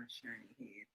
my shiny head.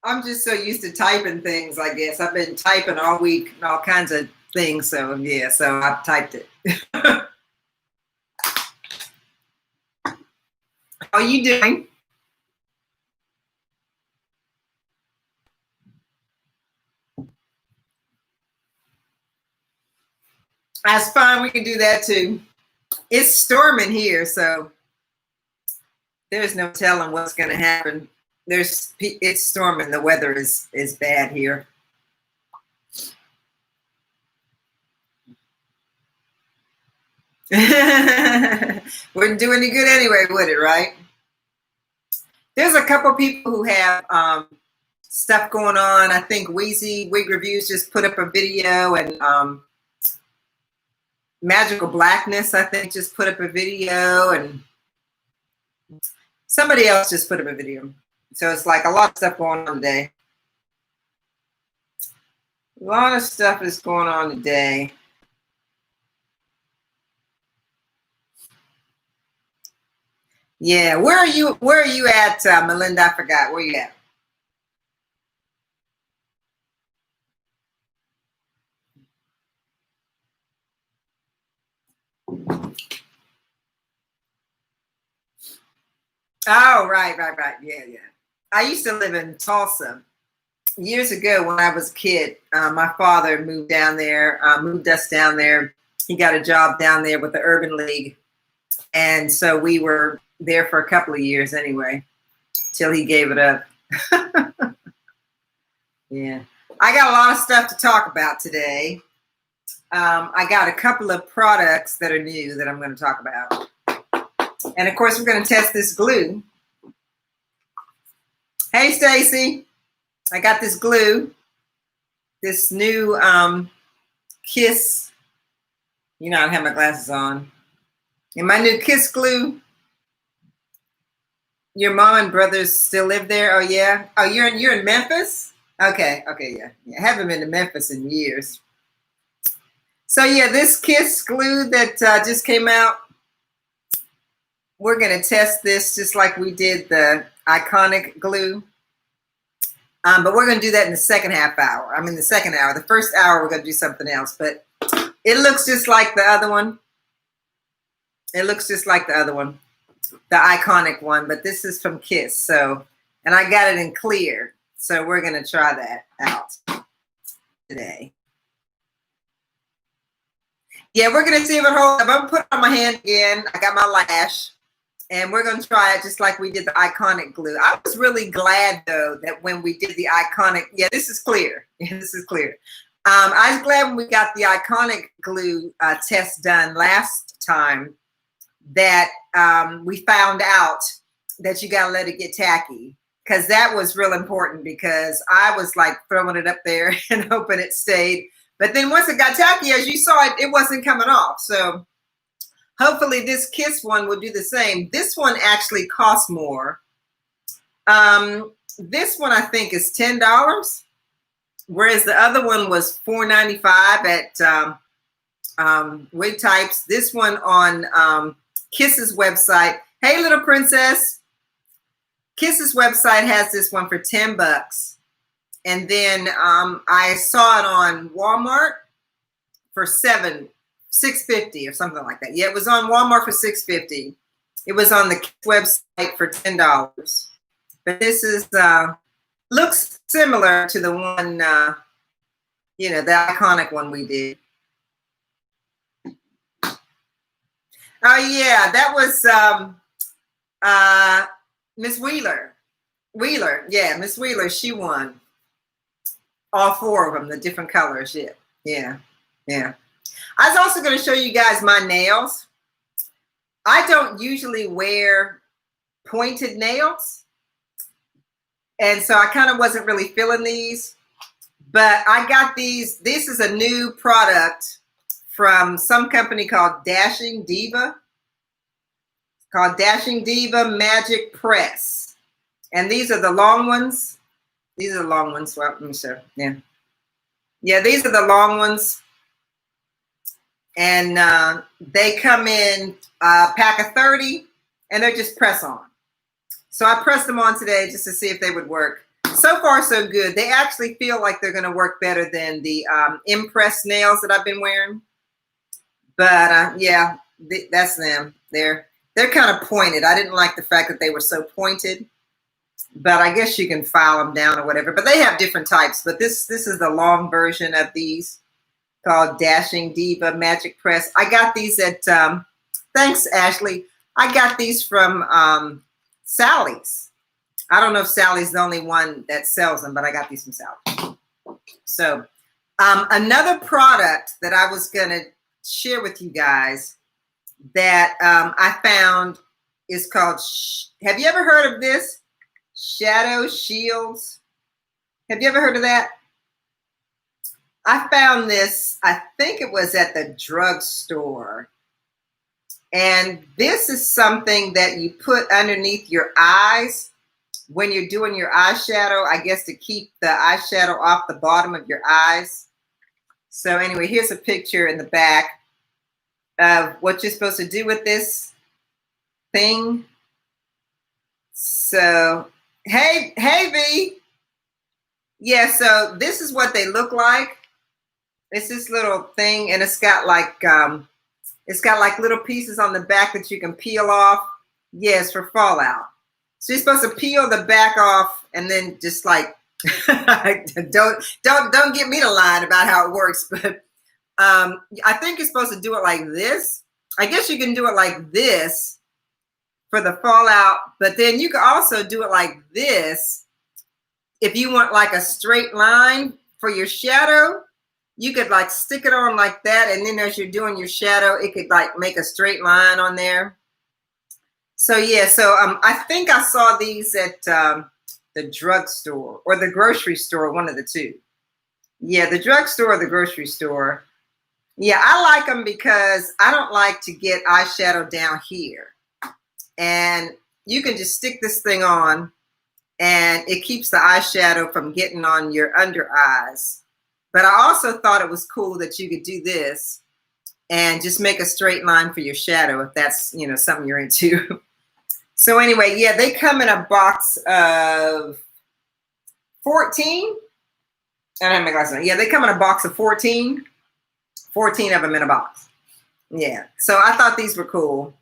I'm just so used to typing things, I guess. I've been typing all week and all kinds of things. So, yeah, so I've typed it. How are you doing? That's fine. We can do that too. It's storming here, so there's no telling what's going to happen. It's storming. The weather is bad here. Wouldn't do any good anyway, would it, right? There's a couple people who have stuff going on. I think Wheezy Wig Reviews just put up a video, and Magical Blackness, I think, just put up a video, and somebody else just put up a video. So it's like a lot of stuff going on today. A lot of stuff is going on today. Yeah, where are you? Where are you at, Melinda? I forgot. Where you at? Oh, right. Yeah. I used to live in Tulsa years ago when I was a kid. My father moved down there, moved us down there. He got a job down there with the Urban League, and so we were there for a couple of years anyway, till he gave it up. Yeah, I got a lot of stuff to talk about today. I got a couple of products that are new that I'm going to talk about. And of course, we're going to test this glue. Hey, Stacy. I got this glue, this new Kiss. You know, I don't have my glasses on. And my new Kiss glue. Your mom and brothers still live there? Oh, yeah? Oh, you're in Memphis? Okay, yeah. I haven't been to Memphis in years. So, yeah, this Kiss glue that just came out, we're going to test this just like we did the iconic glue. But we're going to do that in the second half hour. I mean, the second hour. The first hour, we're going to do something else. But it looks just like the other one. It looks just like the other one, the iconic one. But this is from Kiss. So, and I got it in clear. So we're going to try that out today. Yeah, we're going to see if it holds up. I'm going to put it on my hand again. I got my Lash. And we're going to try it just like we did the iconic glue. I was really glad, though, that when we did the iconic, yeah, this is clear. Yeah, this is clear. I was glad when we got the iconic glue test done last time that we found out that you got to let it get tacky. Because that was real important, because I was like throwing it up there and hoping it stayed. But then once it got tacky, as you saw, it wasn't coming off. So hopefully this Kiss one will do the same. This one actually costs more. This one I think is $10, whereas the other one was $4.95 at Wig Types. This one on Kiss's website. Hey, little princess. Kiss's website has this one for $10. And then I saw it on Walmart for $6.50 or something like that. Yeah, it was on Walmart for $6.50. It was on the website for $10. But this is looks similar to the one, you know, the iconic one we did. Oh yeah, that was Miss Wheeler. Yeah, Miss Wheeler. She won all four of them, the different colors. Yeah. I was also going to show you guys my nails. I don't usually wear pointed nails. And so I kind of wasn't really feeling these. But I got these. This is a new product from some company called Dashing Diva. Called Dashing Diva Magic Press. And these are the long ones. These are the long ones. Well, let me show. Yeah, these are the long ones. And they come in a pack of 30, and they're just press on. So I pressed them on today just to see if they would work. So far, so good. They actually feel like they're going to work better than the Impress nails that I've been wearing. But yeah, that's them. They're kind of pointed. I didn't like the fact that they were so pointed. But I guess you can file them down or whatever. But they have different types. But this is the long version of these, called Dashing Diva Magic Press. I got these at, thanks, Ashley. I got these from Sally's. I don't know if Sally's the only one that sells them, but I got these from Sally's. So another product that I was going to share with you guys that I found is called, have you ever heard of this? Shadow Shields. Have you ever heard of that? I found this, I think it was at the drugstore. And this is something that you put underneath your eyes when you're doing your eyeshadow, I guess to keep the eyeshadow off the bottom of your eyes. So anyway, here's a picture in the back of what you're supposed to do with this thing. So, hey V. Yeah, so this is what they look like. It's this little thing, and it's got like little pieces on the back that you can peel off. Yes, for fallout. So you're supposed to peel the back off, and then just like don't get me to lie about how it works, but I think you're supposed to do it like this. I guess you can do it like this for the fallout, but then you can also do it like this if you want like a straight line for your shadow. You could like stick it on like that, and then as you're doing your shadow, it could like make a straight line on there. So yeah, so I think I saw these at the drugstore or the grocery store, one of the two. Yeah, the drugstore or the grocery store. Yeah, I like them because I don't like to get eyeshadow down here. And you can just stick this thing on, and it keeps the eyeshadow from getting on your under eyes. But I also thought it was cool that you could do this and just make a straight line for your shadow if that's, you know, something you're into. So anyway, yeah, they come in a box of 14. I don't have my glasses on. Yeah, they come in a box of 14. 14 of them in a box. Yeah. So I thought these were cool.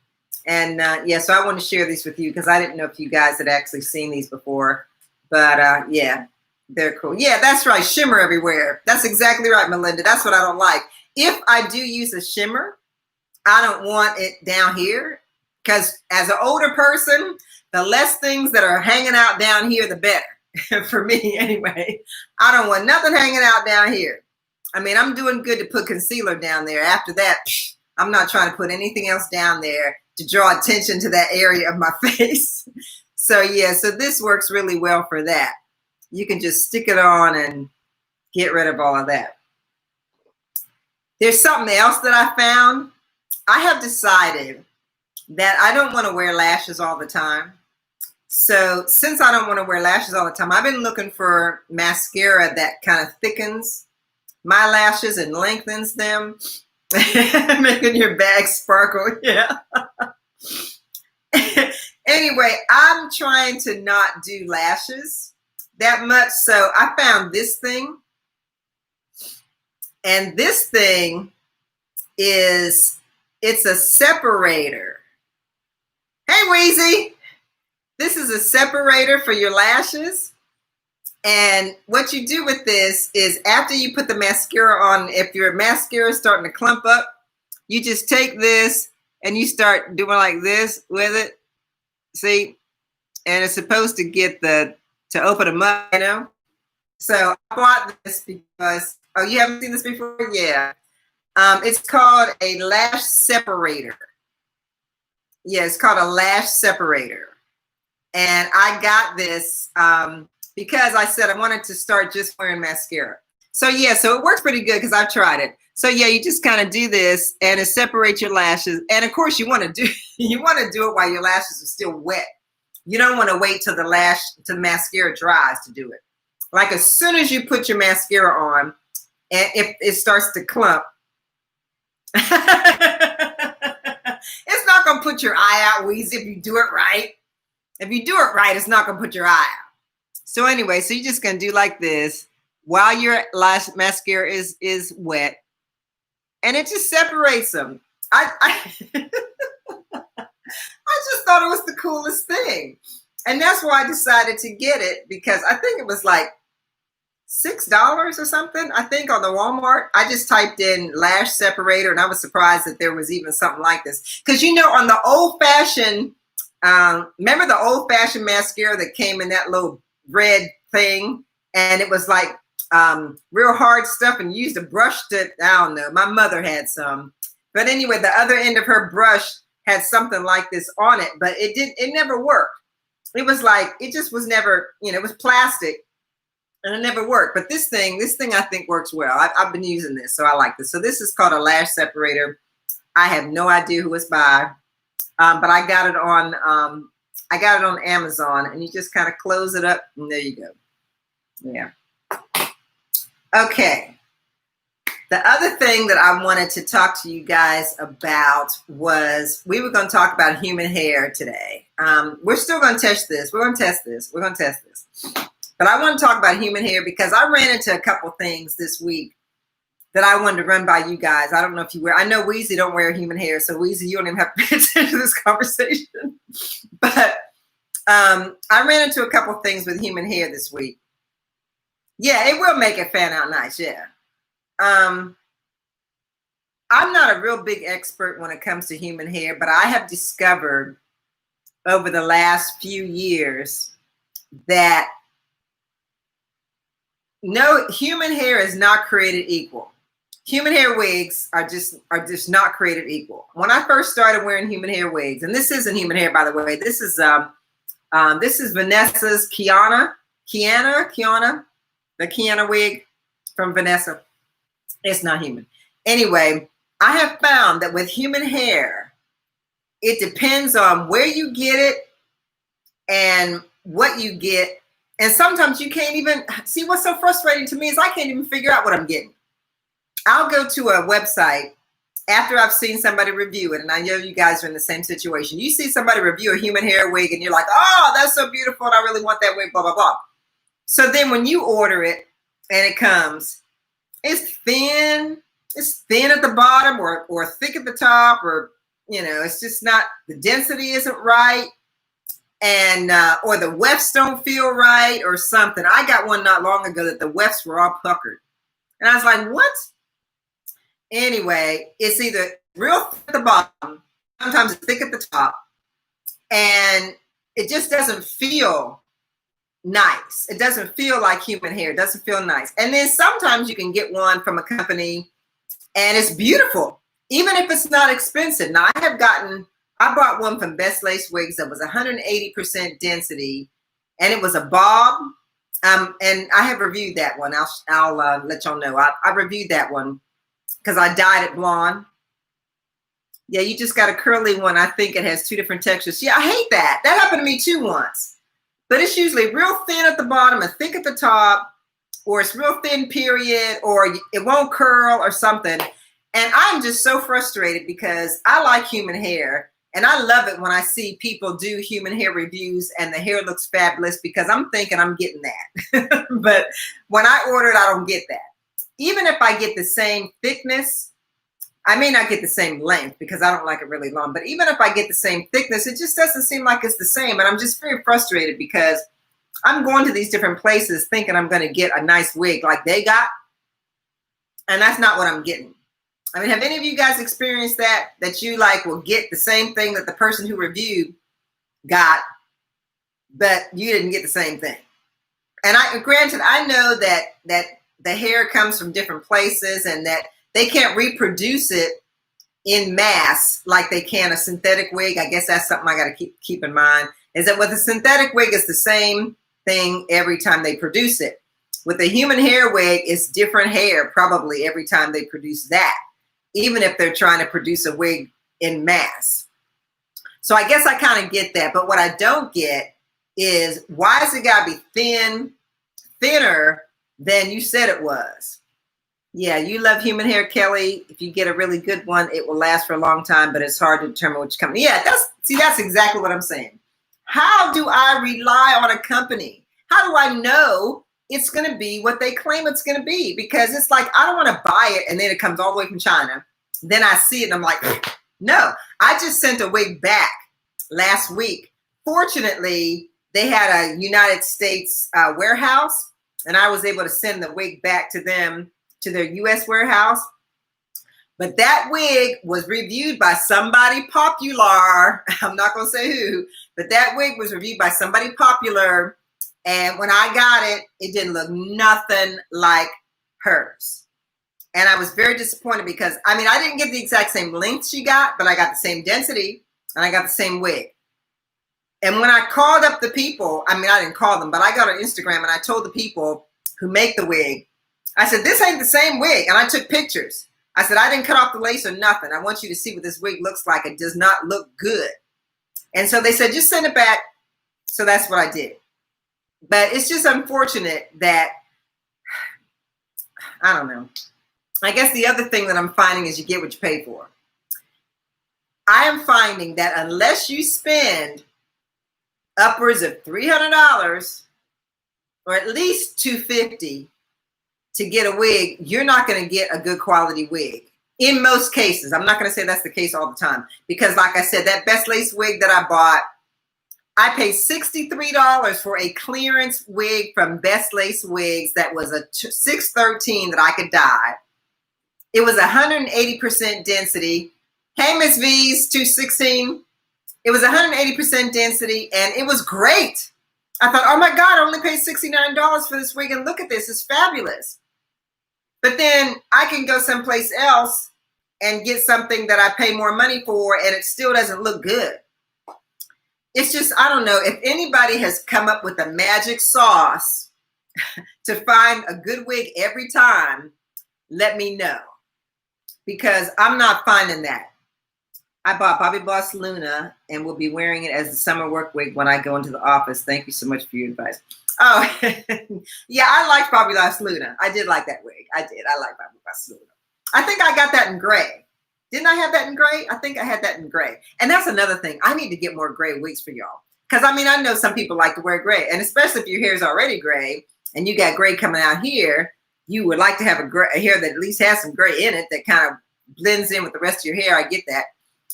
And yeah, so I want to share these with you because I didn't know if you guys had actually seen these before. But yeah, they're cool. Yeah, that's right. Shimmer everywhere. That's exactly right, Melinda. That's what I don't like. If I do use a shimmer, I don't want it down here. Because as an older person, the less things that are hanging out down here, the better. For me, anyway. I don't want nothing hanging out down here. I mean, I'm doing good to put concealer down there. After that, I'm not trying to put anything else down there to draw attention to that area of my face. So, yeah, so this works really well for that. You can just stick it on and get rid of all of that. There's something else that I found. I have decided that I don't want to wear lashes all the time. So since I don't want to wear lashes all the time, I've been looking for mascara that kind of thickens my lashes and lengthens them, making your bag sparkle. Yeah. Anyway, I'm trying to not do lashes that much. So I found this thing. And this thing it's a separator. Hey, Weezy. This is a separator for your lashes. And what you do with this is after you put the mascara on, if your mascara is starting to clump up, you just take this and you start doing like this with it. See? And it's supposed to get to open them up, you know? So I bought this because, oh, you haven't seen this before? Yeah. It's called a lash separator. Yeah, it's called a lash separator. And I got this because I said I wanted to start just wearing mascara. So yeah, so it works pretty good because I've tried it. So yeah, you just kind of do this and it separates your lashes. And of course you want to do it while your lashes are still wet. You don't want to wait till the mascara dries to do it. Like as soon as you put your mascara on, and if it starts to clump, it's not gonna put your eye out, Weezy, if you do it right. If you do it right, it's not gonna put your eye out. So anyway, so you're just gonna do like this while your lash mascara is wet, and it just separates them. I just thought it was the coolest thing, and that's why I decided to get it because I think it was like $6 or something. I think on the Walmart. I just typed in lash separator, and I was surprised that there was even something like this. Because you know, on the old-fashioned. Remember the old-fashioned mascara that came in that little red thing, and it was like real hard stuff, and you used a brush to, I don't know, my mother had some, but anyway, the other end of her brush had something like this on it, but it never worked. It was like, it just was never, you know, it was plastic and it never worked. But this thing I think works well. I've been using this, so I like this. So this is called a lash separator. I have no idea who it's by. But I got it on Amazon, and you just kind of close it up, and there you go. Yeah. Okay. The other thing that I wanted to talk to you guys about was we were going to talk about human hair today. We're still going to test this. We're going to test this. But I want to talk about human hair because I ran into a couple things this week that I wanted to run by you guys. I don't know if you wear, I know Weezy don't wear human hair, so Weezy, you don't even have to pay attention to this conversation. But I ran into a couple things with human hair this week. Yeah, it will make it fan out nice, yeah. I'm not a real big expert when it comes to human hair, but I have discovered over the last few years that no, human hair is not created equal. Human hair wigs are just not created equal. When I first started wearing human hair wigs, and this isn't human hair, by the way. This is Vanessa's Keana, the Keana wig from Vanessa. It's not human. Anyway, I have found that with human hair, it depends on where you get it and what you get. And sometimes you can't even see. What's so frustrating to me is I can't even figure out what I'm getting. I'll go to a website after I've seen somebody review it, and I know you guys are in the same situation, you see somebody review a human hair wig and you're like, oh, that's so beautiful and I really want that wig, blah, blah, blah. So then when you order it and it comes, it's thin at the bottom or thick at the top, or, you know, it's just not, the density isn't right. And, or the wefts don't feel right or something. I got one not long ago that the wefts were all puckered. And I was like, what? Anyway, it's either real thick at the bottom, sometimes it's thick at the top, and it just doesn't feel nice. It doesn't feel like human hair. It doesn't feel nice. And then sometimes you can get one from a company and it's beautiful, even if it's not expensive. Now I bought one from Best Lace Wigs that was 180% density, and it was a bob. And I have reviewed that one. I'll let y'all know. I reviewed that one because I dyed it blonde. Yeah, you just got a curly one. I think it has 2 different textures. Yeah, I hate that. That happened to me too once. But it's usually real thin at the bottom and thick at the top, or it's real thin period, or it won't curl or something. And I'm just so frustrated because I like human hair. And I love it when I see people do human hair reviews and the hair looks fabulous, because I'm thinking I'm getting that. But when I order it, I don't get that. Even if I get the same thickness, I may not get the same length because I don't like it really long, but even if I get the same thickness, it just doesn't seem like it's the same. And I'm just very frustrated because I'm going to these different places thinking I'm going to get a nice wig like they got, and that's not what I'm getting. I mean, have any of you guys experienced that you like will get the same thing that the person who reviewed got, but you didn't get the same thing? And granted, I know that the hair comes from different places and that they can't reproduce it in mass like they can a synthetic wig. I guess that's something I got to keep in mind, is that with a synthetic wig, it's the same thing every time they produce it. With a human hair wig, it's different hair probably every time they produce that, even if they're trying to produce a wig in mass. So I guess I kind of get that. But what I don't get is, why has it got to be thinner than you said it was? Yeah, you love human hair, Kelly. If you get a really good one, it will last for a long time, but it's hard to determine which company. Yeah, that's exactly what I'm saying. How do I rely on a company? How do I know it's going to be what they claim it's going to be? Because it's like, I don't want to buy it and then it comes all the way from China. Then I see it and I'm like, no. I just sent a wig back last week. Fortunately, they had a United States warehouse, and I was able to send the wig back to them, to their US warehouse. But that wig was reviewed by somebody popular. I'm not going to say who, but that wig was reviewed by somebody popular. And when I got it, it didn't look nothing like hers. And I was very disappointed because, I mean, I didn't get the exact same length she got, but I got the same density and I got the same wig. And when I called up the people, I mean, I didn't call them, but I got on Instagram and I told the people who make the wig, I said, this ain't the same wig. And I took pictures. I said, I didn't cut off the lace or nothing. I want you to see what this wig looks like. It does not look good. And so they said, just send it back. So that's what I did. But it's just unfortunate that, I don't know. I guess the other thing that I'm finding is you get what you pay for. I am finding that unless you spend upwards of $300 or at least $250 to get a wig, you're not going to get a good quality wig. In most cases. I'm not going to say that's the case all the time, because like I said, that Best Lace wig that I bought, I paid $63 for a clearance wig from Best Lace Wigs that was a 613 that I could dye. It was 180% density. Hey, Miss V's 216. It was 180% density and it was great. I thought, oh my God, I only paid $69 for this wig and look at this, it's fabulous. But then I can go someplace else and get something that I pay more money for and it still doesn't look good. It's just, I don't know, if anybody has come up with a magic sauce to find a good wig every time, let me know, because I'm not finding that. I bought Bobby Boss Luna and will be wearing it as a summer work wig when I go into the office. Thank you so much for your advice. Oh, yeah, I liked Bobby Boss Luna. I did like that wig. I did. I like Bobby Boss Luna. I think I got that in gray. Didn't I have that in gray? I think I had that in gray. And that's another thing. I need to get more gray wigs for y'all. Because I mean, I know some people like to wear gray, and especially if your hair is already gray and you got gray coming out here, you would like to have a hair that at least has some gray in it that kind of blends in with the rest of your hair. I get that.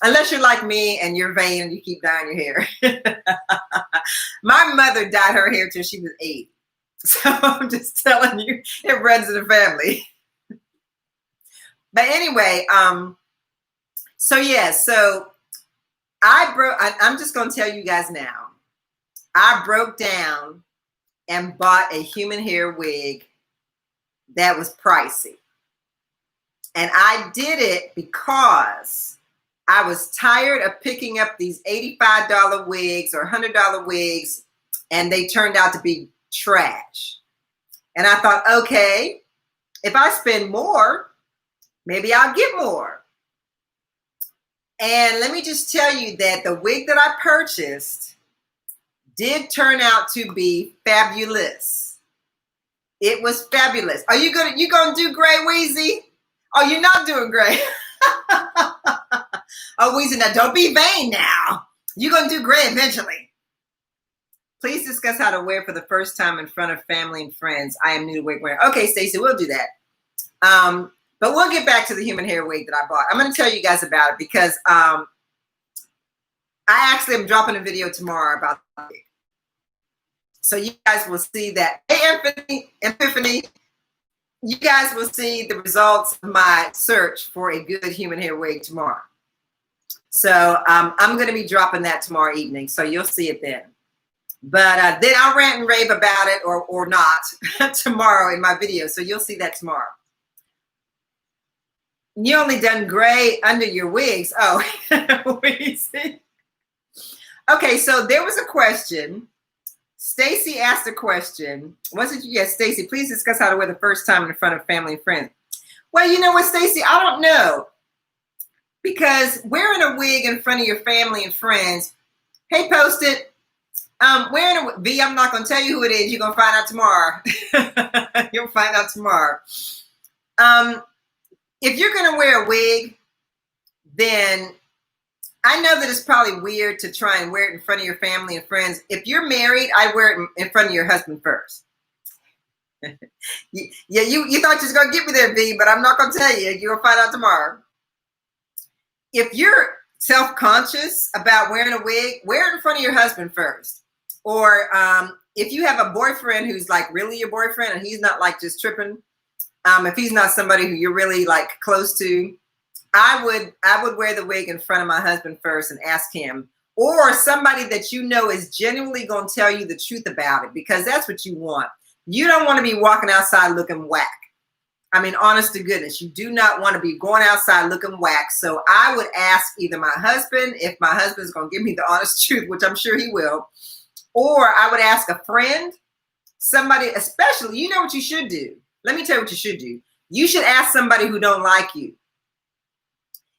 Unless you're like me and you're vain and you keep dyeing your hair. My mother dyed her hair till she was 8. So I'm just telling you, it runs in the family. But anyway, so yeah, so I'm just going to tell you guys now, I broke down and bought a human hair wig that was pricey. And I did it because I was tired of picking up these $85 wigs or $100 wigs, and they turned out to be trash. And I thought, okay, if I spend more, maybe I'll get more. And let me just tell you that the wig that I purchased did turn out to be fabulous. It was fabulous. Are you gonna do gray, Weezy? Oh, you're not doing gray. Oh, Weezy, now don't be vain now. You're gonna do gray eventually. Please discuss how to wear for the first time in front of family and friends. I am new to wig wearing. Okay, Stacey, we'll do that. But we'll get back to the human hair wig that I bought. I'm going to tell you guys about it because I actually am dropping a video tomorrow about the wig. So you guys will see that. Hey, Epiphany, you guys will see the results of my search for a good human hair wig tomorrow. So I'm going to be dropping that tomorrow evening. So you'll see it then. But then I'll rant and rave about it or not tomorrow in my video. So you'll see that tomorrow. You only done gray under your wigs. Oh, we see. Okay, so there was a question. Stacy asked a question. Was it you? Yes, Stacy, please discuss how to wear the first time in front of family and friends. Well, you know what, Stacy? I don't know. Because wearing a wig in front of your family and friends, hey, post it. Wearing a V, I'm not going to tell you who it is. You're going to find out tomorrow. You'll find out tomorrow. If you're going to wear a wig, then I know that it's probably weird to try and wear it in front of your family and friends. If you're married, I wear it in front of your husband first. Yeah, you thought you was going to get me there, V, but I'm not going to tell you. You're going to find out tomorrow. If you're self-conscious about wearing a wig, wear it in front of your husband first. Or if you have a boyfriend who's like really your boyfriend and he's not like just tripping, if he's not somebody who you're really like close to, I would wear the wig in front of my husband first and ask him, or somebody that you know is genuinely going to tell you the truth about it, because that's what you want. You don't want to be walking outside looking whack. I mean, honest to goodness, you do not want to be going outside looking whack. So I would ask either my husband, if my husband's going to give me the honest truth, which I'm sure he will, or I would ask a friend, somebody, especially, you know what you should do. Let me tell you what you should do. You should ask somebody who don't like you.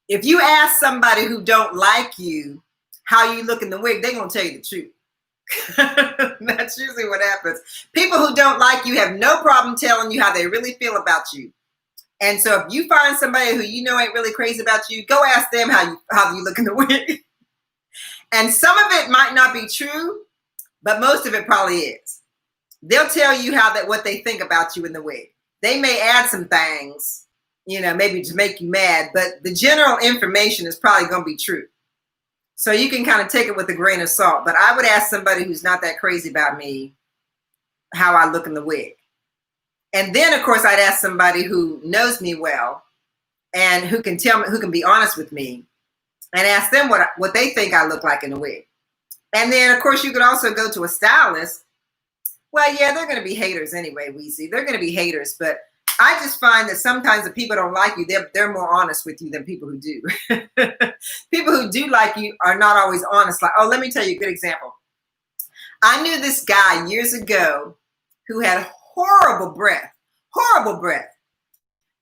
If you ask somebody who don't like you how you look in the wig, they're going to tell you the truth. That's usually what happens. People who don't like you have no problem telling you how they really feel about you. And so if you find somebody who you know ain't really crazy about you, go ask them how you look in the wig. And some of it might not be true, but most of it probably is. They'll tell you what they think about you in the wig. They may add some things, you know, maybe to make you mad, but the general information is probably going to be true. So you can kind of take it with a grain of salt. But I would ask somebody who's not that crazy about me how I look in the wig. And then, of course, I'd ask somebody who knows me well and who can tell me, who can be honest with me, and ask them what they think I look like in the wig. And then, of course, you could also go to a stylist. Well, yeah, they're going to be haters anyway, Weezy. They're going to be haters. But I just find that sometimes if people don't like you, they're more honest with you than people who do. People who do like you are not always honest. Like, oh, let me tell you a good example. I knew this guy years ago who had horrible breath.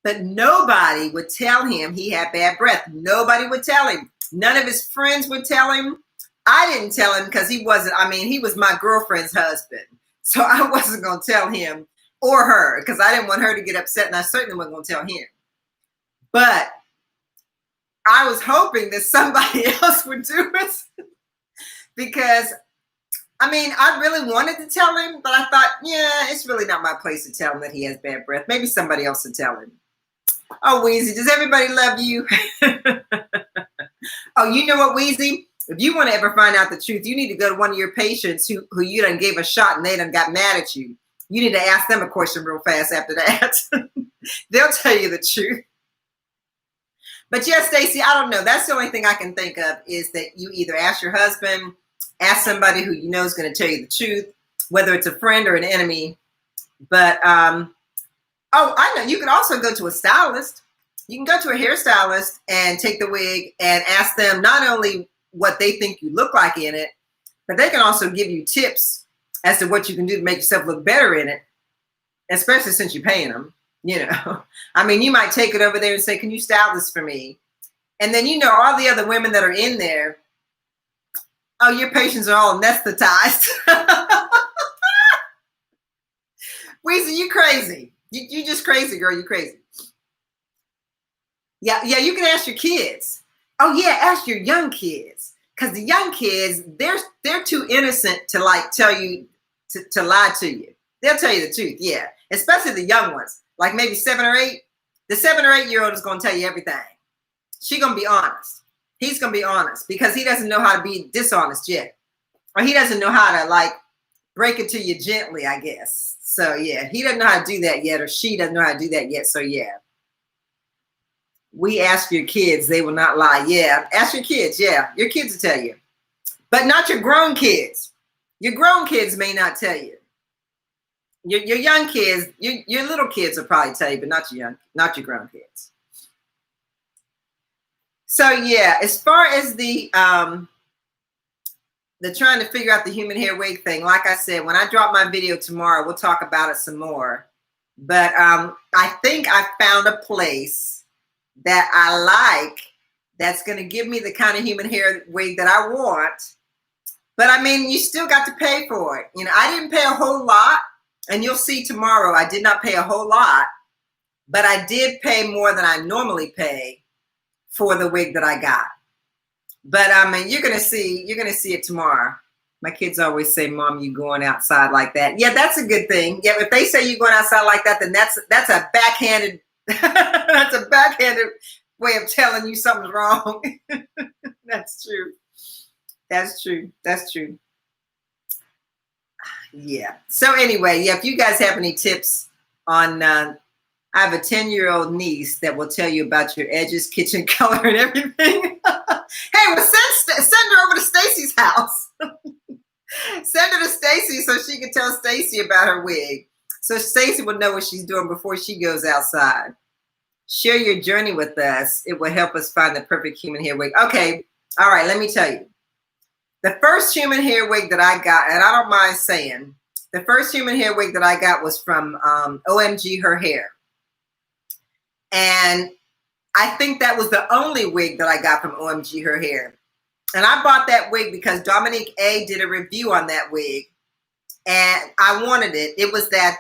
But nobody would tell him he had bad breath. Nobody would tell him. None of his friends would tell him. I didn't tell him because he was my girlfriend's husband. So I wasn't going to tell him or her because I didn't want her to get upset, and I certainly wasn't going to tell him. But I was hoping that somebody else would do it because, I mean, I really wanted to tell him, but I thought, yeah, it's really not my place to tell him that he has bad breath. Maybe somebody else would tell him. Oh, Weezy, does everybody love you? Oh, you know what, Weezy? If you want to ever find out the truth, you need to go to one of your patients who you done gave a shot and they done got mad at you. You need to ask them a question real fast after that. They'll tell you the truth. But yeah, Stacey, I don't know. That's the only thing I can think of is that you either ask your husband, ask somebody who you know is going to tell you the truth, whether it's a friend or an enemy. But, oh, I know. You could also go to a stylist. You can go to a hairstylist and take the wig and ask them not only what they think you look like in it, but they can also give you tips as to what you can do to make yourself look better in it, especially since you're paying them, you know. I mean, you might take it over there and say, can you style this for me? And then, you know, all the other women that are in there, oh, your patients are all anesthetized. Weezy, you crazy. You just crazy, girl. You crazy. Yeah, you can ask your kids. Oh, yeah, ask your young kids. Because the young kids, they're too innocent to, like, tell you, to lie to you. They'll tell you the truth, yeah. Especially the young ones, like maybe 7 or 8. The 7 or 8-year-old is going to tell you everything. She's going to be honest. He's going to be honest because he doesn't know how to be dishonest yet. Or he doesn't know how to, like, break it to you gently, I guess. So, yeah, he doesn't know how to do that yet, or she doesn't know how to do that yet. So, yeah. We ask your kids, they will not lie. Yeah, ask your kids. Yeah, your kids will tell you. But not your grown kids. Your grown kids may not tell you. Your young kids, your little kids will probably tell you, but not your grown kids. So yeah, as far as the trying to figure out the human hair wig thing, like I said, when I drop my video tomorrow, we'll talk about it some more. But I think I found a place that I like that's going to give me the kind of human hair wig that I want. But I mean, you still got to pay for it. You know, I didn't pay a whole lot, and you'll see tomorrow I did not pay a whole lot, but I did pay more than I normally pay for the wig that I got. But I mean, you're gonna see it tomorrow. My kids always say, "Mom, you going outside like that?" Yeah, that's a good thing. Yeah, if they say you're going outside like that, then that's a backhanded that's a backhanded way of telling you something's wrong. That's true. That's true. That's true. Yeah. So anyway, yeah, if you guys have any tips on, I have a 10-year-old niece that will tell you about your edges, kitchen color, and everything. Hey, well, send her over to Stacy's house. Send her to Stacy so she can tell Stacy about her wig. So Stacy will know what she's doing before she goes outside. Share your journey with us. It will help us find the perfect human hair wig. Okay. All right. Let me tell you. The first human hair wig that I got, and I don't mind saying, the first human hair wig that I got was from OMG Her Hair. And I think that was the only wig that I got from OMG Her Hair. And I bought that wig because Dominique A did a review on that wig. And I wanted it. It was that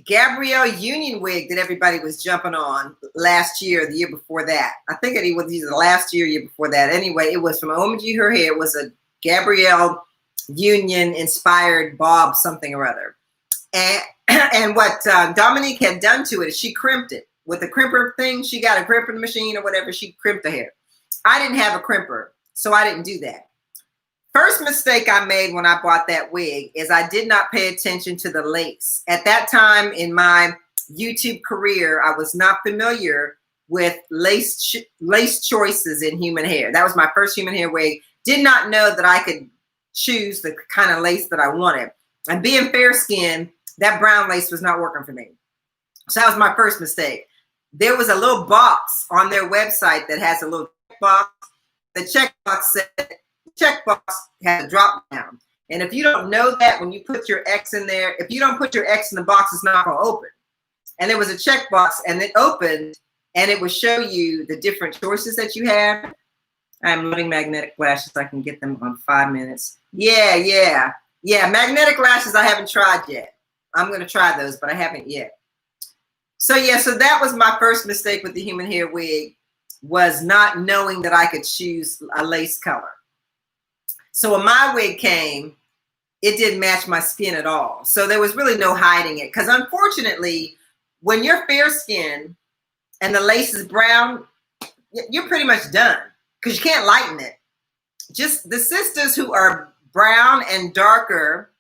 Gabrielle Union wig that everybody was jumping on last year, the year before that. I think it was either last year before that. Anyway, it was from OMG Her Hair. It was a Gabrielle Union inspired bob something or other. And what Dominique had done to it is she crimped it with a crimper thing. She got a crimping machine or whatever. She crimped the hair. I didn't have a crimper, so I didn't do that. First mistake I made when I bought that wig is I did not pay attention to the lace. At that time in my YouTube career, I was not familiar with lace choices in human hair. That was my first human hair wig. Did not know that I could choose the kind of lace that I wanted. And being fair skinned, that brown lace was not working for me. So that was my first mistake. There was a little box on their website that has a little checkbox. The checkbox said, checkbox has a drop down. And if you don't know that, when you put your X in there, if you don't put your X in the box, it's not going to open. And there was a checkbox and it opened and it would show you the different choices that you have. I'm loading magnetic lashes. I can get them on 5 minutes. Yeah. Magnetic lashes I haven't tried yet. I'm going to try those, but I haven't yet. So yeah, so that was my first mistake with the human hair wig, was not knowing that I could choose a lace color. So when my wig came, it didn't match my skin at all. So there was really no hiding it. Because unfortunately, when you're fair skinned and the lace is brown, you're pretty much done, because you can't lighten it. Just the sisters who are brown and darker,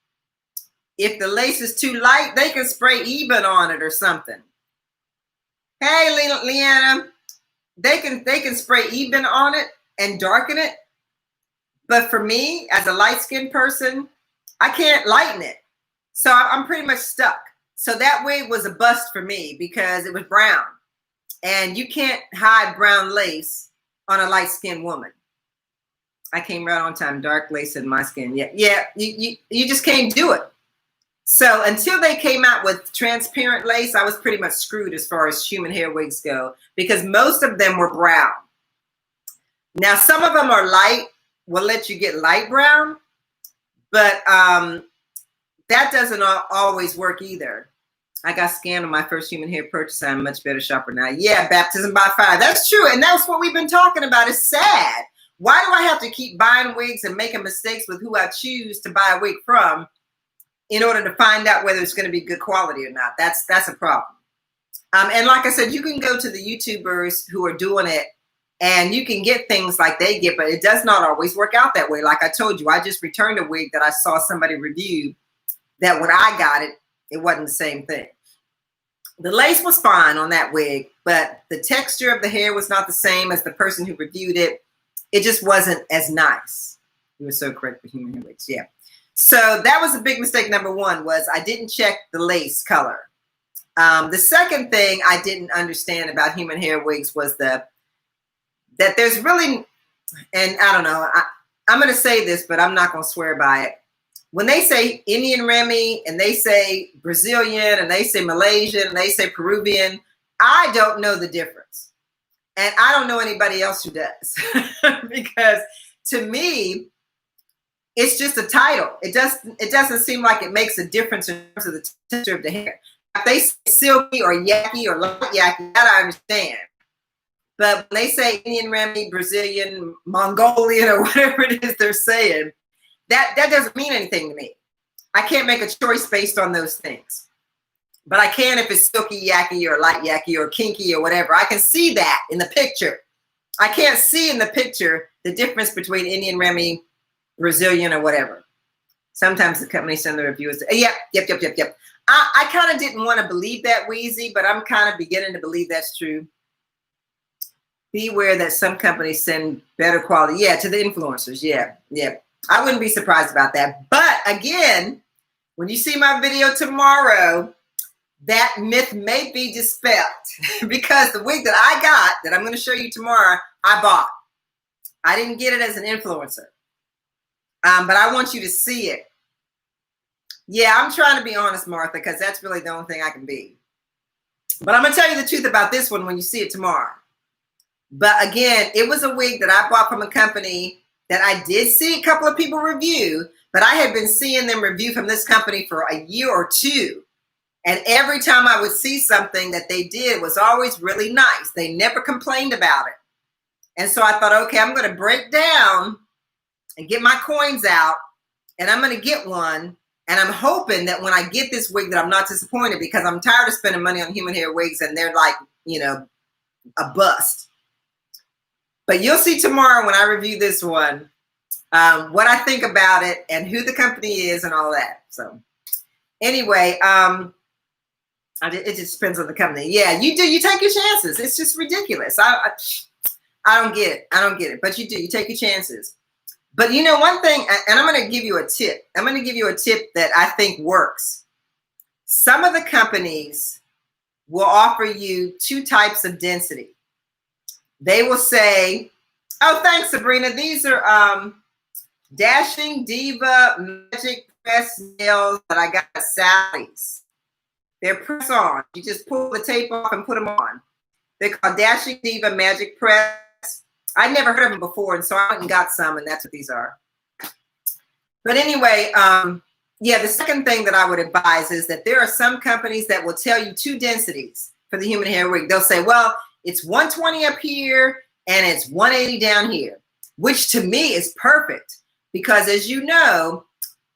if the lace is too light, they can spray Eben on it or something. Hey, Leanna, they can spray Eben on it and darken it. But for me, as a light-skinned person, I can't lighten it. So I'm pretty much stuck. So that wig was a bust for me because it was brown. And you can't hide brown lace on a light-skinned woman. I came right on time. Dark lace in my skin. Yeah, you just can't do it. So until they came out with transparent lace, I was pretty much screwed as far as human hair wigs go, because most of them were brown. Now, some of them are light, will let you get light brown, but that doesn't always work either. I got scammed on my first human hair purchase. I'm a much better shopper now. Yeah, baptism by fire. That's true. And that's what we've been talking about. It's sad. Why do I have to keep buying wigs and making mistakes with who I choose to buy a wig from in order to find out whether it's going to be good quality or not? That's a problem. And like I said, you can go to the YouTubers who are doing it and you can get things like they get, but it does not always work out that way. Like I told you, I just returned a wig that I saw somebody review that when I got it, it wasn't the same thing. The lace was fine on that wig, but the texture of the hair was not the same as the person who reviewed it. It just wasn't as nice. You were so correct for human hair wigs, yeah. So that was a big mistake. Number one was I didn't check the lace color. The second thing I didn't understand about human hair wigs was that there's really, and I don't know, I'm going to say this, but I'm not going to swear by it. When they say Indian Remi and they say Brazilian and they say Malaysian and they say Peruvian, I don't know the difference. And I don't know anybody else who does. Because to me, it's just a title. It doesn't seem like it makes a difference in terms of the texture of the hair. If they say silky or yaki or light yaki, that I understand. But when they say Indian Remi, Brazilian, Mongolian, or whatever it is they're saying, that doesn't mean anything to me. I can't make a choice based on those things. But I can if it's silky yaki or light yaki or kinky or whatever. I can see that in the picture. I can't see in the picture the difference between Indian Remi, Brazilian, or whatever. Sometimes the company send the reviewers. Yep. I kind of didn't want to believe that, Wheezy, but I'm kind of beginning to believe that's true. Beware that some companies send better quality. Yeah, to the influencers. Yeah. I wouldn't be surprised about that. But again, when you see my video tomorrow, that myth may be dispelled because the wig that I got, that I'm going to show you tomorrow, I bought. I didn't get it as an influencer. But I want you to see it. Yeah, I'm trying to be honest, Martha, because that's really the only thing I can be. But I'm going to tell you the truth about this one when you see it tomorrow. But again, it was a wig that I bought from a company that I did see a couple of people review, but I had been seeing them review from this company for a year or two. And every time I would see something that they did was always really nice. They never complained about it. And so I thought, okay, I'm going to break down and get my coins out, and I'm going to get one. And I'm hoping that when I get this wig that I'm not disappointed, because I'm tired of spending money on human hair wigs and they're like, you know, a bust. But you'll see tomorrow when I review this one, what I think about it and who the company is and all that. So anyway, it just depends on the company. Yeah, you do. You take your chances. It's just ridiculous. I don't get it. I don't get it. But you do. You take your chances. But you know one thing, and I'm going to give you a tip. I'm going to give you a tip that I think works. Some of the companies will offer you two types of density. They will say, oh, thanks, Sabrina. These are Dashing Diva Magic Press Nails that I got at Sally's. They're press on. You just pull the tape off and put them on. They're called Dashing Diva Magic Press. I'd never heard of them before, and so I went and got some, and that's what these are. But anyway, yeah, the second thing that I would advise is that there are some companies that will tell you two densities. for the human hair wig. They'll say, well, it's 120 up here and it's 180 down here, which to me is perfect because, as you know,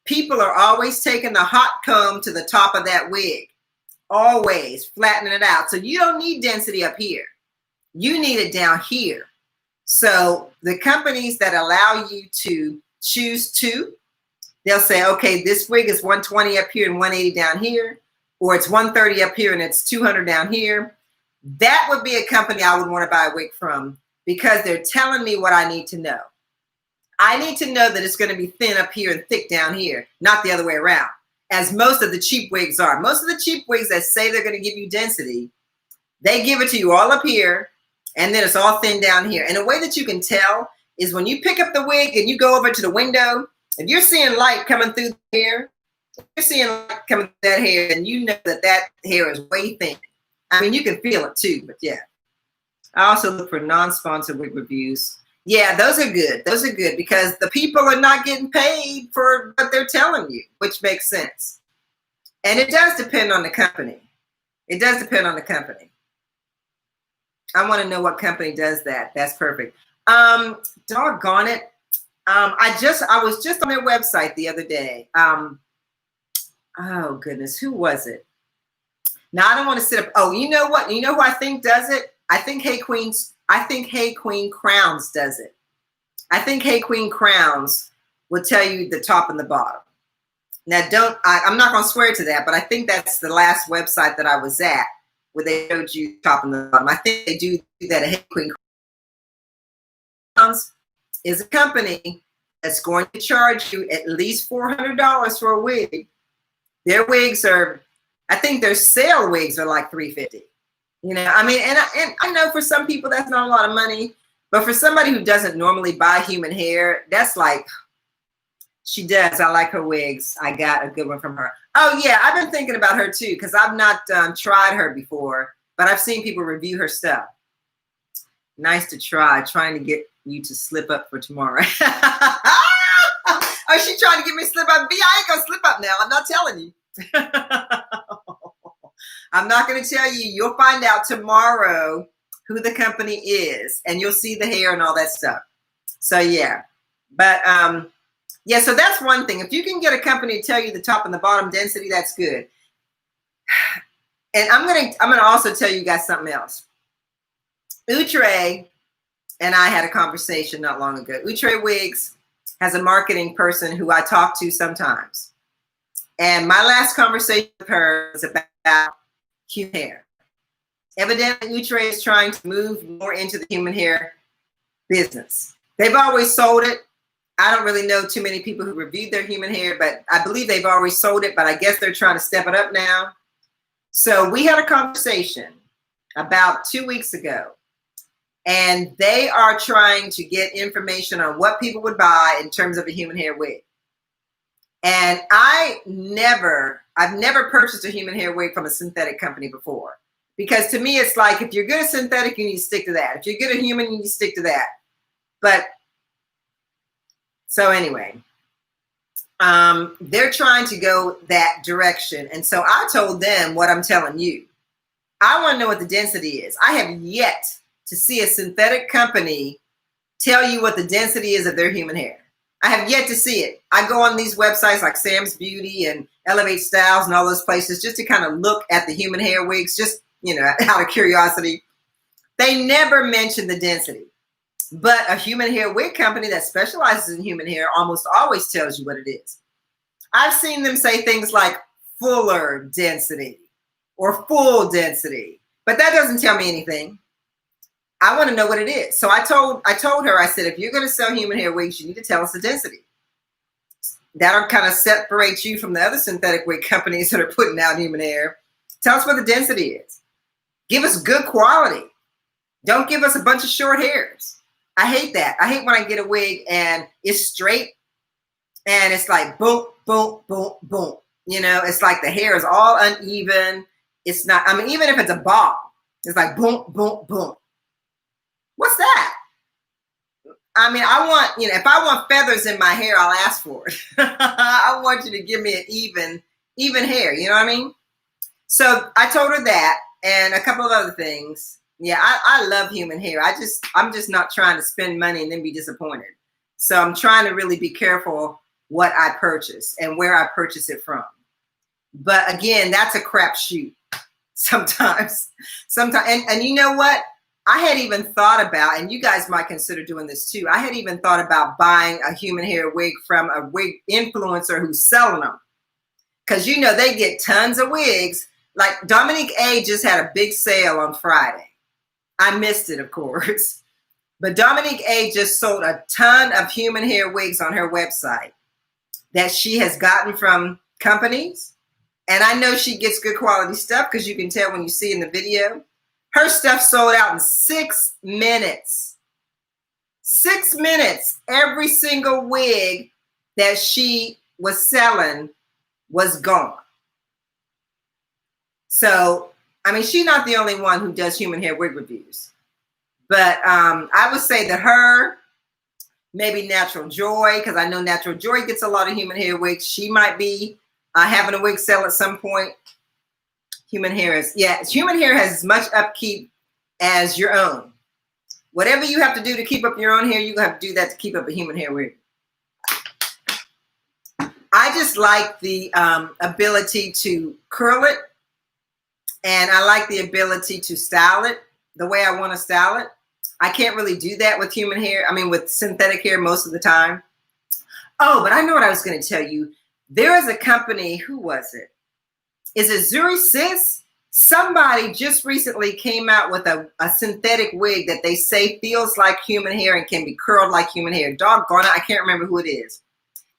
people are always taking the hot comb to the top of that wig, always flattening it out. So you don't need density up here. You need it down here. So the companies that allow you to choose two, they'll say, okay, this wig is 120 up here and 180 down here, or it's 130 up here and it's 200 down here. That would be a company I would want to buy a wig from because they're telling me what I need to know. I need to know that it's going to be thin up here and thick down here, not the other way around, as most of the cheap wigs are. Most of the cheap wigs that say they're going to give you density, they give it to you all up here, and then it's all thin down here. And the way that you can tell is when you pick up the wig and you go over to the window, if you're seeing light coming through the hair, if you're seeing light coming through that hair, then you know that that hair is way thin. I mean, you can feel it too, but yeah. I also look for non-sponsored wig reviews. Yeah, those are good. Those are good because the people are not getting paid for what they're telling you, which makes sense. And it does depend on the company. It does depend on the company. I want to know what company does that. That's perfect. Doggone it. I was just on their website the other day. Oh goodness, who was it? Now I don't want to sit up. Oh, you know what? You know who I think does it? I think Hey Queen Crowns does it. I think Hey Queen Crowns will tell you the top and the bottom. Now I'm not gonna swear to that, but I think that's the last website that I was at where they showed you top and the bottom. I think they do that at Hey Queen Crowns is a company that's going to charge you at least $400 for a wig. Their wigs are, I think their sale wigs are like $350. You know, I mean, and I know for some people that's not a lot of money, but for somebody who doesn't normally buy human hair, that's like, she does. I like her wigs. I got a good one from her. Oh yeah, I've been thinking about her too because I've not tried her before, but I've seen people review her stuff. Nice to try. Trying to get you to slip up for tomorrow. Oh, she trying to get me to slip up. B, I ain't gonna slip up now. I'm not telling you. I'm not going to tell you. You'll find out tomorrow who the company is, and you'll see the hair and all that stuff. So yeah, but yeah. So that's one thing. If you can get a company to tell you the top and the bottom density, that's good. And I'm gonna also tell you guys something else. Outre and I had a conversation not long ago. Outre Wigs has a marketing person who I talk to sometimes, and my last conversation with her was about human hair. Evidently, Outre is trying to move more into the human hair business. They've always sold it. I don't really know too many people who reviewed their human hair, but I believe they've always sold it, but I guess they're trying to step it up now. So we had a conversation about 2 weeks ago, and they are trying to get information on what people would buy in terms of a human hair wig. And I've never purchased a human hair wig from a synthetic company before. Because to me, it's like, if you're good at synthetic, you need to stick to that. If you're good at human, you need to stick to that. But, so anyway, they're trying to go that direction. And so I told them what I'm telling you. I want to know what the density is. I have yet to see a synthetic company tell you what the density is of their human hair. I have yet to see it. I go on these websites like Sam's Beauty and Elevate Styles and all those places just to kind of look at the human hair wigs, just, you know, out of curiosity. They never mention the density. But a human hair wig company that specializes in human hair almost always tells you what it is. I've seen them say things like fuller density or full density, but that doesn't tell me anything. I want to know what it is. So I told her, I said, if you're going to sell human hair wigs, you need to tell us the density. That'll kind of separate you from the other synthetic wig companies that are putting out human hair. Tell us what the density is. Give us good quality. Don't give us a bunch of short hairs. I hate that. I hate when I get a wig and it's straight and it's like boom, boom, boom, boom. You know, it's like the hair is all uneven. It's not, I mean, even if it's a bob, it's like boom, boom, boom. What's that? I mean, I want, you know, if I want feathers in my hair, I'll ask for it. I want you to give me an even hair. You know what I mean? So I told her that. and a couple of other things. Yeah, I love human hair. I'm just not trying to spend money and then be disappointed. So I'm trying to really be careful what I purchase and where I purchase it from. But again, that's a crapshoot sometimes. And you know what? I had even thought about, and you guys might consider doing this too. I had even thought about buying a human hair wig from a wig influencer who's selling them. Because, you know, they get tons of wigs. Like Dominique A just had a big sale on Friday. I missed it, of course. But Dominique A just sold a ton of human hair wigs on her website that she has gotten from companies. And I know she gets good quality stuff because you can tell when you see in the video. Her stuff sold out in 6 minutes. 6 minutes. Every single wig that she was selling was gone. So, I mean, she's not the only one who does human hair wig reviews. But I would say that her, maybe Natural Joy, because I know Natural Joy gets a lot of human hair wigs. She might be having a wig sale at some point. Human hair has as much upkeep as your own. Whatever you have to do to keep up your own hair, you have to do that to keep up a human hair wig. I just like the ability to curl it. And I like the ability to style it the way I want to style it. I can't really do that with human hair. I mean, with synthetic hair most of the time. Oh, but I know what I was going to tell you. There is a company, who was it? Is it Zuri Sis? Somebody just recently came out with a synthetic wig that they say feels like human hair and can be curled like human hair. Doggone it, I can't remember who it is.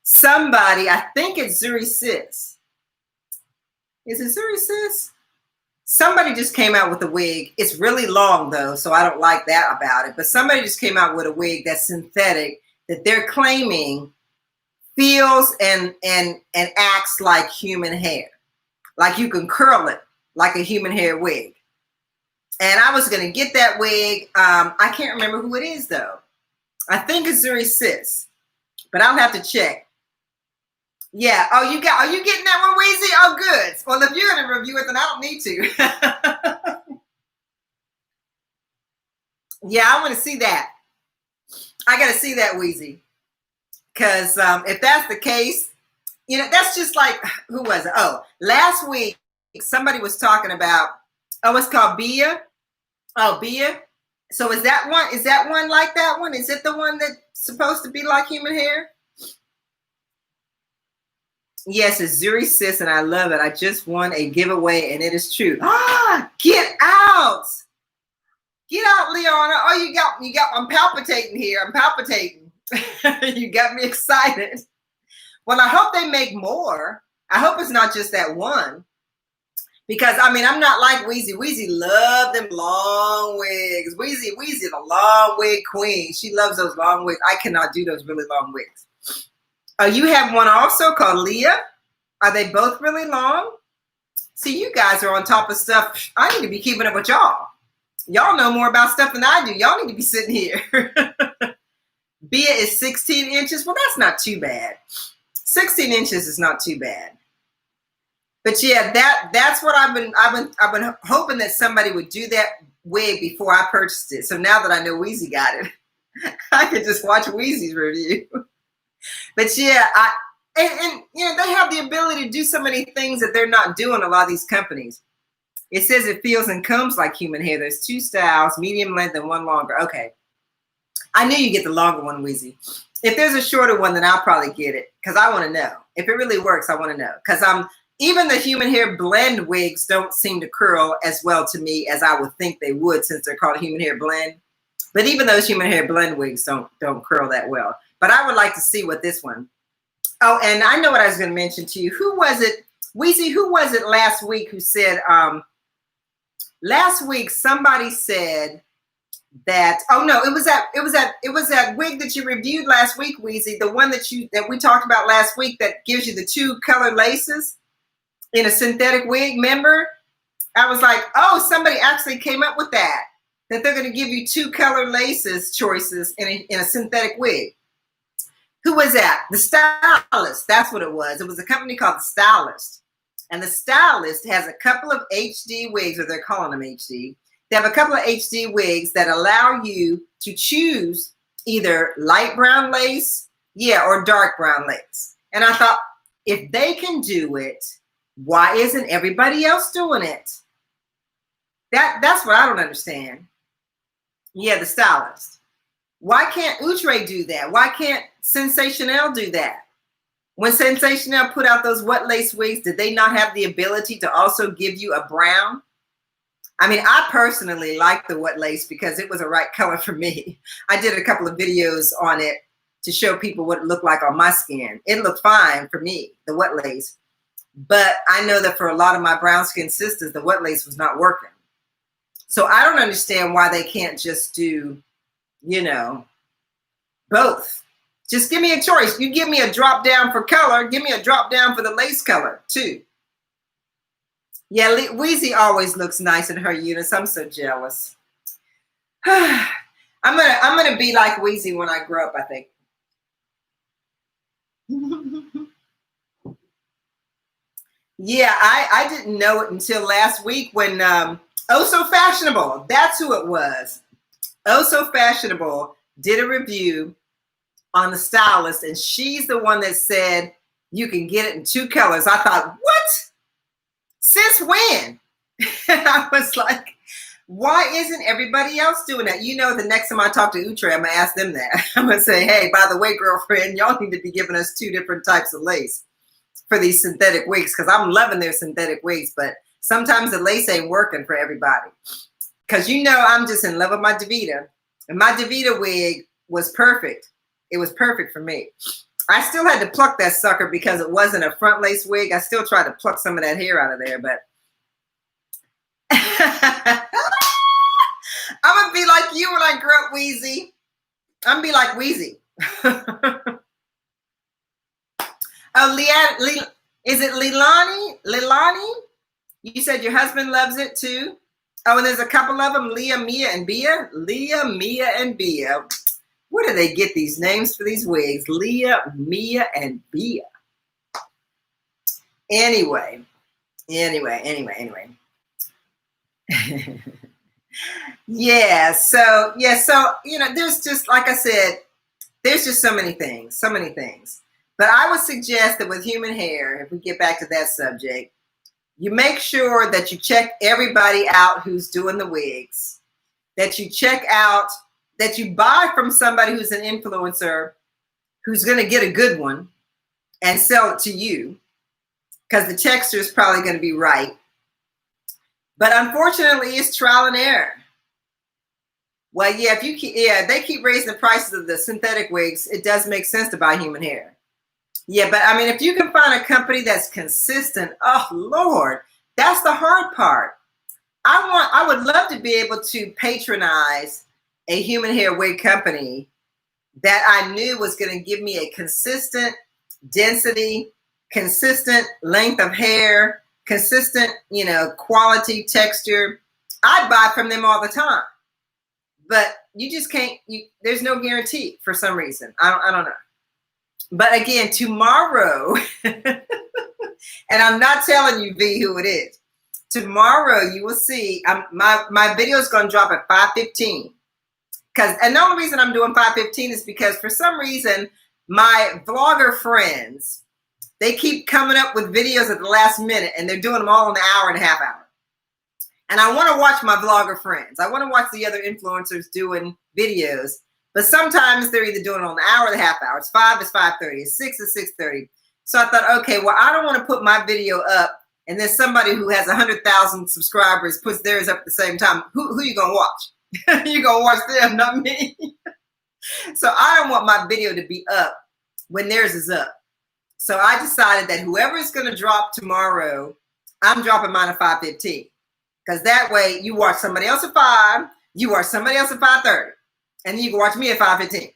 Somebody, I think it's Zuri Sis. Is it Zuri Sis? Somebody just came out with a wig. It's really long though, so I don't like that about it. But somebody just came out with a wig that's synthetic that they're claiming feels and acts like human hair. Like you can curl it like a human hair wig. And I was going to get that wig. I can't remember who it is though. I think it's Zuri Sis, but I'll have to check. Yeah. Oh, are you getting that one, Weezy? Oh, good. Well, if you're going to review it, then I don't need to. Yeah, I want to see that. I got to see that, Weezy. Because if that's the case, you know, that's just like, who was it? Oh, last week, somebody was talking about, oh, it's called Bia. Oh, Bia. So is that one like that one? Is it the one that's supposed to be like human hair? Yes, it's Zuri Sis, and I love it. I just won a giveaway, and it is true. Ah, get out. Get out, Leona. Oh, you got, I'm palpitating here. I'm palpitating. You got me excited. Well, I hope they make more. I hope it's not just that one. Because, I mean, I'm not like Weezy. Weezy love them long wigs. Weezy, the long wig queen. She loves those long wigs. I cannot do those really long wigs. You have one also called Leah. Are they both really long? See, you guys are on top of stuff. I need to be keeping up with y'all. Y'all know more about stuff than I do. Y'all need to be sitting here. Bia is 16 inches. Well, that's not too bad. 16 inches is not too bad. But yeah, that's what I've been hoping that somebody would do that wig before I purchased it. So now that I know Weezy got it, I can just watch Weezy's review. But yeah, and you know, they have the ability to do so many things that they're not doing, a lot of these companies. It says it feels and combs like human hair. There's 2 styles, medium length and one longer. Okay. I knew you get the longer one, Weezy. If there's a shorter one, then I'll probably get it because I want to know. If it really works, I want to know. Because even the human hair blend wigs don't seem to curl as well to me as I would think they would, since they're called human hair blend. But even those human hair blend wigs don't curl that well. But I would like to see what this one. Oh, and I know what I was going to mention to you. Who was it, Weezy? Who was it last week who said? Last week somebody said that. Oh no, it was that wig that you reviewed last week, Weezy. The one that we talked about last week that gives you the 2 color laces in a synthetic wig. Remember? I was like, oh, somebody actually came up with that. That they're going to give you 2 color laces choices in a synthetic wig. Who was that? The Stylist. That's what it was. It was a company called The Stylist. And the stylist has a couple of HD wigs, or they're calling them HD. They have a couple of HD wigs that allow you to choose either light brown lace, or dark brown lace. And I thought, if they can do it, why isn't everybody else doing it? That's what I don't understand. Yeah, the stylist. Why can't Outre do that? Why can't Sensationelle do that? When Sensationelle put out those wet lace wigs, did they not have the ability to also give you a brown? I mean, I personally like the wet lace because it was a right color for me. I did a couple of videos on it to show people what it looked like on my skin. It looked fine for me, the wet lace. But I know that for a lot of my brown skin sisters, the wet lace was not working. So I don't understand why they can't just do, both. Just give me a choice. You give me a drop down for color. Give me a drop down for the lace color too. Yeah, Weezy always looks nice in her units. I'm so jealous. I'm gonna be like Weezy when I grow up, I think. Yeah, I didn't know it until last week when Oh So Fashionable, that's who it was. Oh So Fashionable did a review on the stylist, and she's the one that said you can get it in 2 colors. I thought, what? Since when? And I was like, why isn't everybody else doing that? The next time I talk to Outre, I'm going to ask them that. I'm going to say, hey, by the way, girlfriend, y'all need to be giving us 2 different types of lace for these synthetic wigs, because I'm loving their synthetic wigs, but sometimes the lace ain't working for everybody. Because I'm just in love with my DeVita, and my DeVita wig was perfect. It was perfect for me. I still had to pluck that sucker because it wasn't a front lace wig. I still tried to pluck some of that hair out of there, but I'm going to be like you when I grow up, Weezy. I'm going to be like Weezy. Oh, is it Lilani? Lilani? You said your husband loves it too? Oh, and there's a couple of them, Leah, Mia, and Bia. Leah, Mia, and Bia. Where do they get these names for these wigs? Leah, Mia, and Bia. Anyway. Yeah, so, there's just, like I said, there's just so many things. But I would suggest that with human hair, if we get back to that subject, you make sure that you check everybody out who's doing the wigs, that you check out, that you buy from somebody who's an influencer who's going to get a good one and sell it to you, because the texture is probably going to be right. But unfortunately, it's trial and error. Well, yeah, they keep raising the prices of the synthetic wigs. It does make sense to buy human hair. Yeah, but I mean, if you can find a company that's consistent, oh Lord, that's the hard part. I would love to be able to patronize a human hair wig company that I knew was going to give me a consistent density, consistent length of hair, consistent, quality, texture. I'd buy from them all the time. But you just can't, there's no guarantee for some reason. I don't know. But again, tomorrow, and I'm not telling you, V, who it is. Tomorrow, you will see, my video is going to drop at 5:15. And the only reason I'm doing 5:15 is because for some reason, my vlogger friends, they keep coming up with videos at the last minute, and they're doing them all in an hour and a half hour. And I want to watch my vlogger friends. I want to watch the other influencers doing videos. But sometimes they're either doing it on an hour and a half hour. It's 5 is 5:30. It's 6 is 6:30. So I thought, okay, well, I don't want to put my video up and then somebody who has 100,000 subscribers puts theirs up at the same time. Who you going to watch? You're going to watch them, not me. So I don't want my video to be up when theirs is up. So I decided that whoever is going to drop tomorrow, I'm dropping mine at 5:15. Because that way you watch somebody else at 5, you watch somebody else at 5:30. And then you can watch me at 5:15.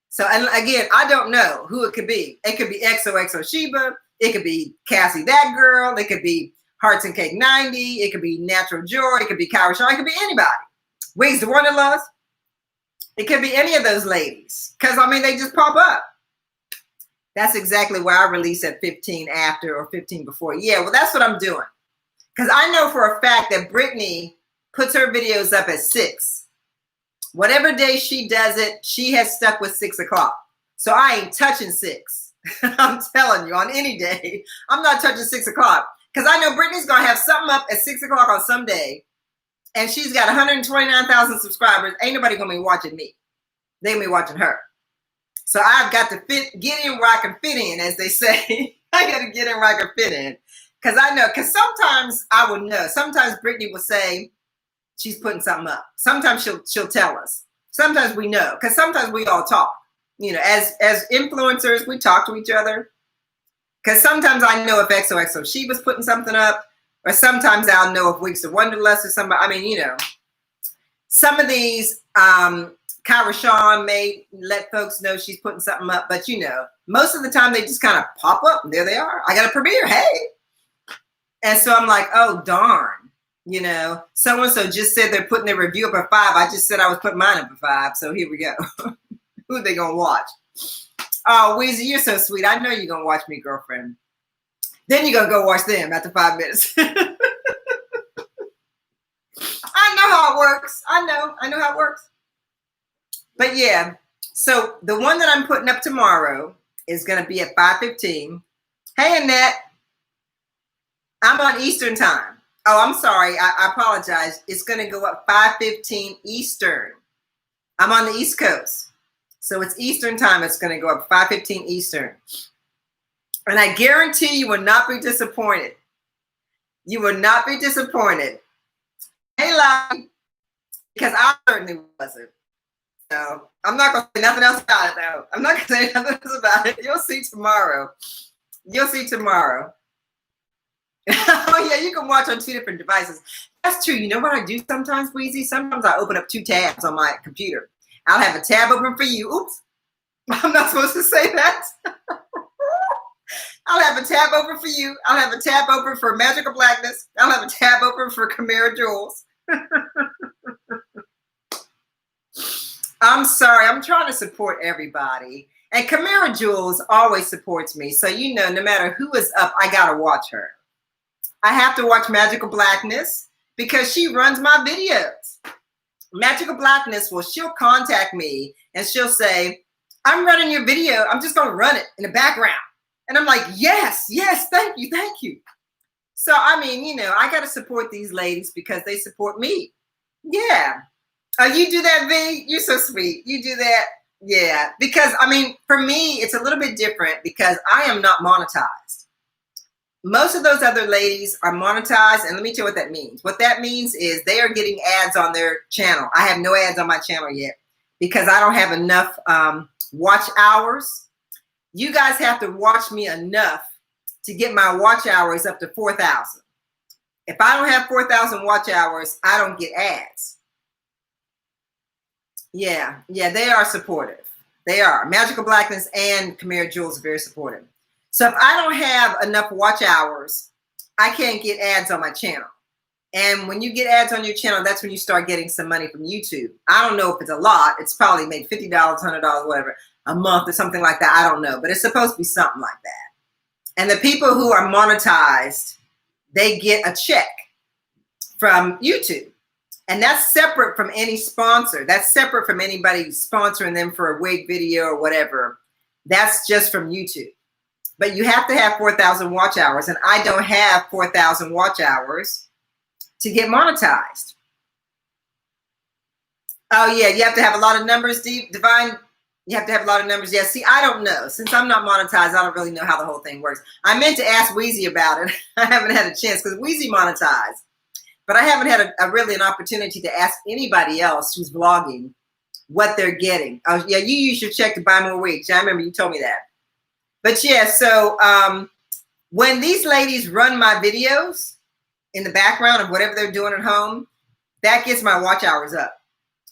So, and again, I don't know who it could be. It could be XOXO Sheba. It could be Cassie That Girl. It could be Hearts and Cake 90. It could be Natural Joy. It could be Kyra Shaw. It could be anybody. Wigs the Wonderlust. It could be any of those ladies. Because, I mean, they just pop up. That's exactly where I release at 15 after or 15 before. Yeah, well, that's what I'm doing. Because I know for a fact that Brittany puts her videos up at 6. Whatever day she does it, she has stuck with 6 o'clock. So I ain't touching 6. I'm telling you, on any day, I'm not touching 6 o'clock. Because I know Brittany's going to have something up at 6 o'clock on some day. And she's got 129,000 subscribers. Ain't nobody going to be watching me. They're going to be watching her. So I've got to get in where I can fit in, as they say. I got to get in where I can fit in. Because I know, because sometimes I would know. Sometimes Brittany will say she's putting something up. Sometimes she'll tell us. Sometimes we know, because sometimes we all talk. You know, as influencers, we talk to each other. Because sometimes I know if XOXO she was putting something up, or sometimes I'll know if Wigs of Wonderlust or somebody. I mean, you know, some of these, Kyra Sean may let folks know she's putting something up, but you know, most of the time they just kind of pop up and there they are. I got a premiere, hey. And so I'm like, oh, darn. You know, so-and-so just said they're putting their review up at 5. I just said I was putting mine up at 5. So here we go. Who are they going to watch? Oh, Weezy, you're so sweet. I know you're going to watch me, girlfriend. Then you're going to go watch them after 5 minutes. I know how it works. I know how it works. But yeah, so the one that I'm putting up tomorrow is going to be at 5:15. Hey, Annette. I'm on Eastern time. Oh, I'm sorry. I apologize. It's going to go up 5:15 Eastern. I'm on the East Coast. So it's Eastern time. It's going to go up 5:15 Eastern. And I guarantee you will not be disappointed. You will not be disappointed. Hey, Lottie. Because I certainly wasn't. So I'm not going to say nothing else about it, though. I'm not going to say nothing else about it. You'll see tomorrow. You'll see tomorrow. Oh, yeah, you can watch on 2 different devices. That's true. You know what I do sometimes, Weezy? Sometimes I open up 2 tabs on my computer. I'll have a tab open for you. Oops. I'm not supposed to say that. I'll have a tab open for you. I'll have a tab open for Magical Blackness. I'll have a tab open for Chimera Jewels. I'm sorry. I'm trying to support everybody. And Chimera Jewels always supports me. So, you know, no matter who is up, I got to watch her. I have to watch Magical Blackness because she runs my videos. Magical Blackness, well, she'll contact me and she'll say, I'm running your video. I'm just going to run it in the background. And I'm like, yes, thank you. So, I mean, you know, I got to support these ladies because they support me. Yeah. Oh, you do that, V? You're so sweet. You do that? Yeah. Because, I mean, for me, it's a little bit different because I am not monetized. Most of those other ladies are monetized, and let me tell you what that means. What that means is they are getting ads on their channel. I have no ads on my channel yet because I don't have enough watch hours. You guys have to watch me enough to get my watch hours up to 4,000. If I don't have 4,000 watch hours, I don't get ads. Yeah, they are supportive. They are. Magical Blackness and Chimera Jewels are very supportive. So if I don't have enough watch hours, I can't get ads on my channel. And when you get ads on your channel, that's when you start getting some money from YouTube. I don't know if it's a lot. It's probably made $50, $100, whatever, a month or something like that. I don't know. But it's supposed to be something like that. And the people who are monetized, they get a check from YouTube. And that's separate from any sponsor. That's separate from anybody sponsoring them for a wig video or whatever. That's just from YouTube. But you have to have 4,000 watch hours, and I don't have 4,000 watch hours to get monetized. Oh, yeah, you have to have a lot of numbers, Divine. You have to have a lot of numbers. Yeah, see, I don't know. Since I'm not monetized, I don't really know how the whole thing works. I meant to ask Weezy about it. I haven't had a chance because Weezy monetized. But I haven't had really an opportunity to ask anybody else who's vlogging what they're getting. Oh, yeah, you use your check to buy more wigs. Yeah, I remember you told me that. But yeah, so when these ladies run my videos in the background of whatever they're doing at home, that gets my watch hours up.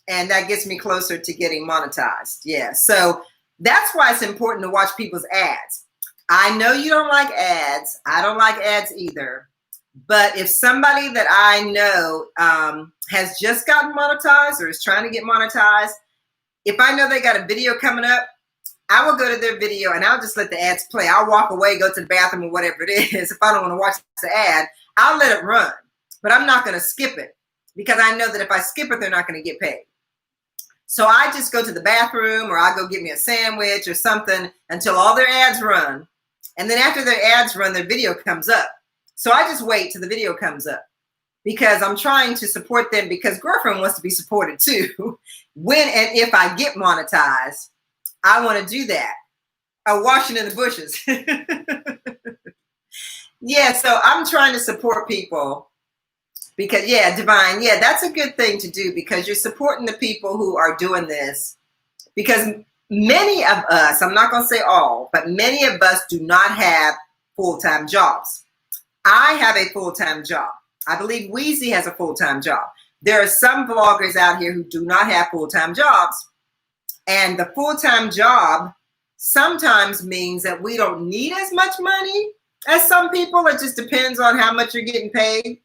And that gets me closer to getting monetized. Yeah, so that's why it's important to watch people's ads. I know you don't like ads. I don't like ads either. But if somebody that I know has just gotten monetized or is trying to get monetized, if I know they got a video coming up, I will go to their video and I'll just let the ads play. I'll walk away, go to the bathroom or whatever it is. If I don't want to watch the ad, I'll let it run, but I'm not going to skip it because I know that if I skip it, they're not going to get paid. So I just go to the bathroom or I go get me a sandwich or something until all their ads run. And then after their ads run, their video comes up. So I just wait till the video comes up because I'm trying to support them because girlfriend wants to be supported too. When and if I get monetized, I want to do that. Washing in the bushes. Yeah, so I'm trying to support people because, yeah, Divine, yeah, that's a good thing to do because you're supporting the people who are doing this because many of us, I'm not going to say all, but many of us do not have full-time jobs. I have a full-time job. I believe Weezy has a full-time job. There are some vloggers out here who do not have full-time jobs. And the full-time job sometimes means that we don't need as much money as some people. It just depends on how much you're getting paid.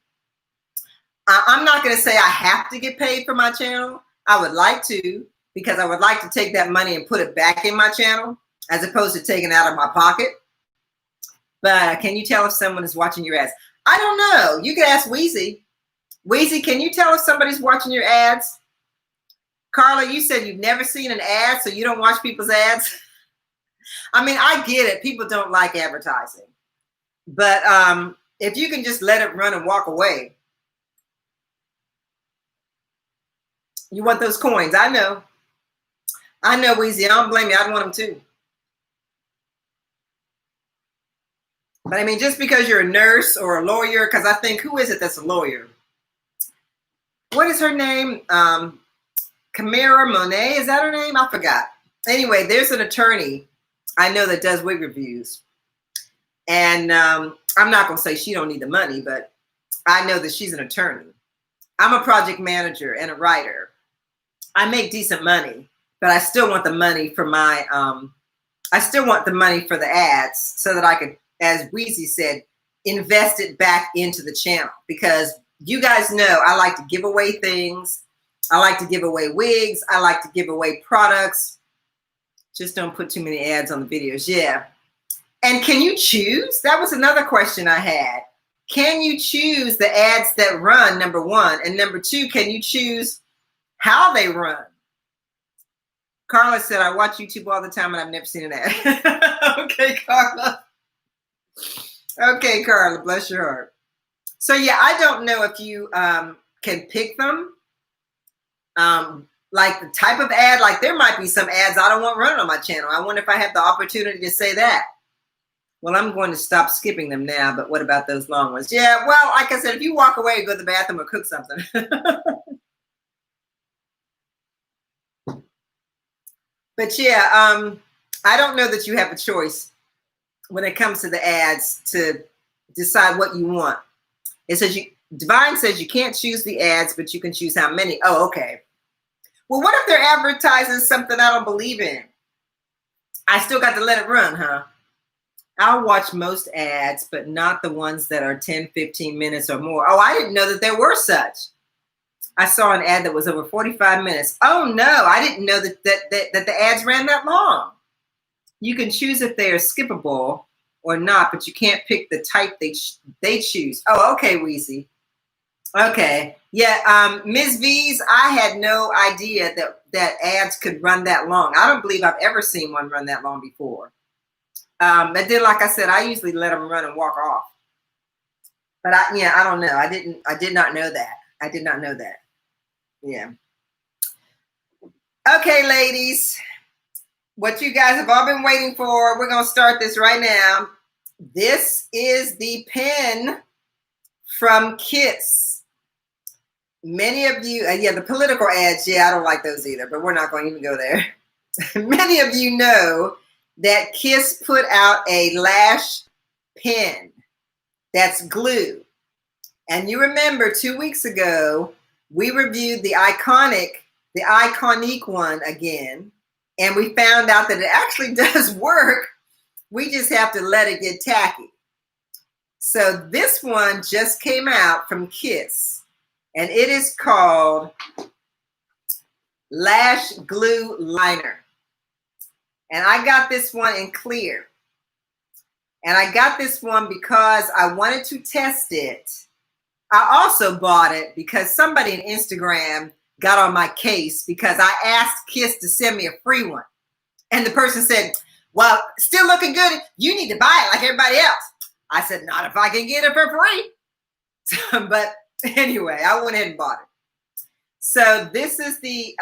I'm not going to say I have to get paid for my channel. I would like to because I would like to take that money and put it back in my channel as opposed to taking it out of my pocket. But can you tell if someone is watching your ads? I don't know. You can ask Weezy. Weezy, can you tell if somebody's watching your ads? Carla, you said you've never seen an ad, so you don't watch people's ads. I mean, I get it. People don't like advertising. But if you can just let it run and walk away. You want those coins. I know. I know, Weezy. I don't blame you. I'd want them too. But I mean, just because you're a nurse or a lawyer, because I think, who is it that's a lawyer? What is her name? Camara Monet, is that her name? I forgot. Anyway, there's an attorney I know that does wig reviews. And I'm not going to say she don't need the money, but I know that she's an attorney. I'm a project manager and a writer. I make decent money, but I still want the money for my, I still want the money for the ads so that I could, as Weezy said, invest it back into the channel. Because you guys know I like to give away things. I like to give away wigs. I like to give away products. Just don't put too many ads on the videos. Yeah. And can you choose? That was another question I had. Can you choose the ads that run, number one? And number two, can you choose how they run? Carla said, I watch YouTube all the time and I've never seen an ad. Okay, Carla. Okay, Carla, bless your heart. So yeah, I don't know if you can pick them. Like the type of ad, like there might be some ads I don't want running on my channel. I wonder if I have the opportunity to say that. Well, I'm going to stop skipping them now, but what about those long ones? Yeah, well, like I said, if you walk away and go to the bathroom or cook something. But yeah, I don't know that you have a choice when it comes to the ads to decide what you want. It says Divine says you can't choose the ads, but you can choose how many. Oh, okay. Well, what if they're advertising something I don't believe in? I still got to let it run, huh? I'll watch most ads, but not the ones that are 10, 15 minutes or more. Oh, I didn't know that there were such. I saw an ad that was over 45 minutes. Oh, no, I didn't know that the ads ran that long. You can choose if they are skippable or not, but you can't pick the type they choose. Oh, okay, Weezy. Okay. Yeah, Ms. V's, I had no idea that ads could run that long. I don't believe I've ever seen one run that long before. And then, like I said, I usually let them run and walk off. But I don't know. I did not know that. I did not know that. Yeah. Okay, ladies. What you guys have all been waiting for, we're going to start this right now. This is the pen from Kiss. Many of you, yeah, the political ads, yeah, I don't like those either, but we're not going to even go there. Many of you know that Kiss put out a lash pen that's glue. And you remember 2 weeks ago, we reviewed the iconic one again, and we found out that it actually does work. We just have to let it get tacky. So this one just came out from Kiss, and it is called Lash Glue Liner. And I got this one in clear. And I got this one because I wanted to test it. I also bought it because somebody on Instagram got on my case because I asked Kiss to send me a free one. And the person said, well, still looking good. You need to buy it like everybody else. I said, not if I can get it for free. But anyway, I went ahead and bought it. So this is the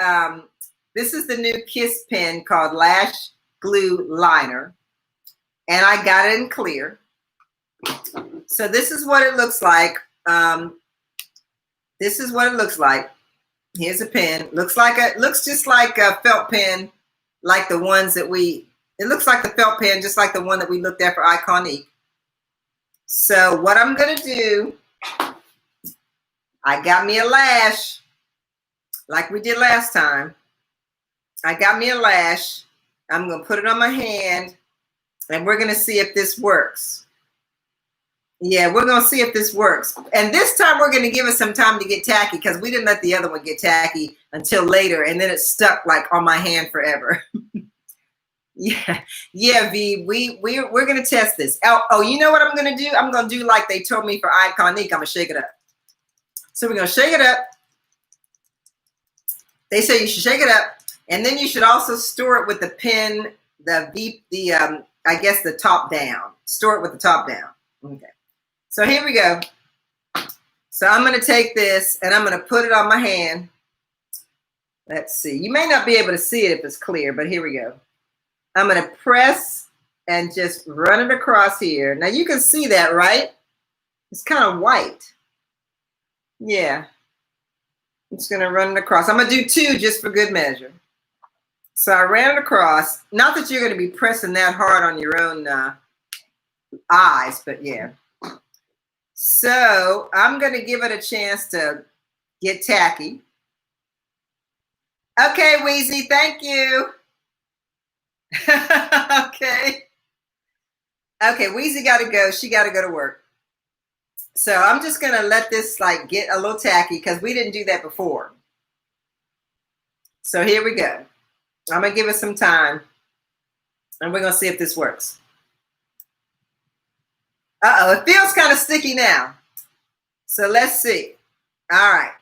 new Kiss pen called Lash Glue Liner. And I got it in clear. So this is what it looks like. This is what it looks like. Here's a pen. Looks just like a felt pen, like the ones that it looks like the felt pen, just like the one that we looked at for Iconique. So what I'm gonna do, I got me a lash, like we did last time. I got me a lash. I'm gonna put it on my hand, and we're gonna see if this works. Yeah, we're gonna see if this works. And this time we're gonna give it some time to get tacky because we didn't let the other one get tacky until later, and then it stuck like on my hand forever. Yeah, V. We're gonna test this. Oh, you know what I'm gonna do? I'm gonna do like they told me for Iconique. I'm gonna shake it up. So we're gonna shake it up. They say you should shake it up, and then you should also store it with the pen, I guess the top down. Store it with the top down. Okay. So here we go. So I'm going to take this and I'm going to put it on my hand. Let's see. You may not be able to see it if it's clear, but here we go. I'm going to press and just run it across here. Now you can see that, right? It's kind of white. Yeah. I'm just going to run it across. I'm going to do 2 just for good measure. So I ran it across. Not that you're going to be pressing that hard on your own eyes, but yeah. So I'm going to give it a chance to get tacky. Okay, Weezy, thank you. Okay. Okay, Weezy got to go. She got to go to work. So I'm just going to let this like get a little tacky because we didn't do that before. So here we go. I'm going to give it some time and we're going to see if this works. Uh-oh, it feels kind of sticky now. So let's see. All right.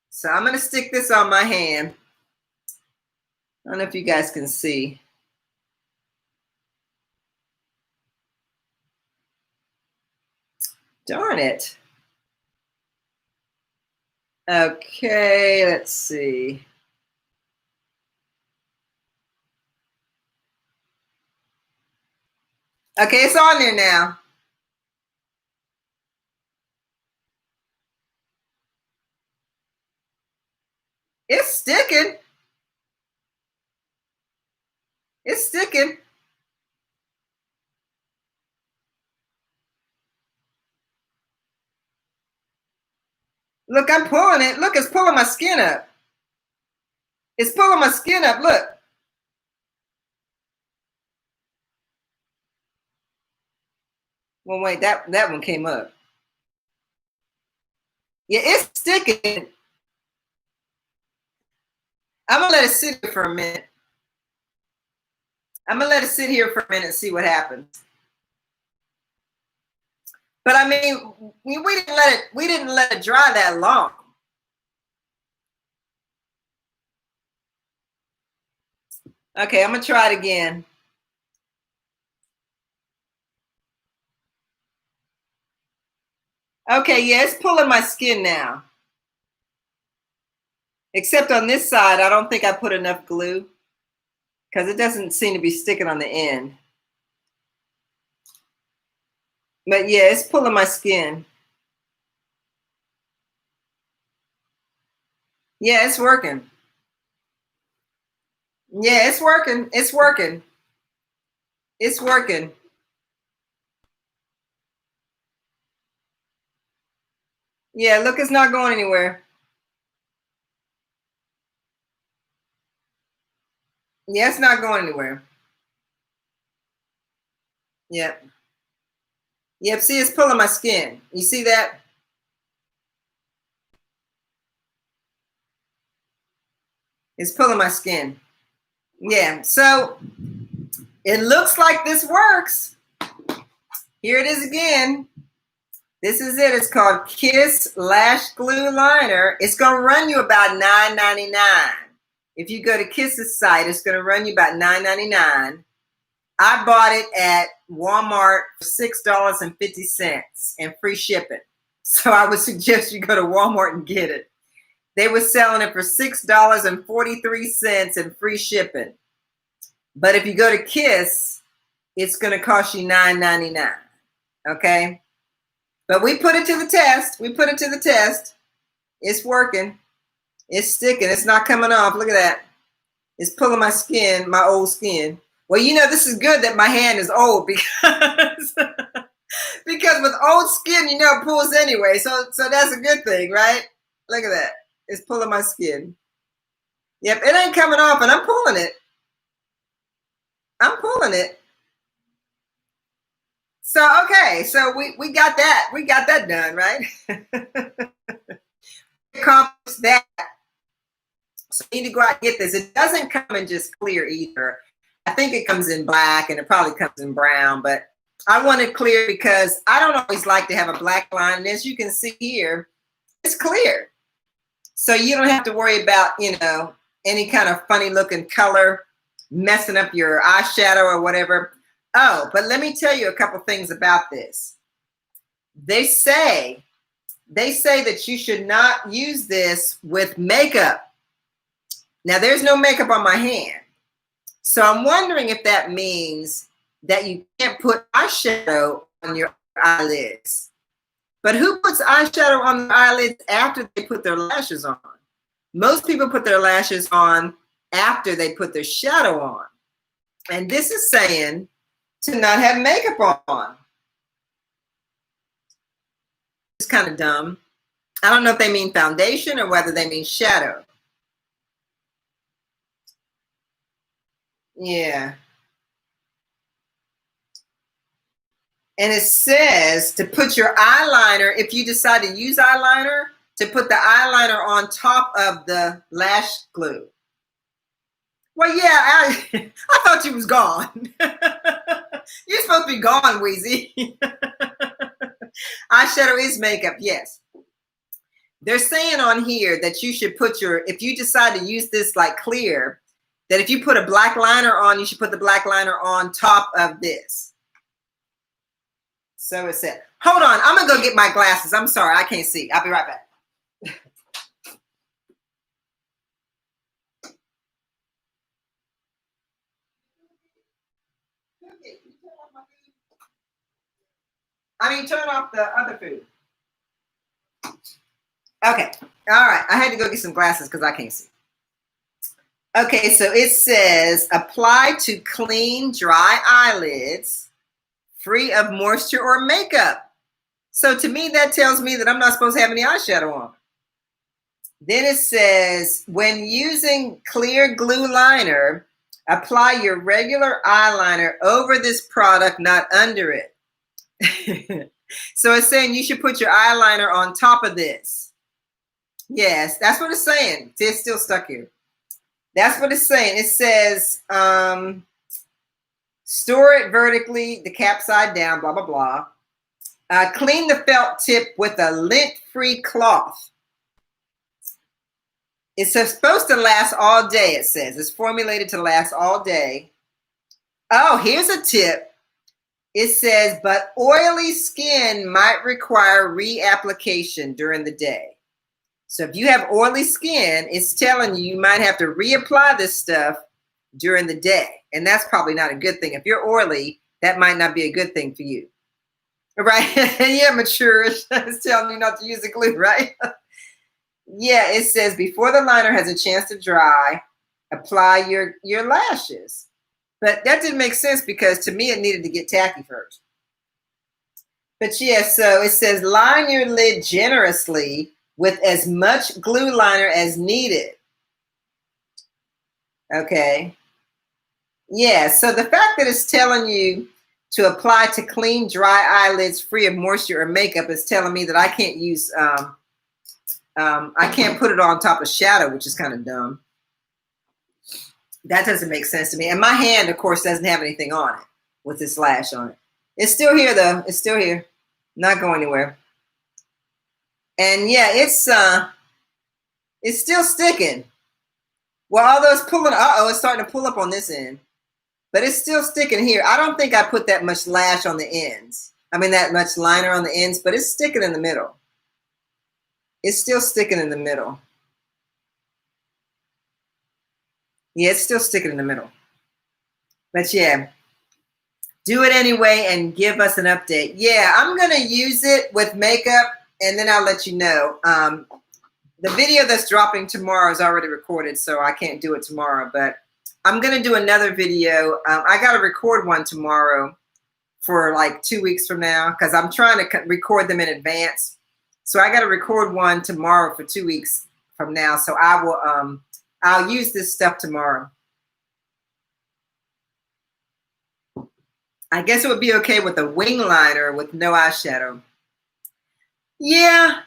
So I'm going to stick this on my hand. I don't know if you guys can see. Darn it. Okay, let's see. Okay, it's on there now. It's sticking. It's sticking. Look, I'm pulling it. Look, it's pulling my skin up. It's pulling my skin up. Look. Well, wait, that one came up. Yeah, it's sticking. I'm going to let it sit here for a minute. I'm going to let it sit here for a minute and see what happens. But I mean, we didn't let it dry that long. Okay, I'm going to try it again. Okay, yeah, it's pulling my skin now. Except on this side, I don't think I put enough glue because it doesn't seem to be sticking on the end. But yeah, it's pulling my skin. Yeah, it's working. Yeah, it's working. It's working. It's working. Yeah, look, it's not going anywhere. Yeah, it's not going anywhere. Yep. Yep, see, it's pulling my skin. You see that? It's pulling my skin. Yeah, so It looks like this works. Here it is again. This is it. It's called Kiss Lash Glue Liner. It's going to run you about $9.99. If you go to Kiss's site, it's going to run you about $9.99. I bought it at Walmart for $6.50 and free shipping. So I would suggest you go to Walmart and get it. They were selling it for $6.43 and free shipping. But if you go to Kiss, it's going to cost you $9.99. Okay? But we put it to the test. We put it to the test. It's working. It's sticking. It's not coming off. Look at that. It's pulling my skin, my old skin. Well, you know, this is good that my hand is old because, because with old skin, you know, it pulls anyway. So that's a good thing, right? Look at that. It's pulling my skin. Yep, it ain't coming off, and I'm pulling it. I'm pulling it. So, okay, so we got that. We got that done, right? Accomplish that. So you need to go out and get this. It doesn't come in just clear either. I think it comes in black, and it probably comes in brown, but I want it clear because I don't always like to have a black line. And as you can see here, it's clear. So you don't have to worry about, you know, any kind of funny looking color messing up your eyeshadow or whatever. Oh, but let me tell you a couple things about this. They say that you should not use this with makeup. Now, there's no makeup on my hand. So I'm wondering if that means that you can't put eyeshadow on your eyelids. But who puts eyeshadow on their eyelids after they put their lashes on? Most people put their lashes on after they put their shadow on. And this is saying to not have makeup on. It's kind of dumb. I don't know if they mean foundation or whether they mean shadow. Yeah. And it says to put your eyeliner, if you decide to use eyeliner, to put the eyeliner on top of the lash glue. Well, yeah, I thought you was gone. You're supposed to be gone, Weezy. Eyeshadow is makeup, yes. They're saying on here that you should put your, if you decide to use this like clear, that if you put a black liner on, you should put the black liner on top of this. So it said, hold on, I'm going to go get my glasses. I'm sorry, I can't see. I'll be right back. Turn off the other food. Okay. All right. I had to go get some glasses because I can't see. Okay. So it says apply to clean, dry eyelids, free of moisture or makeup. So to me, that tells me that I'm not supposed to have any eyeshadow on. Then it says when using clear glue liner, apply your regular eyeliner over this product, not under it. So it's saying you should put your eyeliner on top of this. Yes, that's what it's saying. It's still stuck here. That's what it's saying. It says store it vertically, the cap side down, blah, blah, blah. Clean the felt tip with a lint-free cloth. It's supposed to last all day, it says. It's formulated to last all day. Oh, here's a tip. It says, but oily skin might require reapplication during the day. So if you have oily skin, it's telling you might have to reapply this stuff during the day. And that's probably not a good thing. If you're oily, that might not be a good thing for you. Right? Yeah, mature. It's telling you not to use the glue, right? Yeah, it says before the liner has a chance to dry, apply your lashes. But that didn't make sense because to me it needed to get tacky first. But yeah, so it says line your lid generously with as much glue liner as needed. Okay. Yeah, so the fact that it's telling you to apply to clean, dry eyelids free of moisture or makeup is telling me that I can't use, I can't put it on top of shadow, which is kind of dumb. That doesn't make sense to me. And my hand, of course, doesn't have anything on it with this lash on it. It's still here, though. It's still here. Not going anywhere. And yeah, it's still sticking. Well, although it's pulling, it's starting to pull up on this end. But it's still sticking here. I don't think I put that much lash on the ends. I mean, that much liner on the ends, but it's sticking in the middle. It's still sticking in the middle. Yeah, it's still sticking in the middle. But yeah, do it anyway and give us an update. Yeah, I'm going to use it with makeup, and then I'll let you know. The video that's dropping tomorrow is already recorded, so I can't do it tomorrow. But I'm going to do another video. I got to record one tomorrow for like 2 weeks from now because I'm trying to record them in advance. So I got to record one tomorrow for 2 weeks from now. So I will, I'll use this stuff tomorrow. I guess it would be okay with a wing liner with no eyeshadow. Yeah,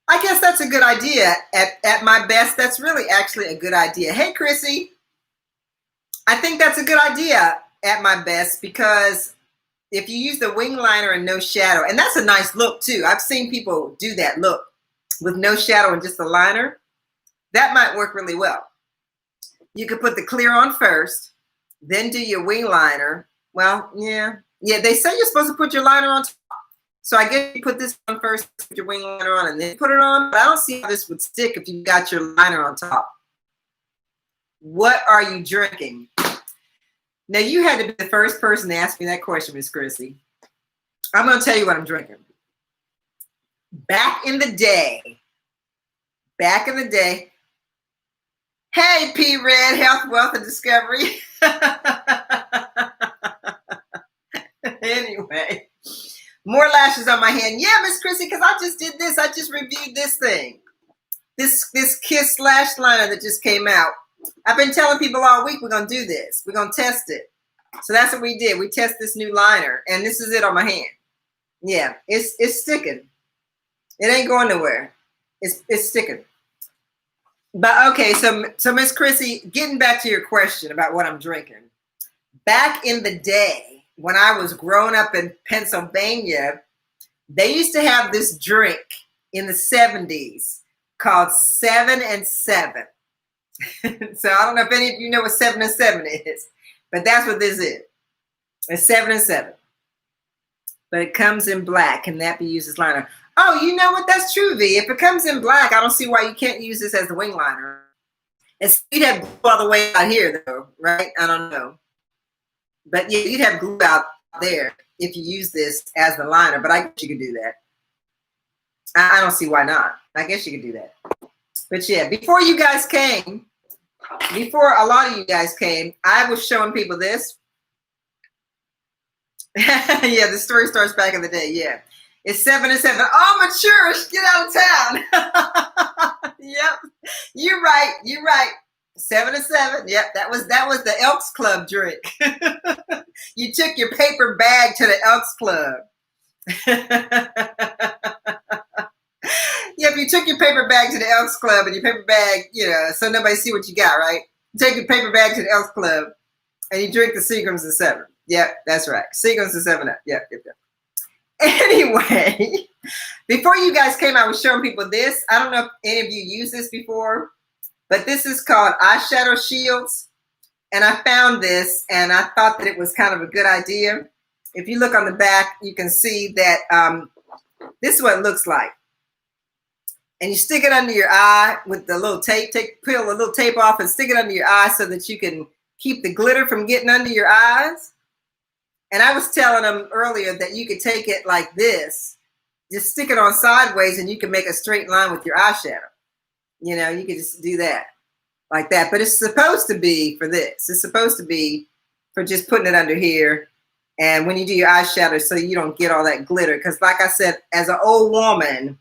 I guess that's a good idea. At my best, that's really actually a good idea. Hey, Chrissy. I think that's a good idea at my best because if you use the wing liner and no shadow, and that's a nice look too. I've seen people do that look with no shadow and just the liner. That might work really well. You could put the clear on first, then do your wing liner. Well, yeah, they say you're supposed to put your liner on top. So I guess you put this on first, put your wing liner on, and then put it on. But I don't see how this would stick if you got your liner on top. What are you drinking? Now, you had to be the first person to ask me that question, Miss Chrissy. I'm going to tell you what I'm drinking. Back in the day. Hey, P. Red, Health, Wealth, and Discovery. Anyway, more lashes on my hand. Yeah, Miss Chrissy, because I just did this. I just reviewed this thing. This Kiss Lash liner that just came out. I've been telling people all week we're going to do this. We're going to test it. So that's what we did. We test this new liner, and this is it on my hand. Yeah, it's sticking. It ain't going nowhere. It's sticking. But okay, so Miss Chrissy, getting back to your question about what I'm drinking. Back in the day, when I was growing up in Pennsylvania, they used to have this drink in the 70s called 7 and 7. So I don't know if any of you know what 7 and 7 is, but that's what this is. It's 7 and 7. But it comes in black. Can that be used as liner? Oh, you know what? That's true, V. If it comes in black, I don't see why you can't use this as the wing liner. It's, you'd have glue all the way out here, though, right? I don't know. But yeah, you'd have glue out there if you use this as the liner. But I guess you could do that. I don't see why not. I guess you could do that. But yeah, before you guys came, before a lot of you guys came, I was showing people this. Yeah, the story starts back in the day. Yeah, it's 7 and 7. Oh, mature, get out of town. Yep, you're right. You're right. 7 and 7. Yep, that was the Elks Club drink. You took your paper bag to the Elks Club. Yep, you took your paper bag to the Elks Club, and your paper bag, so nobody see what you got, right? You take your paper bag to the Elks Club, and you drink the Seagrams and 7. Yep, that's right. Seagrams and 7-Up. Yep. Anyway, before you guys came, I was showing people this. I don't know if any of you used this before, but this is called eyeshadow shields. And I found this, and I thought that it was kind of a good idea. If you look on the back, you can see that this is what it looks like. And you stick it under your eye with the little tape. Peel the little tape off and stick it under your eye so that you can keep the glitter from getting under your eyes. And I was telling them earlier that you could take it like this, just stick it on sideways, and you can make a straight line with your eyeshadow. You could just do that like that. But it's supposed to be for this. It's supposed to be for just putting it under here. And when you do your eyeshadow, so you don't get all that glitter. Because like I said, as an old woman,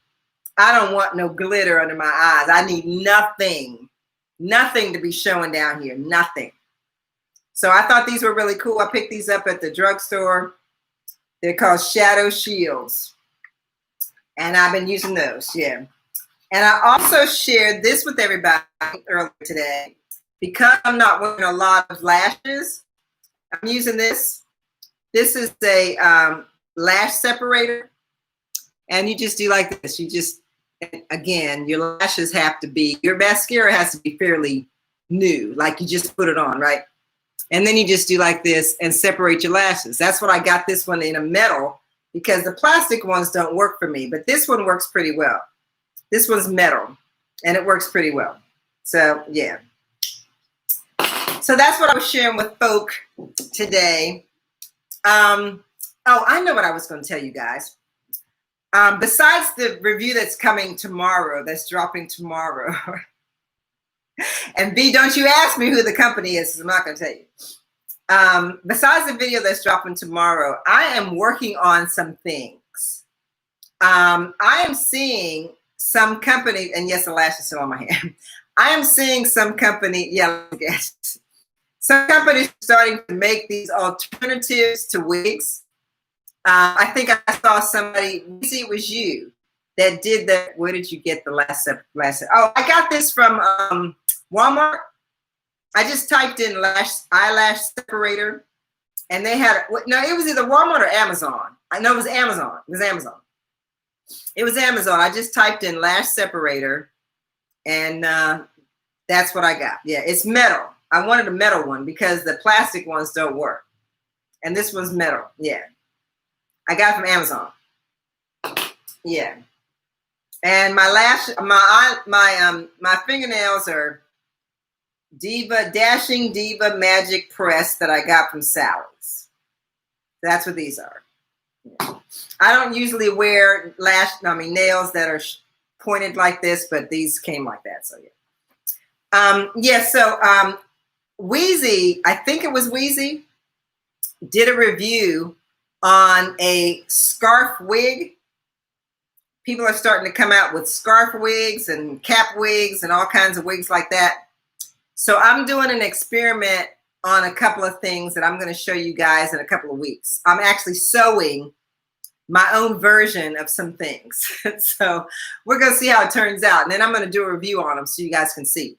I don't want no glitter under my eyes. I need nothing to be showing down here, nothing. So I thought these were really cool. I picked these up at the drugstore. They're called Shadow Shields. And I've been using those, yeah. And I also shared this with everybody earlier today. because I'm not wearing a lot of lashes, I'm using this. This is a lash separator. And you just do like this. You just, again, your lashes have to be, your mascara has to be fairly new. Like you just put it on, right? And then you just do like this and separate your lashes. That's what I got this one in a metal because the plastic ones don't work for me. But this one works pretty well. This one's metal and it works pretty well. So, yeah. So that's what I was sharing with folk today. Oh, I know what I was going to tell you guys. Besides the review that's coming tomorrow, that's dropping tomorrow, and B, don't you ask me who the company is, 'cause I'm not going to tell you. Besides the video that's dropping tomorrow, I am working on some things. I am seeing some company, and yes, the lash is still on my hand. I am seeing some company, yeah, some companies starting to make these alternatives to wigs. I think I saw somebody, maybe it was you, that did that. Where did you get the last? Oh, I got this from Walmart. I just typed in eyelash separator, and they had, no, it was either Walmart or Amazon. I know it was Amazon. It was Amazon. It was Amazon. I just typed in lash separator, and that's what I got. Yeah, it's metal. I wanted a metal one because the plastic ones don't work. And this one's metal. Yeah. I got it from Amazon. Yeah. And my fingernails are Dashing Diva Magic Press that I got from Sally's. That's what these are. Yeah. I don't usually wear nails that are pointed like this, but these came like that. So yeah. Wheezy, I think it was Wheezy, did a review on a scarf wig. People are starting to come out with scarf wigs and cap wigs and all kinds of wigs like that. So I'm doing an experiment on a couple of things that I'm going to show you guys in a couple of weeks. I'm actually sewing my own version of some things. So we're going to see how it turns out. And then I'm going to do a review on them so you guys can see.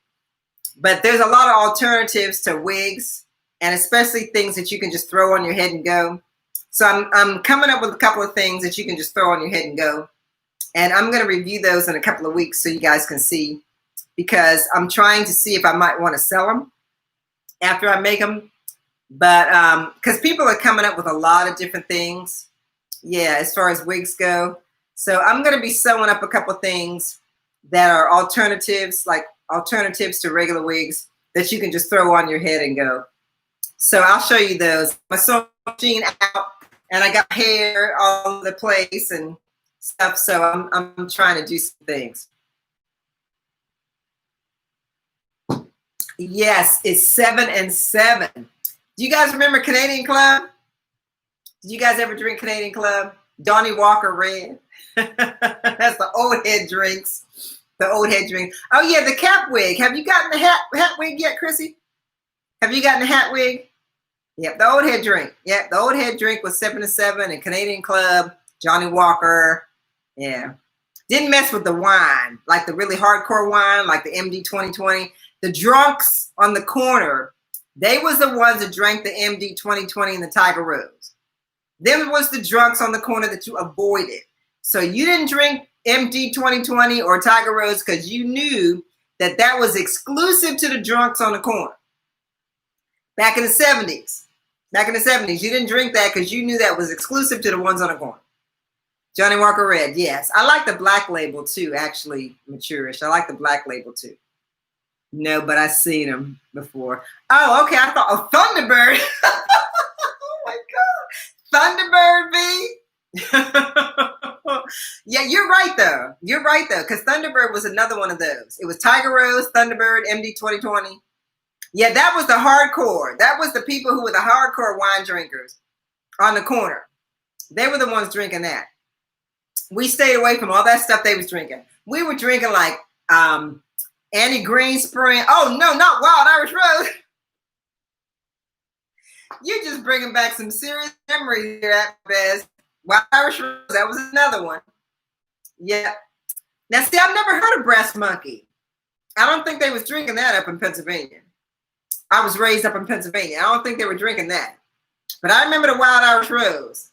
But there's a lot of alternatives to wigs, and especially things that you can just throw on your head and go. So I'm coming up with a couple of things that you can just throw on your head and go. And I'm going to review those in a couple of weeks so you guys can see, because I'm trying to see if I might want to sell them after I make them. But because people are coming up with a lot of different things. Yeah, as far as wigs go. So I'm going to be sewing up a couple of things that are alternatives, like alternatives to regular wigs that you can just throw on your head and go. So I'll show you those. My sewing machine out, and I got hair all over the place and stuff. So I'm trying to do some things. Yes, it's 7 and 7. Do you guys remember Canadian Club? Did you guys ever drink Canadian Club? Donnie Walker Red. That's the old head drinks. The old head drink. Oh yeah, the cap wig. Have you gotten the hat wig yet, Chrissy? Have you gotten the hat wig? Yep, the old head drink. Yep, the old head drink was 7 and 7 and Canadian Club, Johnny Walker. Yeah. Didn't mess with the wine, like the really hardcore wine, like the MD 2020. The drunks on the corner, they was the ones that drank the MD 2020 and the Tiger Rose. Them was the drunks on the corner that you avoided. So you didn't drink MD 2020 or Tiger Rose because you knew that that was exclusive to the drunks on the corner. Back in the 70s. Back in the 70s, you didn't drink that because you knew that was exclusive to the ones on the corner. Johnny Walker Red, yes. I like the black label too, actually, Maturish. I like the black label too. No, but I've seen them before. Oh, okay. I thought, Thunderbird. Oh my God. Thunderbird, B. Yeah, you're right though. You're right though, because Thunderbird was another one of those. It was Tiger Rose, Thunderbird, MD 2020. Yeah, that was the hardcore. That was the people who were the hardcore wine drinkers on the corner. They were the ones drinking that. We stayed away from all that stuff they was drinking. We were drinking like Annie Green Spring. Oh no, not Wild Irish Rose. You're just bringing back some serious memories here at best. Wild Irish Rose, that was another one. Yeah. Now see, I've never heard of Brass Monkey. I don't think they was drinking that up in Pennsylvania. I was raised up in Pennsylvania. I don't think they were drinking that. But I remember the Wild Irish Rose.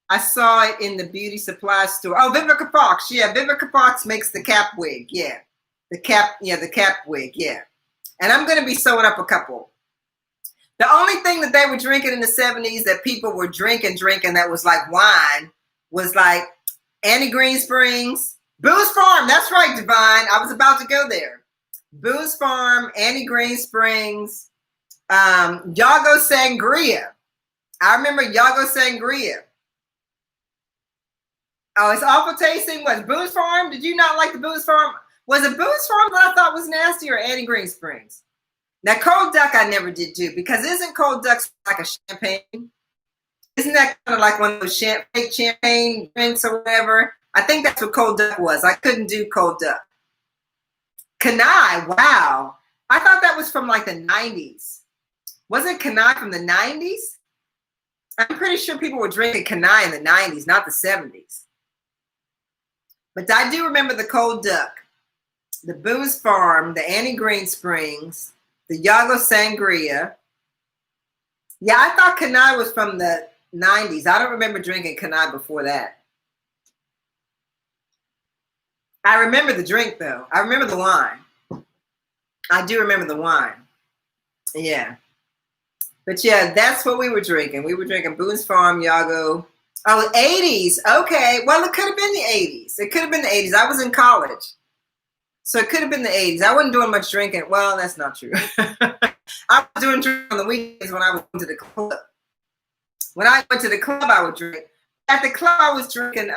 I saw it in the beauty supply store. Oh, Vivica Fox. Yeah, Vivica Fox makes the cap wig. Yeah. The cap wig. Yeah. And I'm going to be sewing up a couple. The only thing that they were drinking in the 70s that people were drinking that was like wine was like Annie Green Springs, Booze Farm. That's right, Divine. I was about to go there. Booze Farm, Annie Green Springs, Yago Sangria. I remember Yago Sangria. Oh, it's awful tasting. Was Booze Farm? Did you not like the Booze Farm? Was it Booze Farm that I thought was nasty or Annie Green Springs? Now, Cold Duck I never did do because isn't Cold Duck like a champagne? Isn't that kind of like one of those fake champagne drinks or whatever? I think that's what Cold Duck was. I couldn't do Cold Duck. Kanai, wow. I thought that was from like the 90s. Wasn't Kanai from the 90s? I'm pretty sure people were drinking Kanai in the 90s, not the 70s. But I do remember the Cold Duck, the Booze Farm, the Annie Green Springs, the Yago Sangria. Yeah, I thought Kanai was from the 90s. I don't remember drinking Kanai before that. I remember the drink, though. I remember the wine. I do remember the wine. Yeah. But, yeah, that's what we were drinking. We were drinking Boone's Farm, Yago. Oh, 80s. Okay. Well, it could have been the 80s. It could have been the 80s. I was in college. So it could have been the 80s. I wasn't doing much drinking. Well, that's not true. I was doing drinking on the weekends when I went to the club. When I went to the club, I would drink. At the club, I was drinking...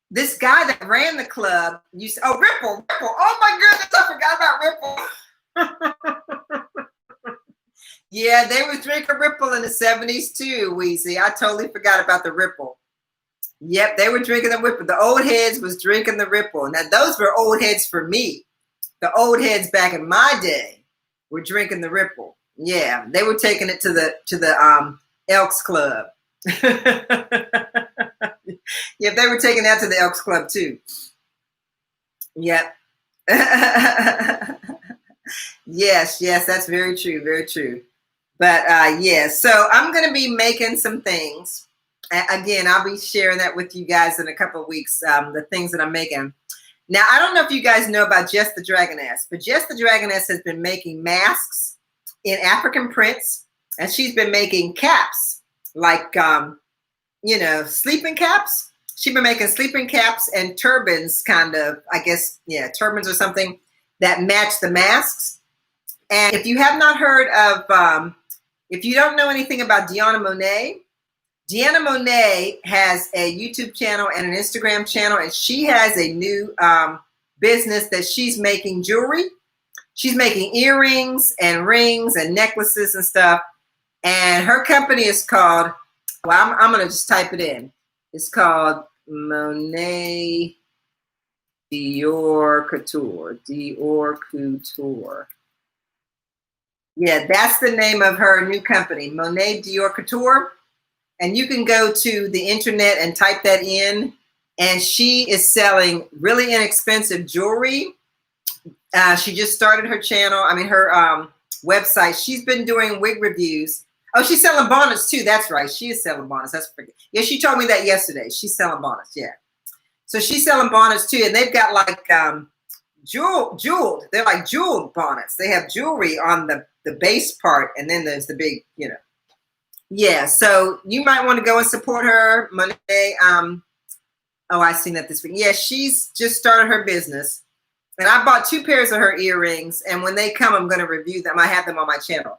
this guy that ran the club used to, Ripple. Oh my goodness, I forgot about Ripple. Yeah, they were drinking Ripple in the 70s too, Weezy. I totally forgot about the Ripple. Yep, they were drinking the Ripple. The old heads was drinking the Ripple. Now those were old heads for me. The old heads back in my day were drinking the Ripple. Yeah, they were taking it to the Elks Club. Yep, they were taking that to the Elks Club too. Yep. Yes, that's very true, very true. But yeah, so I'm going to be making some things. Again, I'll be sharing that with you guys in a couple of weeks, the things that I'm making. Now, I don't know if you guys know about Jess the Dragoness, but Jess the Dragoness has been making masks in African prints, and she's been making caps, like, sleeping caps. She's been making sleeping caps and turbans, kind of, I guess, yeah, turbans or something that match the masks. And if you have not heard of, if you don't know anything about Deanna Monet has a YouTube channel and an Instagram channel, and she has a new business that she's making jewelry. She's making earrings and rings and necklaces and stuff. And her company is called, well, I'm going to just type it in. It's called Monet Dior Couture. Dior Couture. Yeah, that's the name of her new company, Monet Dior Couture. And you can go to the internet and type that in. And she is selling really inexpensive jewelry. She just started her channel. I mean, her website. She's been doing wig reviews. Oh, she's selling bonnets too. That's right. She is selling bonnets. Yeah, she told me that yesterday. She's selling bonnets. Yeah. So she's selling bonnets too. And they've got like jeweled. They're like jeweled bonnets. They have jewelry on the base part. And then there's the big, Yeah. So you might want to go and support her. Monet. Oh, I seen that this week. Yeah, she's just started her business. And I bought 2 pairs of her earrings. And when they come, I'm going to review them. I have them on my channel.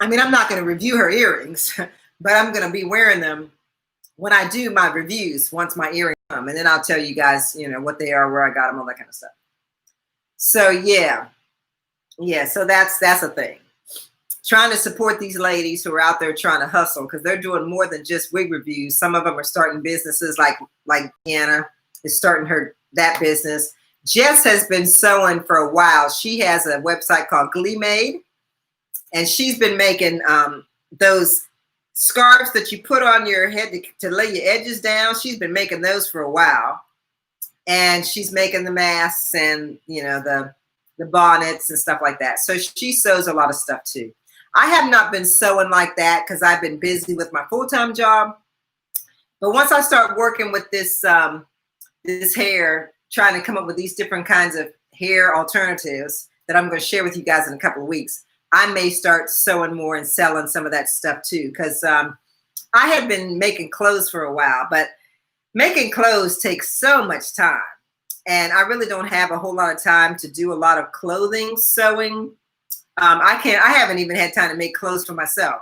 I mean, I'm not going to review her earrings, but I'm going to be wearing them when I do my reviews once my earrings come. And then I'll tell you guys, what they are, where I got them, all that kind of stuff. So, yeah. Yeah, so that's a thing. Trying to support these ladies who are out there trying to hustle because they're doing more than just wig reviews. Some of them are starting businesses like Anna is starting that business. Jess has been sewing for a while. She has a website called Glee Made. And she's been making those scarves that you put on your head to lay your edges down. She's been making those for a while. and she's making the masks and, you know, the bonnets and stuff like that. So she sews a lot of stuff too. I have not been sewing like that because I've been busy with my full-time job. But once I start working with this this hair, trying to come up with these different kinds of hair alternatives that I'm going to share with you guys in a couple of weeks, I may start sewing more and selling some of that stuff too. Because I had been making clothes for a while, but making clothes takes so much time. And I really don't have a whole lot of time to do a lot of clothing sewing. I haven't even had time to make clothes for myself.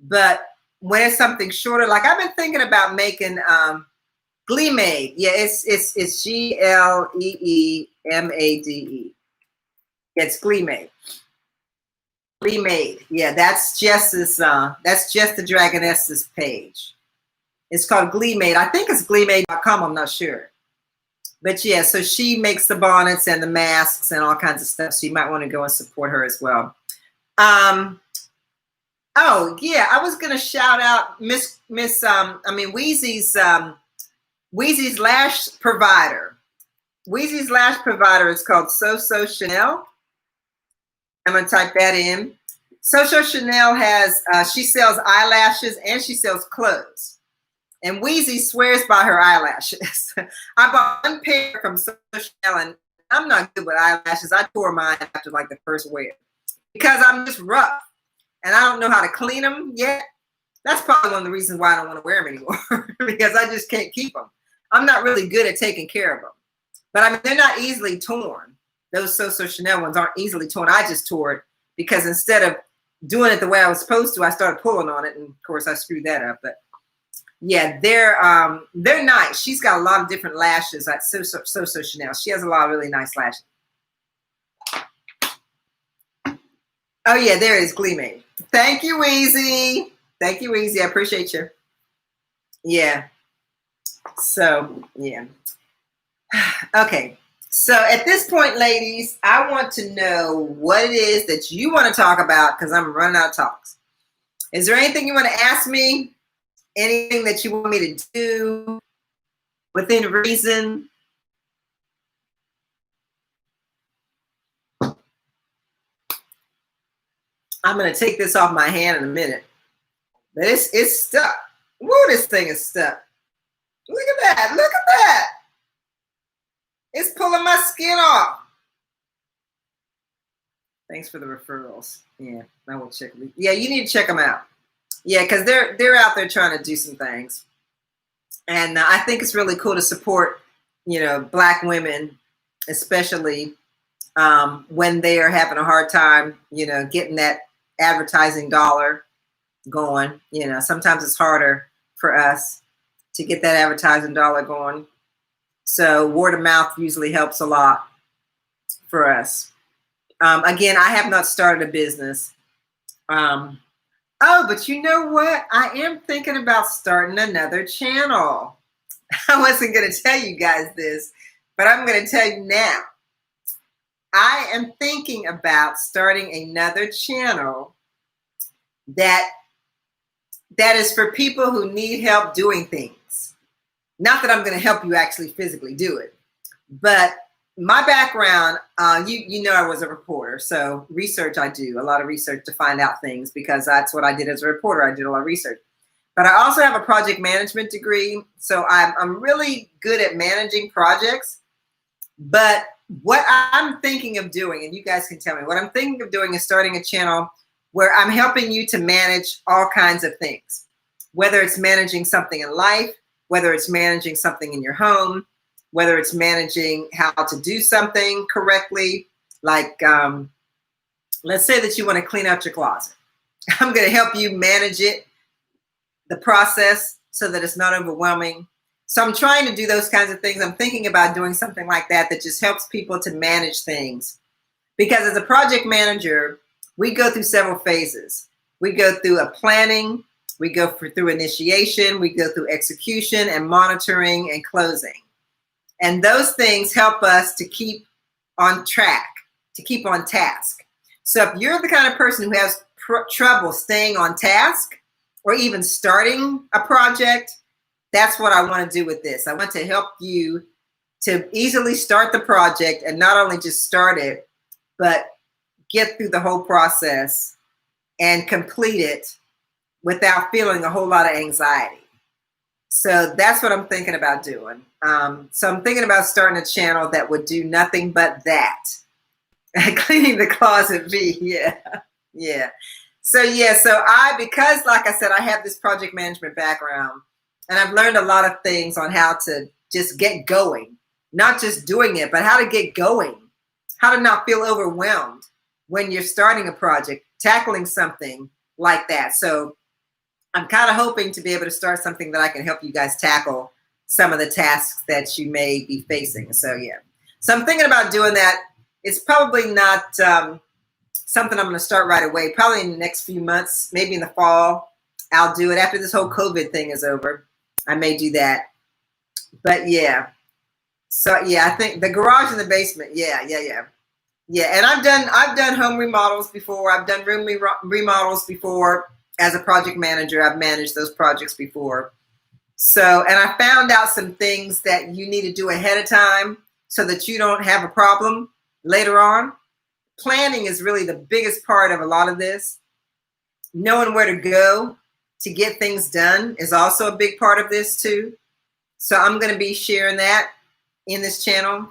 But when it's something shorter, like I've been thinking about making Glee Made. Yeah, it's GLEEMADE. It's Glee Made. Glee Made. Yeah, that's just this. That's just the Dragoness's page. It's called Glee Made. I think it's gleemade.com. I'm not sure. But yeah, so she makes the bonnets and the masks and all kinds of stuff. So you might want to go and support her as well. Oh yeah, I was gonna shout out Wheezy's lash provider. Wheezy's lash provider is called So Chanel. I'm gonna type that in. So Chanel has she sells eyelashes and she sells clothes. And Wheezy swears by her eyelashes. I bought one pair from So Chanel, and I'm not good with eyelashes. I tore mine after like the first wear because I'm just rough and I don't know how to clean them yet. That's probably one of the reasons why I don't want to wear them anymore because I just can't keep them. I'm not really good at taking care of them. But I mean, they're not easily torn. Those So Chanel ones aren't easily torn. I just tore it because instead of doing it the way I was supposed to, I started pulling on it, and of course I screwed that up. But yeah, they're nice. She's got a lot of different lashes at So Chanel. She has a lot of really nice lashes. Oh yeah, there is Glee Made. Thank you, Wheezy. Thank you, Wheezy. I appreciate you. Yeah. So yeah. Okay. So at this point, ladies, I want to know what it is that you want to talk about because I'm running out of talks. Is there anything you want to ask me? Anything that you want me to do within reason? I'm going to take this off my hand in a minute. But it's stuck. Woo, this thing is stuck. Look at that. Look at that. It's pulling my skin off. Thanks for the referrals. Yeah, I will check. Yeah, you need to check them out. Yeah, because they're out there trying to do some things. And I think it's really cool to support, you know, Black women, especially when they are having a hard time, you know, getting that advertising dollar going. You know, sometimes it's harder for us to get that advertising dollar going. So word of mouth usually helps a lot for us. Again, I have not started a business. Oh, but you know what? I am thinking about starting another channel. I wasn't going to tell you guys this, but I'm going to tell you now. I am thinking about starting another channel that is for people who need help doing things. Not that I'm going to help you actually physically do it, but my background, you know, I was a reporter, so research I do, a lot of research to find out things because that's what I did as a reporter. I did a lot of research. But I also have a project management degree, so I'm really good at managing projects. But what I'm thinking of doing, and you guys can tell me, what I'm thinking of doing is starting a channel where I'm helping you to manage all kinds of things, whether it's managing something in life, whether it's managing something in your home, whether it's managing how to do something correctly, like let's say that you want to clean out your closet. I'm going to help you manage it, the process, so that it's not overwhelming. So I'm trying to do those kinds of things. I'm thinking about doing something like that that just helps people to manage things. Because as a project manager, we go through several phases. We go through a planning, we go through initiation, we go through execution and monitoring and closing. And those things help us to keep on track, to keep on task. So if you're the kind of person who has trouble staying on task or even starting a project, that's what I want to do with this. I want to help you to easily start the project, and not only just start it, but get through the whole process and complete it without feeling a whole lot of anxiety. So that's what I'm thinking about doing. So I'm thinking about starting a channel that would do nothing but that. Cleaning the closet V, yeah. So because like I said, I have this project management background, and I've learned a lot of things on how to just get going, not just doing it, but how to get going, how to not feel overwhelmed when you're starting a project, tackling something like that. So I'm kind of hoping to be able to start something that I can help you guys tackle some of the tasks that you may be facing. So yeah, so I'm thinking about doing that. It's probably not something I'm going to start right away. Probably in the next few months, maybe in the fall, I'll do it after this whole COVID thing is over. I may do that. But yeah, so yeah, I think the garage and the basement. Yeah. And I've done home remodels before. I've done room remodels before as a project manager. I've managed those projects before. So, and I found out some things that you need to do ahead of time so that you don't have a problem later on. Planning is really the biggest part of a lot of this. Knowing where to go to get things done is also a big part of this too. So I'm going to be sharing that in this channel.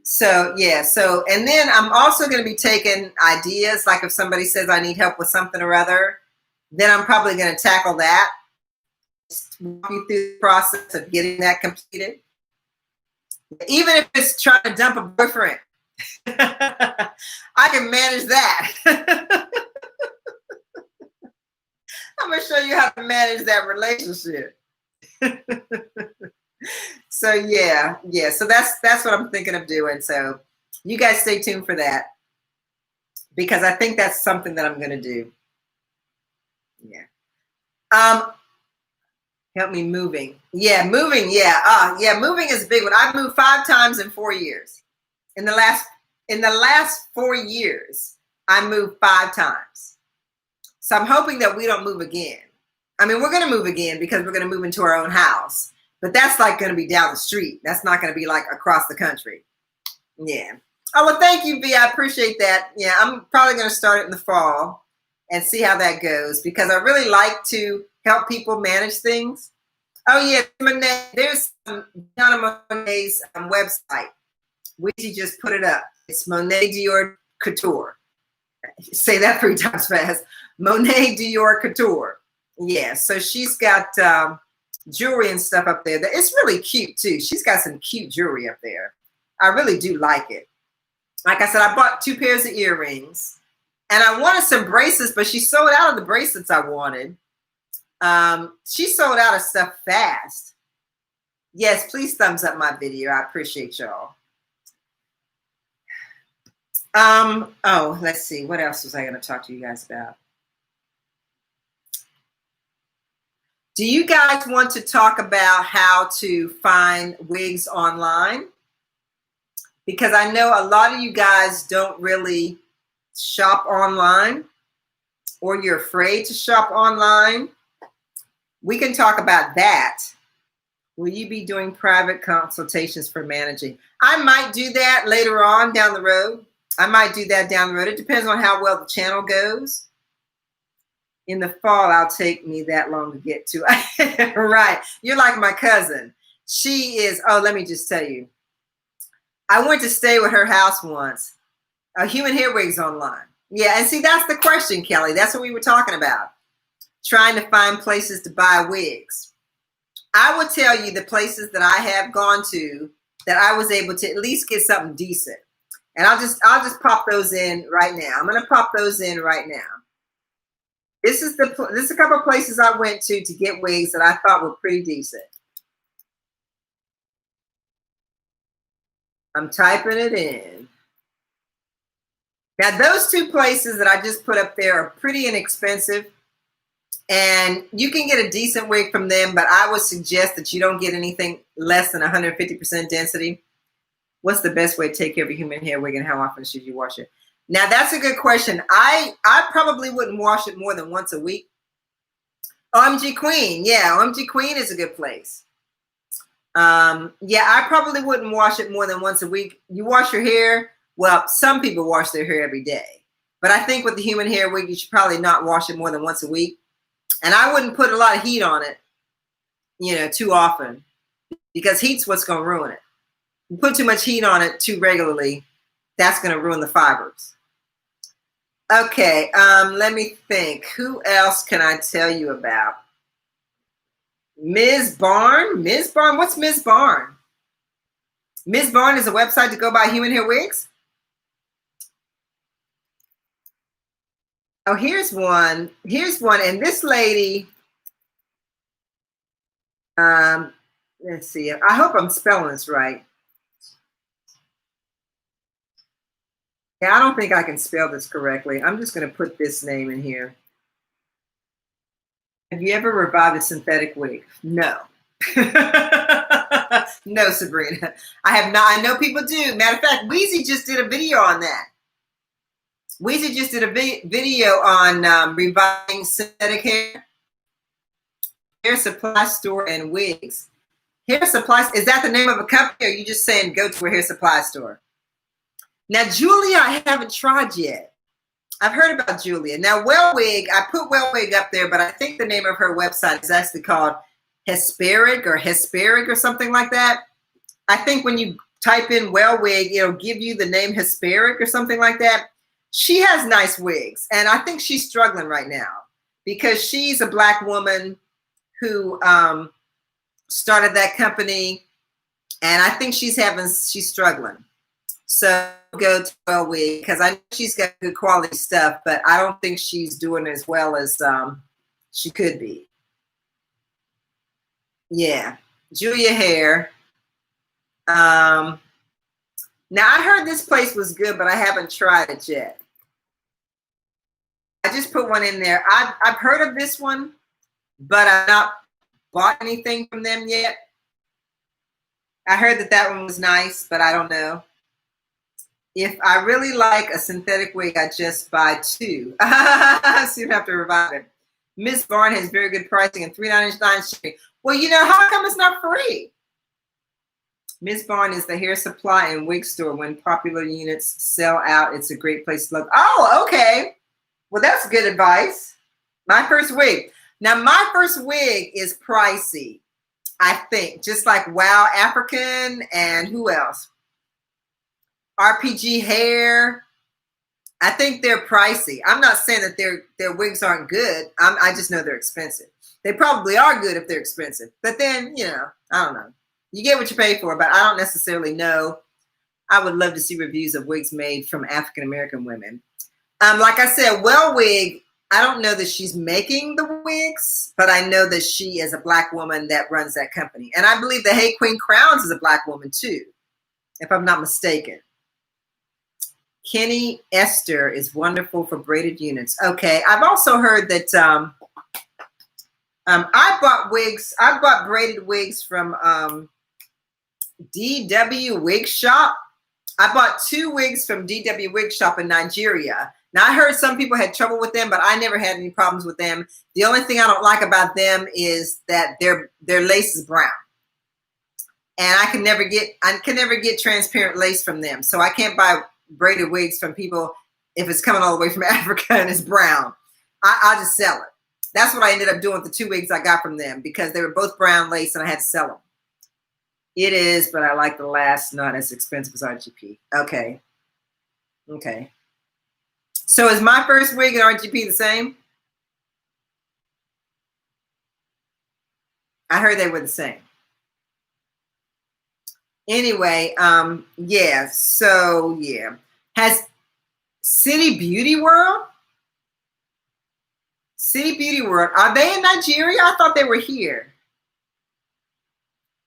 So yeah, and then I'm also going to be taking ideas, like if somebody says I need help with something or other, then I'm probably going to tackle that. Just walk you through the process of getting that completed. Even if it's trying to dump a boyfriend, I can manage that. I'm going to show you how to manage that relationship. So yeah. So that's what I'm thinking of doing. So you guys stay tuned for that, because I think that's something that I'm going to do. Yeah. Help me moving. Yeah, moving. Yeah. Moving is a big one. I've moved 5 times in 4 years. In the last 4 years, I moved 5 times. So I'm hoping that we don't move again. I mean, we're going to move again because we're going to move into our own house. But that's like going to be down the street. That's not going to be like across the country. Yeah. Oh, well, thank you, V. I appreciate that. Yeah, I'm probably going to start it in the fall and see how that goes, because I really like to help people manage things. Oh, yeah. Monet, there's Donna Monet's website. Wheezy just put it up. It's Monet Dior Couture. Say that 3 times fast. Monet Dior Couture. Yeah, so she's got jewelry and stuff up there. It's really cute too. She's got some cute jewelry up there. I really do like it. Like I said, I bought 2 pairs of earrings, and I wanted some bracelets, but she sold out of the bracelets I wanted. She sold out of stuff fast. Yes, please thumbs up my video. I appreciate y'all. Oh, let's see. What else was I going to talk to you guys about? Do you guys want to talk about how to find wigs online? Because I know a lot of you guys don't really shop online, or you're afraid to shop online. We can talk about that. Will you be doing private consultations for managing? I might do that later on down the road. I might do that down the road. It depends on how well the channel goes. In the fall, I'll take me that long to get to. Right. You're like my cousin. She is, oh, let me just tell you. I went to stay with her house once. Human hair wigs online. Yeah, and see, that's the question, Kelly. That's what we were talking about. Trying to find places to buy wigs. I will tell you the places that I have gone to that I was able to at least get something decent. And I'll just pop those in right now. I'm going to pop those in right now. This is a couple of places I went to get wigs that I thought were pretty decent. I'm typing it in. Now, those 2 places that I just put up there are pretty inexpensive, and you can get a decent wig from them, but I would suggest that you don't get anything less than 150% density. What's the best way to take care of a human hair wig, and how often should you wash it? Now, that's a good question. I probably wouldn't wash it more than once a week. OMG Queen. Yeah, OMG Queen is a good place. Yeah, I probably wouldn't wash it more than once a week. You wash your hair. Well, some people wash their hair every day. But I think with the human hair wig, you should probably not wash it more than once a week. And I wouldn't put a lot of heat on it, you know, too often, because heat's what's going to ruin it. You put too much heat on it too regularly, that's going to ruin the fibers. Okay, let me think. Who else can I tell you about? Ms. Barn? Ms. Barn? What's Ms. Barn? Ms. Barn is a website to go buy human hair wigs? Oh, here's one. Here's one. And this lady, let's see. I hope I'm spelling this right. Yeah, I don't think I can spell this correctly. I'm just going to put this name in here. Have you ever revived a synthetic wig? No. No, Sabrina. I have not. I know people do. Matter of fact, Weezy just did a video on that. Weezy just did a video on reviving synthetic hair supply store and wigs. Hair supply, is that the name of a company, or are you just saying go to a hair supply store? Now, Julia, I haven't tried yet. I've heard about Julia. Now, Well Wig, I put Well Wig up there, but I think the name of her website is actually called Hesperic or something like that. I think when you type in Well Wig, it'll give you the name Hesperic or something like that. She has nice wigs, and I think she's struggling right now because she's a Black woman who started that company, and I think she's struggling. So go to Well Wig because I know she's got good quality stuff, but I don't think she's doing as well as she could be. Yeah, Julia Hair. Now I heard this place was good, but I haven't tried it yet. I just put one in there. I've heard of this one, but I've not bought anything from them yet. I heard that one was nice, but I don't know. If I really like a synthetic wig, I just buy two. So you have to revive it. Miss Barn has very good pricing and $3.99 shipping. Well, you know, how come it's not free? Miss Barn is the hair supply and wig store. When popular units sell out, it's a great place to look. Oh, okay. Well, that's good advice. My first wig. Now, my first wig is pricey, I think. Just like Wow African and who else? RPG Hair. I think they're pricey. I'm not saying that their wigs aren't good. I just know they're expensive. They probably are good if they're expensive. But then, you know, I don't know. You get what you pay for, but I don't necessarily know. I would love to see reviews of wigs made from African-American women. Like I said, Well Wig, I don't know that she's making the wigs, but I know that she is a Black woman that runs that company. And I believe the Hey Queen Crowns is a Black woman too, if I'm not mistaken. Kenny Esther is wonderful for braided units. Okay, I've also heard that I bought wigs. I bought braided wigs from DW Wig Shop. I bought 2 wigs from DW Wig Shop in Nigeria. Now, I heard some people had trouble with them, but I never had any problems with them. The only thing I don't like about them is that their lace is brown. And I can never get transparent lace from them. So I can't buy braided wigs from people if it's coming all the way from Africa and it's brown. I'll just sell it. That's what I ended up doing with the 2 wigs I got from them because they were both brown lace and I had to sell them. It is, but I like the Lash, not as expensive as RGP. Okay. Okay. So is my first wig and RGP the same? I heard they were the same. Anyway, yeah, so yeah. Has City Beauty World? City Beauty World, are they in Nigeria? I thought they were here.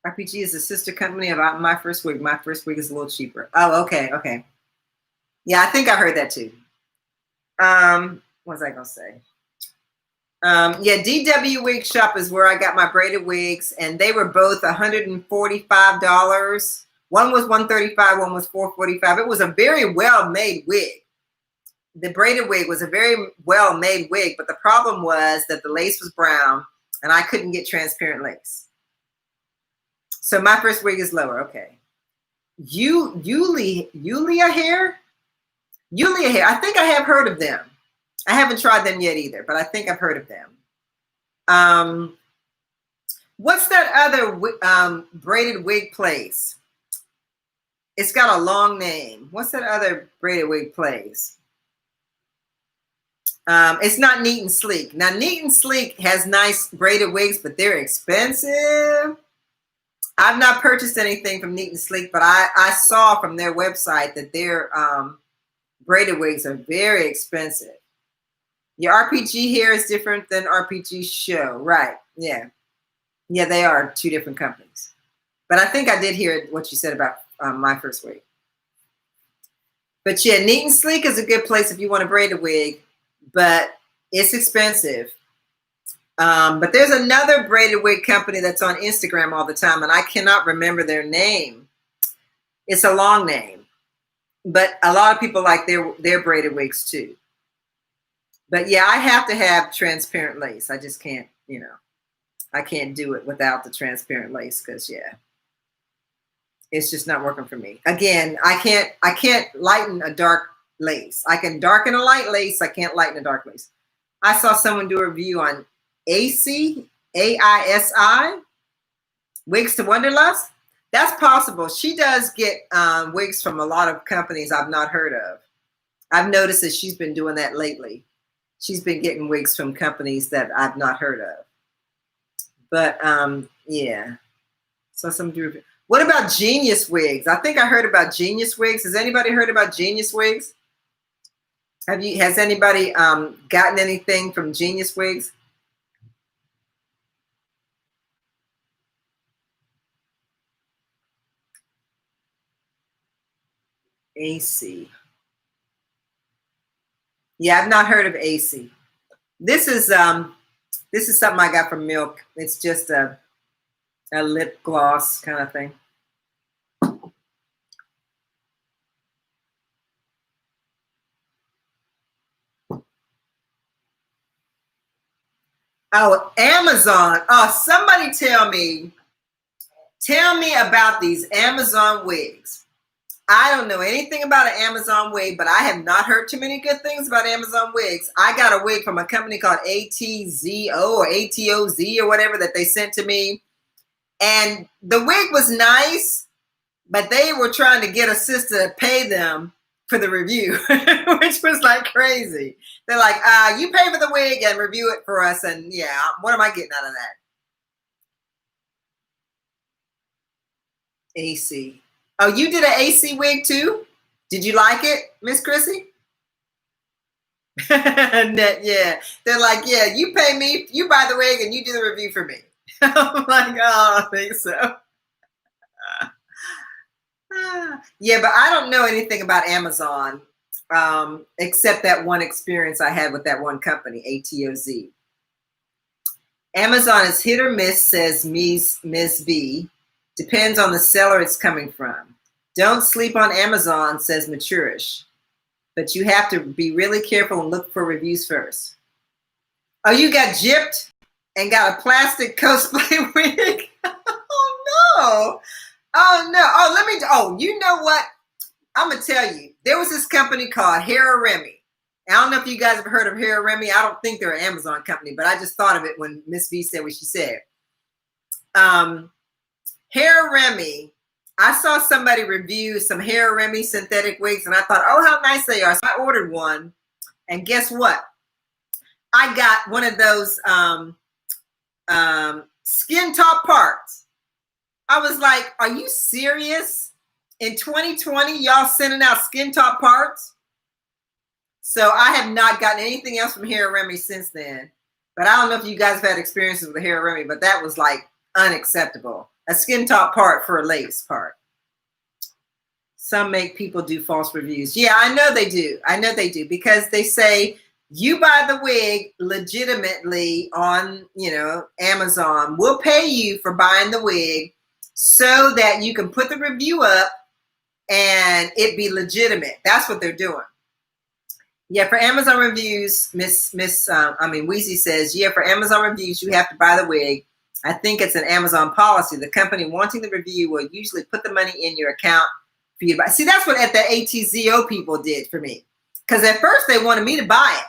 RPG is a sister company of My First Wig. My First Wig is a little cheaper. Oh, okay, okay. Yeah, I think I heard that too. What was I gonna say? Yeah, DW Wig Shop is where I got my braided wigs, and they were both $145. One was $135, one was $445. It was a very well-made wig. The braided wig was a very well-made wig, but the problem was that the lace was brown, and I couldn't get transparent lace. So my first wig is lower. Okay. Yulia hair. I think I have heard of them. I haven't tried them yet either, but I think I've heard of them. What's that other braided wig place? It's got a long name. What's that other braided wig place? It's not Neat and Sleek. Now, Neat and Sleek has nice braided wigs, but they're expensive. I've not purchased anything from Neat and Sleek, but I saw from their website that their braided wigs are very expensive. Your RPG hair is different than RPG Show. Right. Yeah. Yeah, they are two different companies. But I think I did hear what you said about my first wig. But yeah, Neat and Sleek is a good place if you want to braid a wig, but it's expensive. But there's another braided wig company that's on Instagram all the time, and I cannot remember their name. It's a long name, but a lot of people like their braided wigs too. But yeah, I have to have transparent lace. I just can't, I can't do it without the transparent lace because yeah, it's just not working for me. Again, I can't lighten a dark lace. I can darken a light lace. I can't lighten a dark lace. I saw someone do a review on AISI, Wigs to Wonderlust. That's possible. She does get wigs from a lot of companies I've not heard of. I've noticed that she's been doing that lately. She's been getting wigs from companies that I've not heard of. But yeah. So what about Genius Wigs? I think I heard about Genius Wigs. Has anybody heard about Genius Wigs? Has anybody gotten anything from Genius Wigs? AC. Yeah, I've not heard of AC. This is something I got from Milk. It's just a lip gloss kind of thing. Oh, Amazon. Oh, somebody tell me about these Amazon wigs. I don't know anything about an Amazon wig, but I have not heard too many good things about Amazon wigs. I got a wig from a company called ATZO or ATOZ or whatever that they sent to me. And the wig was nice, but they were trying to get a sister to pay them for the review, which was like crazy. They're like, you pay for the wig and review it for us. And yeah, what am I getting out of that? AC. Oh, you did an AC wig too? Did you like it, Miss Chrissy? Yeah. They're like, yeah, you pay me, you buy the wig and you do the review for me. I'm like, oh, I think so. Yeah, but I don't know anything about Amazon except that one experience I had with that one company, ATOZ. Amazon is hit or miss, says Ms. B. Depends on the seller it's coming from. Don't sleep on Amazon, says Maturish. But you have to be really careful and look for reviews first. Oh, you got gypped and got a plastic cosplay wig? Oh, no. Oh, no. Oh, you know what? I'm going to tell you. There was this company called Remi. I don't know if you guys have heard of Remi. I don't think they're an Amazon company, but I just thought of it when Miss V said what she said. Remi. I saw somebody review some Remi synthetic wigs, and I thought, oh, how nice they are. So I ordered one, and guess what? I got one of those skin top parts. I was like, are you serious? In 2020, y'all sending out skin top parts? So I have not gotten anything else from Remi since then. But I don't know if you guys have had experiences with Remi, but that was like unacceptable. A skin top part for a lace part. Some make people do false reviews. Yeah, I know they do. I know they do because they say you buy the wig legitimately on, Amazon. We'll pay you for buying the wig so that you can put the review up and it be legitimate. That's what they're doing. Yeah, for Amazon reviews, Wheezy says, yeah, for Amazon reviews, you have to buy the wig I think it's an Amazon policy. The company wanting the review will usually put the money in your account for you to buy. See, that's what the ATZO people did for me. Because at first they wanted me to buy it.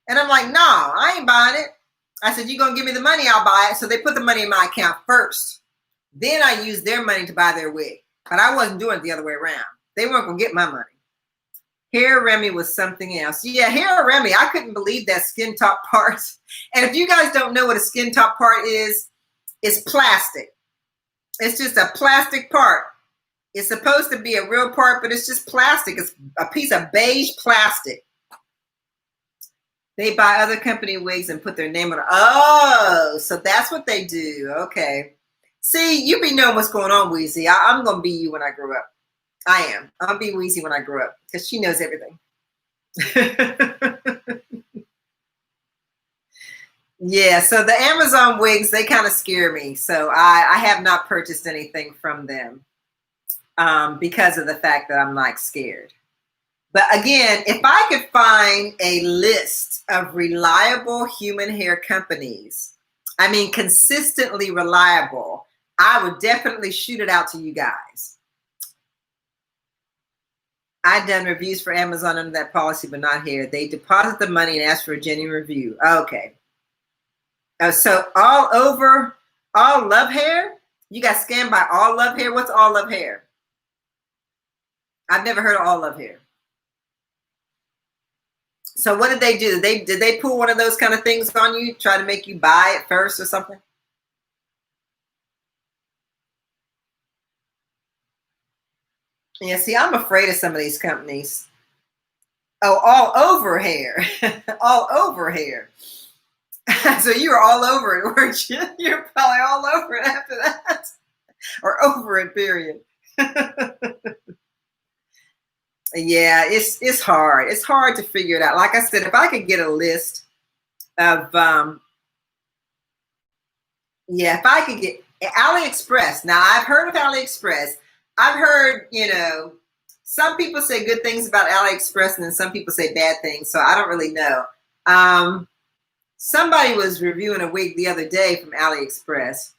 And I'm like, no, I ain't buying it. I said, you're going to give me the money, I'll buy it. So they put the money in my account first. Then I used their money to buy their wig. But I wasn't doing it the other way around. They weren't going to get my money. Hair Remi was something else. Yeah, hair Remi, I couldn't believe that skin top part. And if you guys don't know what a skin top part is, it's plastic. It's just a plastic part. It's supposed to be a real part, but it's just plastic. It's a piece of beige plastic. They buy other company wigs and put their name on it. Oh, so that's what they do. Okay. See, you be knowing what's going on, Weezy. I'm going to be you when I grow up. I am. I'll be Weezy when I grow up because she knows everything. Yeah, so the Amazon wigs, they kind of scare me. So I have not purchased anything from them because of the fact that I'm like scared. But again, if I could find a list of reliable human hair companies, I mean consistently reliable, I would definitely shoot it out to you guys. I've done reviews for Amazon under that policy, but not here. They deposit the money and ask for a genuine review. Okay. So all love hair? You got scammed by all love hair? What's all love hair? I've never heard of all love hair. So what did they do? Did they pull one of those kind of things on you? Try to make you buy it first or something? Yeah, see, I'm afraid of some of these companies. Oh, all over hair. All over hair. So you were all over it, weren't you? You're probably all over it after that. Or over it, period. Yeah, it's hard. It's hard to figure it out. Like I said, if I could get a list of, yeah, if I could get AliExpress. Now, I've heard of AliExpress. I've heard, some people say good things about AliExpress and then some people say bad things. So I don't really know. Somebody was reviewing a wig the other day from AliExpress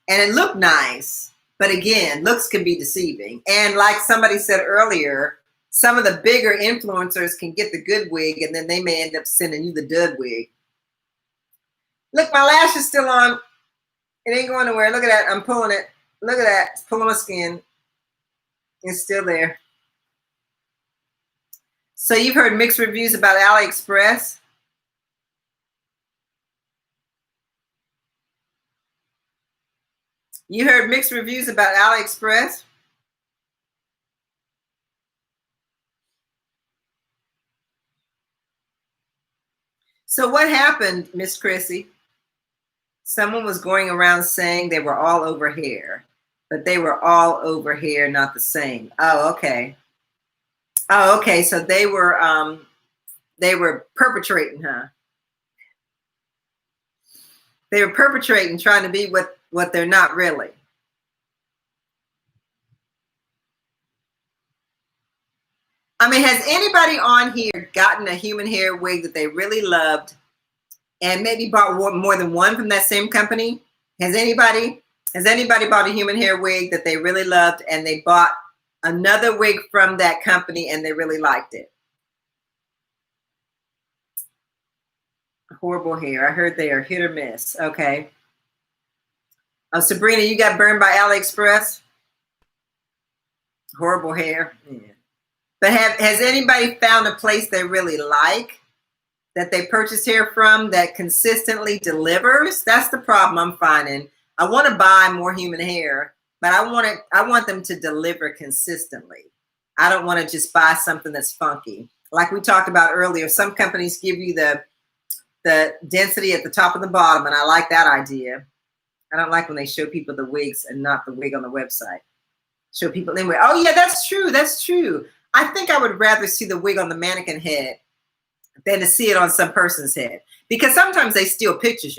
and it looked nice. But again, looks can be deceiving. And like somebody said earlier, some of the bigger influencers can get the good wig and then they may end up sending you the dud wig. Look, my lash is still on. It ain't going nowhere. Look at that. I'm pulling it. Look at that. It's pulling my skin. It's still there. So you've heard mixed reviews about AliExpress. You heard mixed reviews about AliExpress. So what happened, Miss Chrissy? Someone was going around saying they were all over hair, but they were all over hair, not the same. Oh, okay. Oh, okay. So they were perpetrating, huh? They were perpetrating, trying to be what they're not really. I mean, has anybody on here gotten a human hair wig that they really loved and maybe bought more than one from that same company? Has anybody bought a human hair wig that they really loved and they bought another wig from that company and they really liked it? Horrible hair. I heard they are hit or miss. Okay. Oh, Sabrina, you got burned by AliExpress? Horrible hair. Yeah. But has anybody found a place they really like that they purchase hair from that consistently delivers? That's the problem I'm finding. I want to buy more human hair, but I want them to deliver consistently. I don't want to just buy something that's funky. Like we talked about earlier, some companies give you the density at the top and the bottom, and I like that idea. I don't like when they show people the wigs and not the wig on the website. Show people anyway. Oh yeah, that's true. That's true. I think I would rather see the wig on the mannequin head than to see it on some person's head. Because sometimes they steal pictures,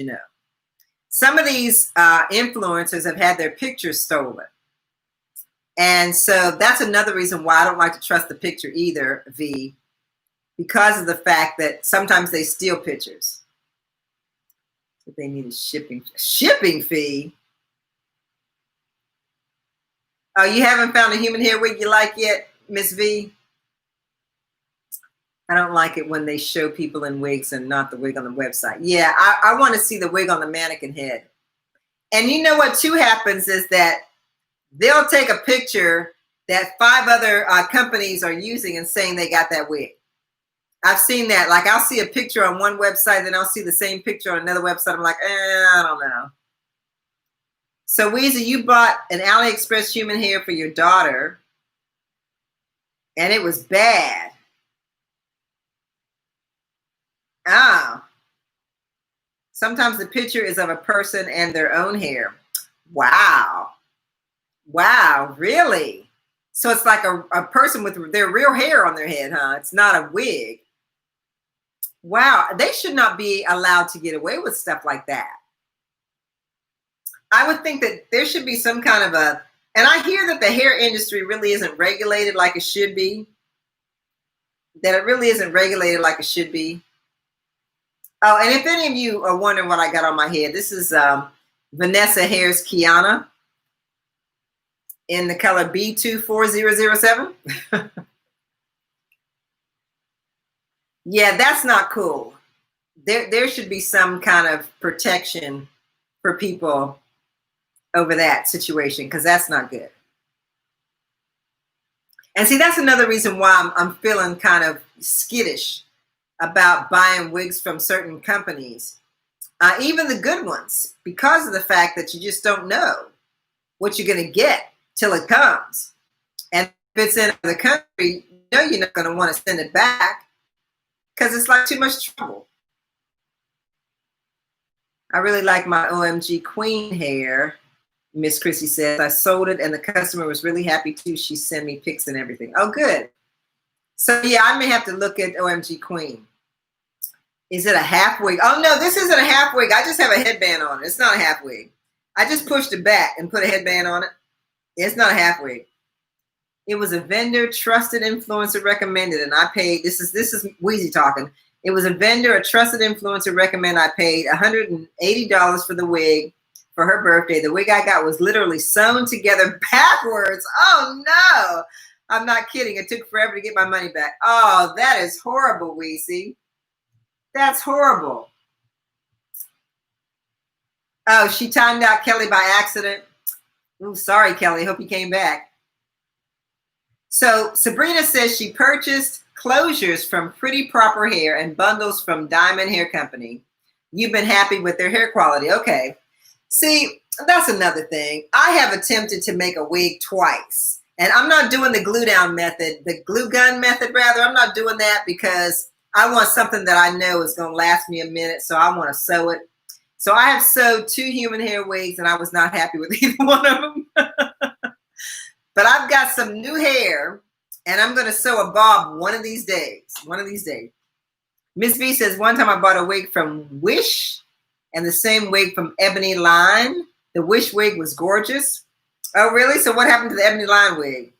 Some of these influencers have had their pictures stolen. And so that's another reason why I don't like to trust the picture either, V, because of the fact that sometimes they steal pictures. But they need a shipping fee. Oh, you haven't found a human hair wig you like yet, Miss V? I don't like it when they show people in wigs and not the wig on the website. Yeah, I want to see the wig on the mannequin head. And you know what too happens is that they'll take a picture that 5 other companies are using and saying they got that wig. I've seen that. Like, I'll see a picture on one website, then I'll see the same picture on another website. I'm like, I don't know. So, Weezy, you bought an AliExpress human hair for your daughter, and it was bad. Oh. Sometimes the picture is of a person and their own hair. Wow. Wow, really? So it's like a person with their real hair on their head, huh? It's not a wig. Wow, they should not be allowed to get away with stuff like that. I would think that there should be some kind of a, and I hear that the hair industry really isn't regulated like it should be. That it really isn't regulated like it should be. Oh, and if any of you are wondering what I got on my head, this is Vanessa Keana in the color B24007. Yeah, that's not cool. There should be some kind of protection for people over that situation, because that's not good. And see, that's another reason why I'm feeling kind of skittish about buying wigs from certain companies, even the good ones, because of the fact that you just don't know what you're going to get till it comes. And if it's in the country, you know you're not going to want to send it back because it's like too much trouble. I really like my OMG Queen hair, Miss Chrissy says. I sold it and the customer was really happy too. She sent me pics and everything. Oh, good. So yeah, I may have to look at OMG Queen. Is it a half wig? Oh no, this isn't a half wig. I just have a headband on it. It's not a half wig. I just pushed it back and put a headband on it. It's not a half wig. It was a vendor, trusted influencer recommended, and I paid. This is Weezy talking. It was a vendor, a trusted influencer recommended. I paid $180 for the wig for her birthday. The wig I got was literally sewn together backwards. Oh no, I'm not kidding. It took forever to get my money back. Oh, that is horrible, Weezy. That's horrible. Oh, she timed out Kelly by accident. Ooh, sorry, Kelly. Hope you came back. So Sabrina says she purchased closures from Pretty Proper Hair and bundles from Diamond Hair Company. You've been happy with their hair quality. Okay. See, that's another thing. I have attempted to make a wig twice. And I'm not doing the glue down method, the glue gun method rather. I'm not doing that because I want something that I know is going to last me a minute, so I want to sew it. So I have sewed 2 human hair wigs, and I was not happy with either one of them. But I've got some new hair, and I'm going to sew a bob one of these days. One of these days. Miss V says, one time I bought a wig from Wish and the same wig from Ebony Line. The Wish wig was gorgeous. Oh, really? So what happened to the Ebony Line wig?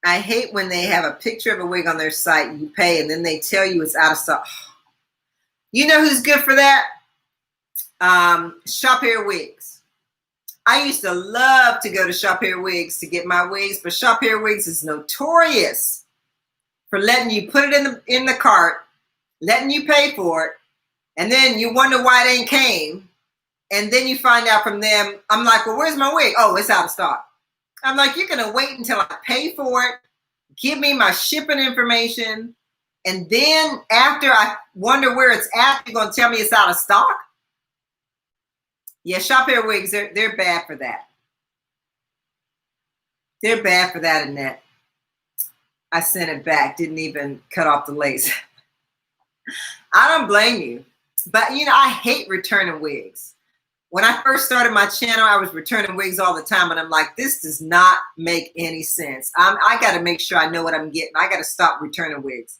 I hate when they have a picture of a wig on their site, you pay, and then they tell you it's out of stock. You know who's good for that? Shop Hair Wigs. I used to love to go to Shop Hair Wigs to get my wigs, but Shop Hair Wigs is notorious for letting you put it in the cart, letting you pay for it, and then you wonder why it ain't came, and then you find out from them, I'm like, well, where's my wig? Oh, it's out of stock. I'm like, you're going to wait until I pay for it, give me my shipping information, and then after I wonder where it's at, you're going to tell me it's out of stock? Yeah, Shop Hair Wigs, they're bad for that. They're bad for that, Annette. I sent it back, didn't even cut off the lace. I don't blame you. But, you know, I hate returning wigs. When I first started my channel, I was returning wigs all the time, and I'm like, this does not make any sense. I got to make sure I know what I'm getting. I got to stop returning wigs.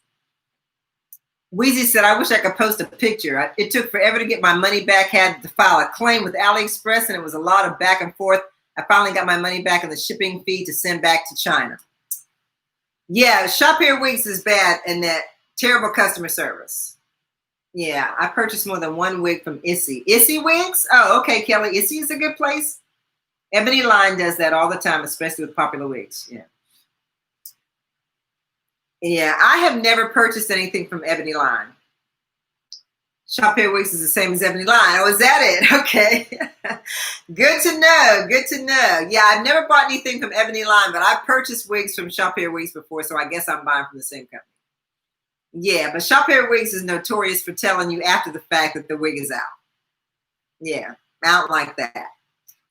Weezy said, I wish I could post a picture. It took forever to get my money back. Had to file a claim with AliExpress, and it was a lot of back and forth. I finally got my money back and the shipping fee to send back to China. Yeah, Shop Hair Wigs is bad and that terrible customer service. Yeah, I purchased more than one wig from Issy. Issy Wigs? Oh, okay, Kelly. Issy is a good place. Ebony Line does that all the time, especially with popular wigs. Yeah. Yeah, I have never purchased anything from Ebony Line. Shop Here Wigs is the same as Ebony Line. Oh, is that it? Okay. Good to know. Good to know. Yeah, I've never bought anything from Ebony Line, but I've purchased wigs from Shop Here Wigs before, so I guess I'm buying from the same company. Yeah, but Shop Here Wigs is notorious for telling you after the fact that the wig is out. Yeah, I don't like that.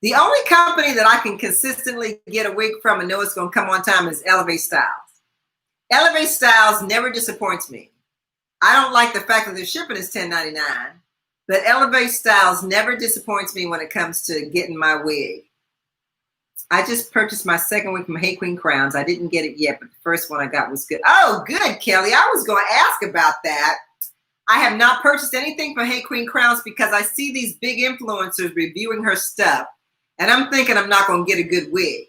The only company that I can consistently get a wig from and know it's going to come on time is Elevate Styles. Elevate Styles never disappoints me. I don't like the fact that their shipping is $10.99, but Elevate Styles never disappoints me when it comes to getting my wig. I just purchased my second wig from Hey Queen Crowns. I didn't get it yet, but the first one I got was good. Oh, good, Kelly. I was going to ask about that. I have not purchased anything from Hey Queen Crowns because I see these big influencers reviewing her stuff, and I'm thinking I'm not going to get a good wig.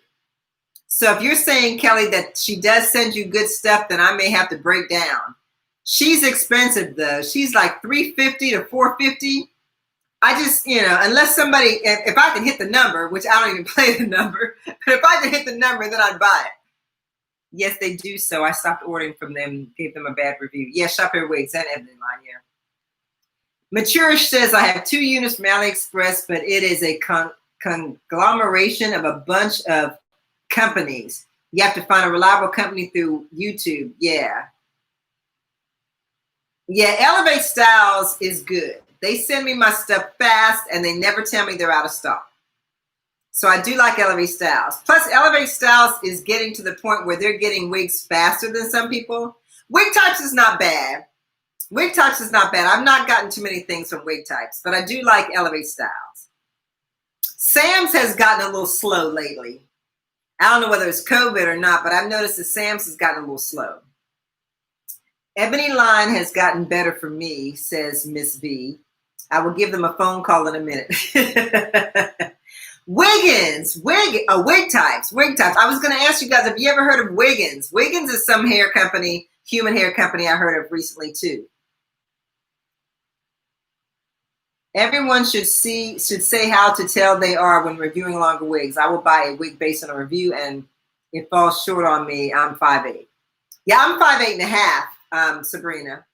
So if you're saying, Kelly, that she does send you good stuff, then I may have to break down. She's expensive, though. She's like $350 to $450. I just, unless somebody, if I can hit the number, which I don't even play the number, but if I can hit the number, then I'd buy it. Yes, they do so. I stopped ordering from them, gave them a bad review. Yeah, Shop Here Wigs and Ebony Line, yeah. Maturish says, I have 2 units from AliExpress, but it is a conglomeration of a bunch of companies. You have to find a reliable company through YouTube. Yeah. Yeah, Elevate Styles is good. They send me my stuff fast, and they never tell me they're out of stock. So I do like Elevate Styles. Plus, Elevate Styles is getting to the point where they're getting wigs faster than some people. Wig Types is not bad. Wig Types is not bad. I've not gotten too many things from Wig Types, but I do like Elevate Styles. Sam's has gotten a little slow lately. I don't know whether it's COVID or not, but I've noticed that Sam's has gotten a little slow. Ebony Line has gotten better for me, says Miss V. I will give them a phone call in a minute. Wiggins, Wig Types. I was going to ask you guys, have you ever heard of Wiggins? Wiggins is some hair company, human hair company I heard of recently too. Everyone should say how to tell they are when reviewing longer wigs. I will buy a wig based on a review, and it falls short on me. I'm 5'8". Yeah, I'm 5'8.5", Sabrina.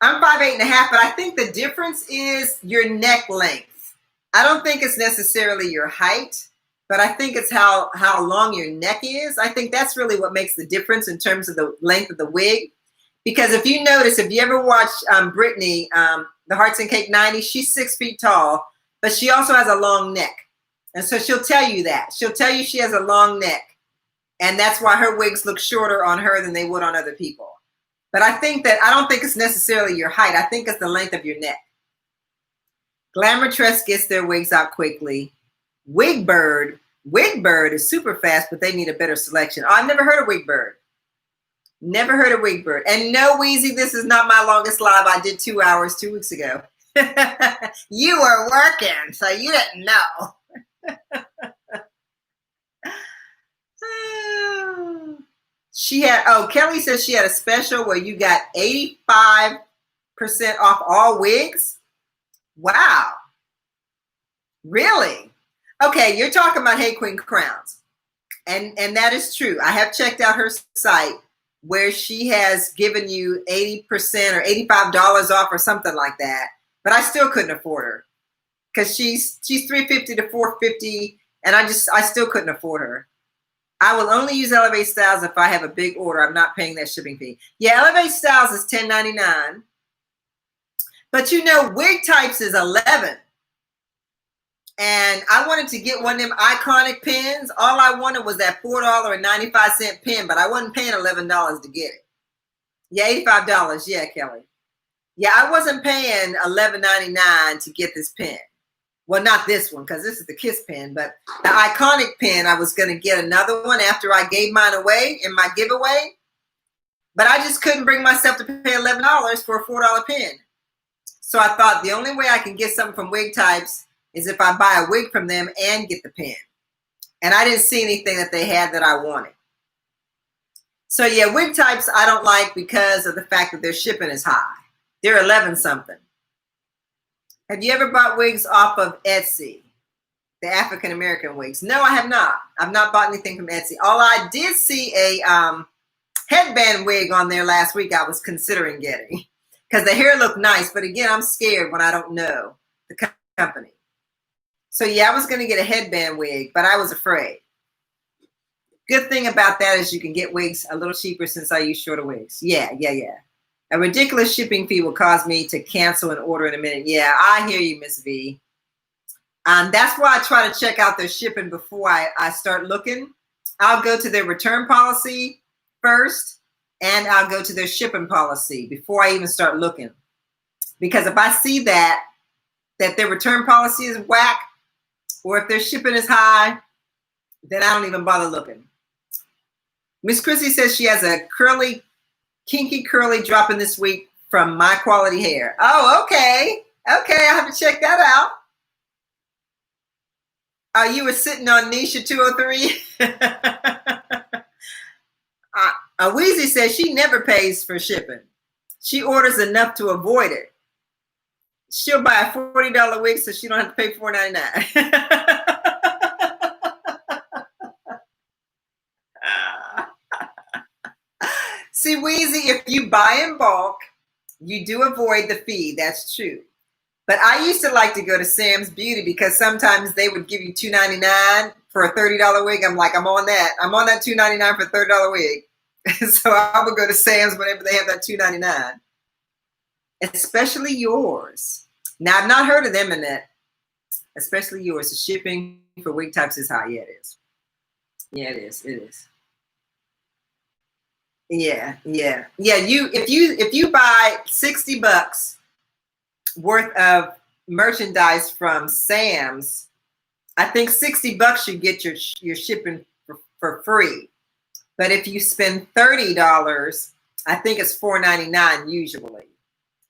I'm 5'8.5", but I think the difference is your neck length. I don't think it's necessarily your height, but I think it's how long your neck is. I think that's really what makes the difference in terms of the length of the wig. Because if you notice, if you ever watch Brittany, the Hearts and Cake 90, she's 6 feet tall, but she also has a long neck. And so she'll tell you that. She'll tell you she has a long neck. And that's why her wigs look shorter on her than they would on other people. But I don't think it's necessarily your height. I think it's the length of your neck. Glamour Tress gets their wigs out quickly. Wigbird is super fast, but they need a better selection. Oh, I've never heard of Wigbird. Never heard of Wigbird. And no, Weezy, this is not my longest live. I did 2 hours 2 weeks ago. You were working, so you didn't know. Kelly says she had a special where you got 85% off all wigs. Wow. Really? Okay, you're talking about Hey Queen Crowns. And that is true. I have checked out her site where she has given you 80% or $85 off or something like that. But I still couldn't afford her. Because she's $350 to $450, and I still couldn't afford her. I will only use Elevate Styles if I have a big order. I'm not paying that shipping fee. Yeah, Elevate Styles is $10.99. But Wig Types is $11. And I wanted to get one of them iconic pins. All I wanted was that $4.95 pin, but I wasn't paying $11 to get it. Yeah, $85. Yeah, Kelly. Yeah, I wasn't paying $11.99 to get this pin. Well, not this one, because this is the Kiss pin, but the iconic pin, I was going to get another one after I gave mine away in my giveaway. But I just couldn't bring myself to pay $11 for a $4 pin. So I thought the only way I can get something from Wig Types is if I buy a wig from them and get the pin. And I didn't see anything that they had that I wanted. So yeah, wig types I don't like because of the fact that their shipping is high. They're 11 something. Have you ever bought wigs off of Etsy? The African American wigs? No, I have not. I've not bought anything from Etsy. All I did see a headband wig on there last week I was considering getting because the hair looked nice. But again, I'm scared when I don't know the company. So yeah, I was going to get a headband wig, but I was afraid. Good thing about that is you can get wigs a little cheaper since I use shorter wigs. Yeah. A ridiculous shipping fee will cause me to cancel an order in a minute. Yeah, I hear you, Miss V. That's why I try to check out their shipping before I start looking. I'll go to their return policy first, and I'll go to their shipping policy before I even start looking. Because if I see that their return policy is whack, or if their shipping is high, then I don't even bother looking. Miss Chrissy says she has a kinky curly dropping this week from My Quality Hair. Oh, okay. Okay, I have to check that out. Oh, you were sitting on Nisha 203? Weezy says she never pays for shipping. She orders enough to avoid it. She'll buy a $40 wig so she don't have to pay $4.99. See, Weezy, if you buy in bulk, you do avoid the fee. That's true. But I used to like to go to Sam's Beauty because sometimes they would give you $2.99 for a $30 wig. I'm like, I'm on that. I'm on that $2.99 for a $30 wig. So I would go to Sam's whenever they have that $2.99. Especially yours. Now, I've not heard of them in that. Especially yours. The shipping for wig types is high. Yeah, it is. Yeah, it is. It is. Yeah. If you buy $60 worth of merchandise from Sam's, I think $60 should get your shipping for free. But if you spend $30, I think it's $4.99 usually.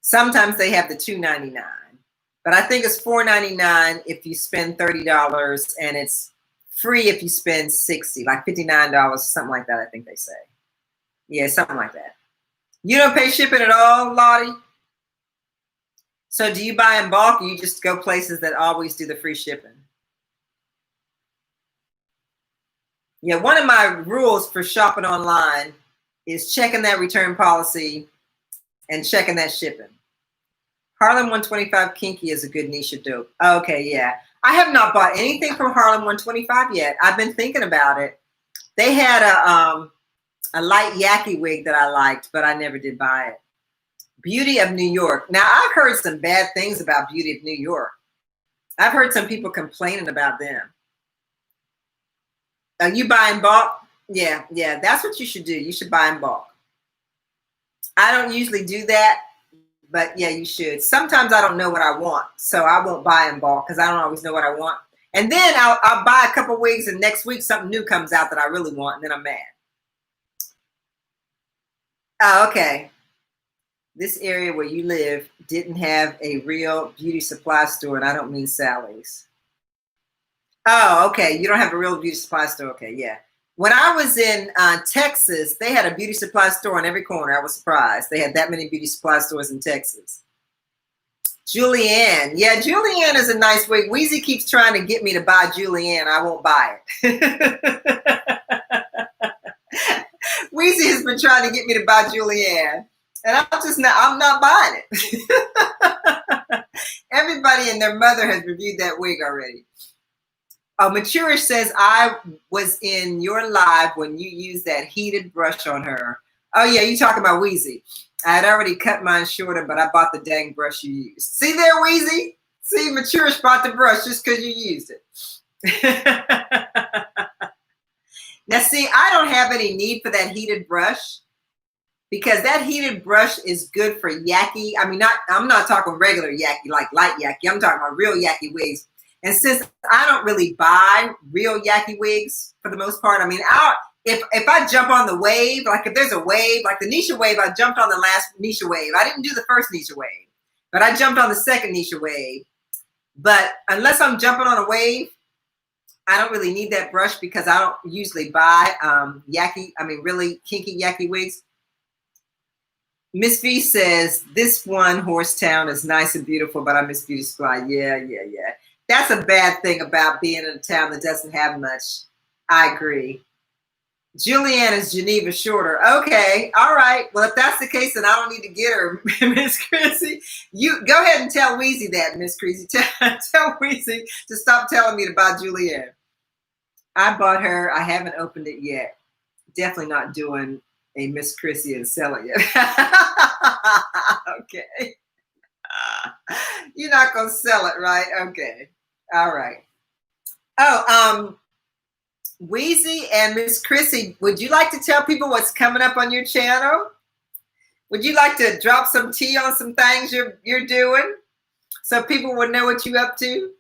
Sometimes they have the $2.99, but I think it's $4.99 if you spend $30, and it's free if you spend $60, like $59, something like that. I think they say. Yeah, something like that. You don't pay shipping at all, Lottie? So do you buy in bulk, or you just go places that always do the free shipping? Yeah, one of my rules for shopping online is checking that return policy and checking that shipping. Harlem 125 Kinky is a good niche of dope. Okay, yeah. I have not bought anything from Harlem 125 yet. I've been thinking about it. They had a light yaki wig that I liked, but I never did buy it. Beauty of New York. Now, I've heard some bad things about Beauty of New York. I've heard some people complaining about them. Are you buying bulk? Yeah, that's what you should do. You should buy in bulk. I don't usually do that, but yeah, you should. Sometimes I don't know what I want, so I won't buy in bulk because I don't always know what I want. And then I'll buy a couple wigs, and next week something new comes out that I really want, and then I'm mad. Oh, okay. This area where you live didn't have a real beauty supply store, and I don't mean Sally's. Oh, okay. You don't have a real beauty supply store. Okay, yeah. When I was in Texas, they had a beauty supply store on every corner. I was surprised. They had that many beauty supply stores in Texas. Julianne. Yeah, Julianne is a nice wig. Weezy keeps trying to get me to buy Julianne. I won't buy it. Weezy has been trying to get me to buy Julianne. And I'm not buying it. Everybody and their mother has reviewed that wig already. Maturish says, I was in your live when you used that heated brush on her. Oh, yeah, you talking about Weezy. I had already cut mine shorter, but I bought the dang brush you used. See there, Weezy? See, Maturish bought the brush just because you used it. Now, see, I don't have any need for that heated brush because that heated brush is good for yaki. I mean, I'm not talking regular yaki, like light yaki. I'm talking about real yaki wigs. And since I don't really buy real yaki wigs for the most part, I mean, if I jump on the wave, like if there's a wave, like the Nisha wave, I jumped on the last Nisha wave. I didn't do the first Nisha wave, but I jumped on the second Nisha wave. But unless I'm jumping on a wave, I don't really need that brush because I don't usually buy really kinky yucky wigs. Miss V says, this one horse town is nice and beautiful, but I miss beauty supply. Yeah. That's a bad thing about being in a town that doesn't have much. I agree. Julianne is Geneva shorter. Okay, all right. Well, if that's the case, then I don't need to get her, Miss Chrissy. You go ahead and tell Wheezy that, Miss Chrissy. Tell Wheezy to stop telling me to buy Julianne. I bought her. I haven't opened it yet. Definitely not doing a Miss Chrissy and selling it. Okay. You're not going to sell it, right? Okay. All right. Oh, Wheezy and Miss Chrissy, would you like to tell people what's coming up on your channel? Would you like to drop some tea on some things you're doing so people would know what you're up to?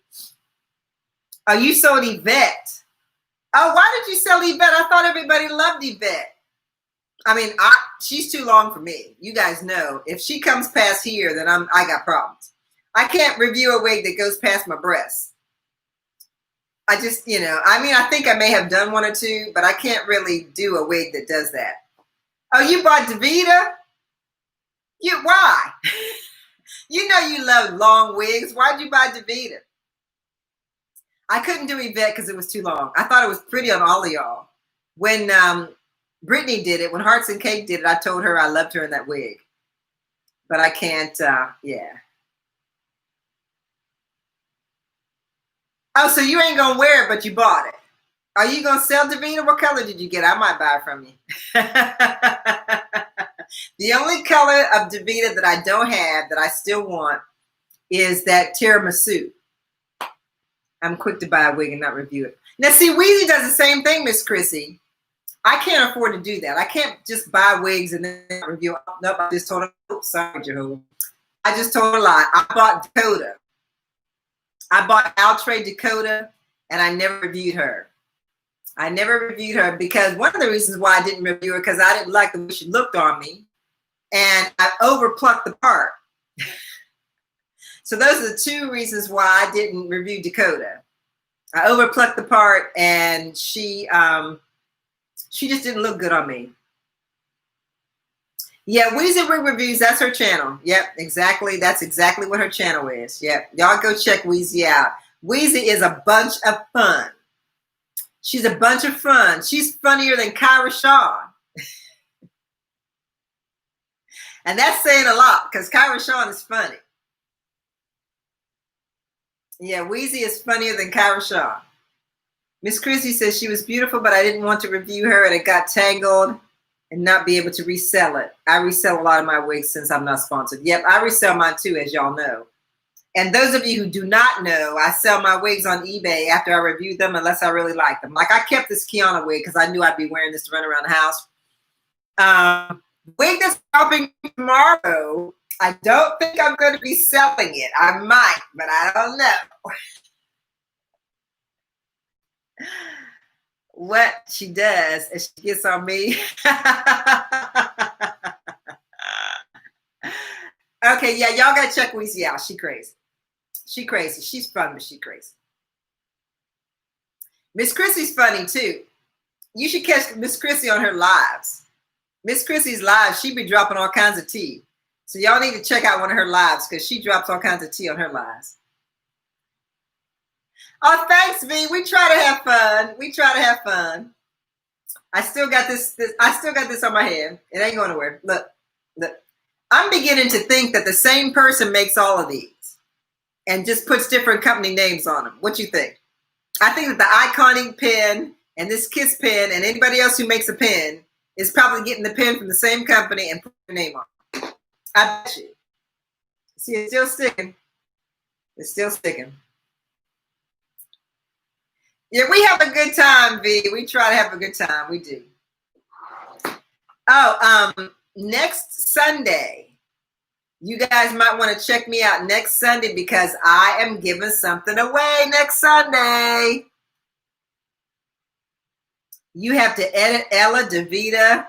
Oh, you sold Yvette. Oh, why did you sell Yvette? I thought everybody loved Yvette. I mean, she's too long for me. You guys know, if she comes past here, then I got problems. I can't review a wig that goes past my breasts. I just, I think I may have done one or two, but I can't really do a wig that does that. Oh, you bought DeVita? Why? You know you love long wigs. Why'd you buy DeVita? I couldn't do Yvette because it was too long. I thought it was pretty on all of y'all. When Brittany did it, when Hearts and Cake did it, I told her I loved her in that wig. But I can't, yeah. Oh, so you ain't going to wear it, but you bought it. Are you going to sell DeVita? What color did you get? I might buy it from you. The only color of DeVita that I don't have that I still want is that tiramisu. I'm quick to buy a wig and not review it. Now, see, Weezy does the same thing, Miss Chrissy. I can't afford to do that. I can't just buy wigs and then review. Nope, I just told her. Oops, sorry, Jehovah. I just told her a lie. I bought Dakota. I bought Outre Dakota, and I never reviewed her. I never reviewed her because one of the reasons why I didn't review her because I didn't like the way she looked on me, and I overplucked the part. So those are the two reasons why I didn't review Dakota. I overplucked the part, and she just didn't look good on me. Yeah, Weezy Wig Reviews, that's her channel. Yep, exactly. That's exactly what her channel is. Yep, y'all go check Weezy out. Weezy is a bunch of fun. She's a bunch of fun. She's funnier than Kyra Shaw. And that's saying a lot because Kyra Shaw is funny. Yeah, Weezy is funnier than Kyra Shaw. Miss Chrissy says she was beautiful, but I didn't want to review her and it got tangled and not be able to resell it. I resell a lot of my wigs since I'm not sponsored. Yep, I resell mine too, as y'all know. And those of you who do not know, I sell my wigs on eBay after I review them unless I really like them. Like I kept this Keana wig because I knew I'd be wearing this to run around the house. Wig that's dropping tomorrow, I don't think I'm going to be selling it. I might, but I don't know. What she does is she gets on me. Okay, yeah, y'all got to check Weezy out. She crazy. She crazy. She's fun, but she crazy. Miss Chrissy's funny, too. You should catch Miss Chrissy on her lives. Miss Chrissy's live, she be dropping all kinds of tea. So y'all need to check out one of her lives because she drops all kinds of tea on her lives. Oh, thanks, V. We try to have fun. We try to have fun. I still got this I still got this on my head. It ain't going nowhere. Look. I'm beginning to think that the same person makes all of these and just puts different company names on them. What you think? I think that the iconic pen and this Kiss pen and anybody else who makes a pen is probably getting the pen from the same company and putting their name on it. I bet you. See, it's still sticking. It's still sticking. Yeah, we have a good time, V. We try to have a good time. We do. Oh, next Sunday, you guys might want to check me out next Sunday because I am giving something away next Sunday. You have to edit Ella, DeVita,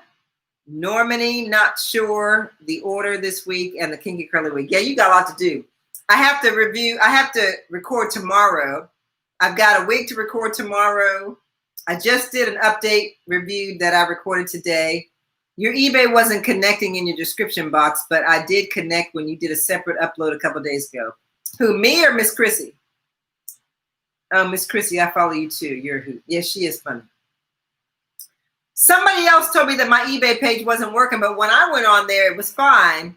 Normani, not sure the order this week, and the Kinky Curly Wig. Yeah, you got a lot to do. I have to record tomorrow. I've got a wig to record tomorrow. I just did an update review that I recorded today. Your eBay wasn't connecting in your description box, but I did connect when you did a separate upload a couple of days ago. Who, me or Miss Chrissy? Oh, Miss Chrissy, I follow you too. You're who? Yes, she is funny. Somebody else told me that my eBay page wasn't working, but when I went on there, it was fine.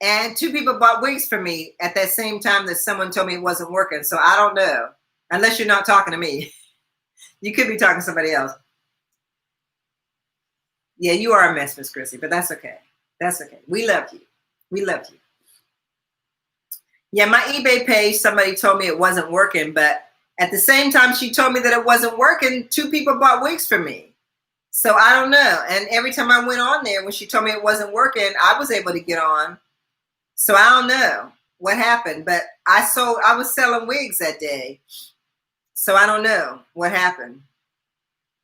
And 2 people bought wigs for me at that same time that someone told me it wasn't working. So I don't know, unless you're not talking to me. You could be talking to somebody else. Yeah, you are a mess, Miss Chrissy, but that's okay. That's okay. We love you. We love you. Yeah, my eBay page, somebody told me it wasn't working, but at the same time she told me that it wasn't working, 2 people bought wigs for me. So I don't know. And every time I went on there, when she told me it wasn't working, I was able to get on. So I don't know what happened, but I was selling wigs that day. So I don't know what happened.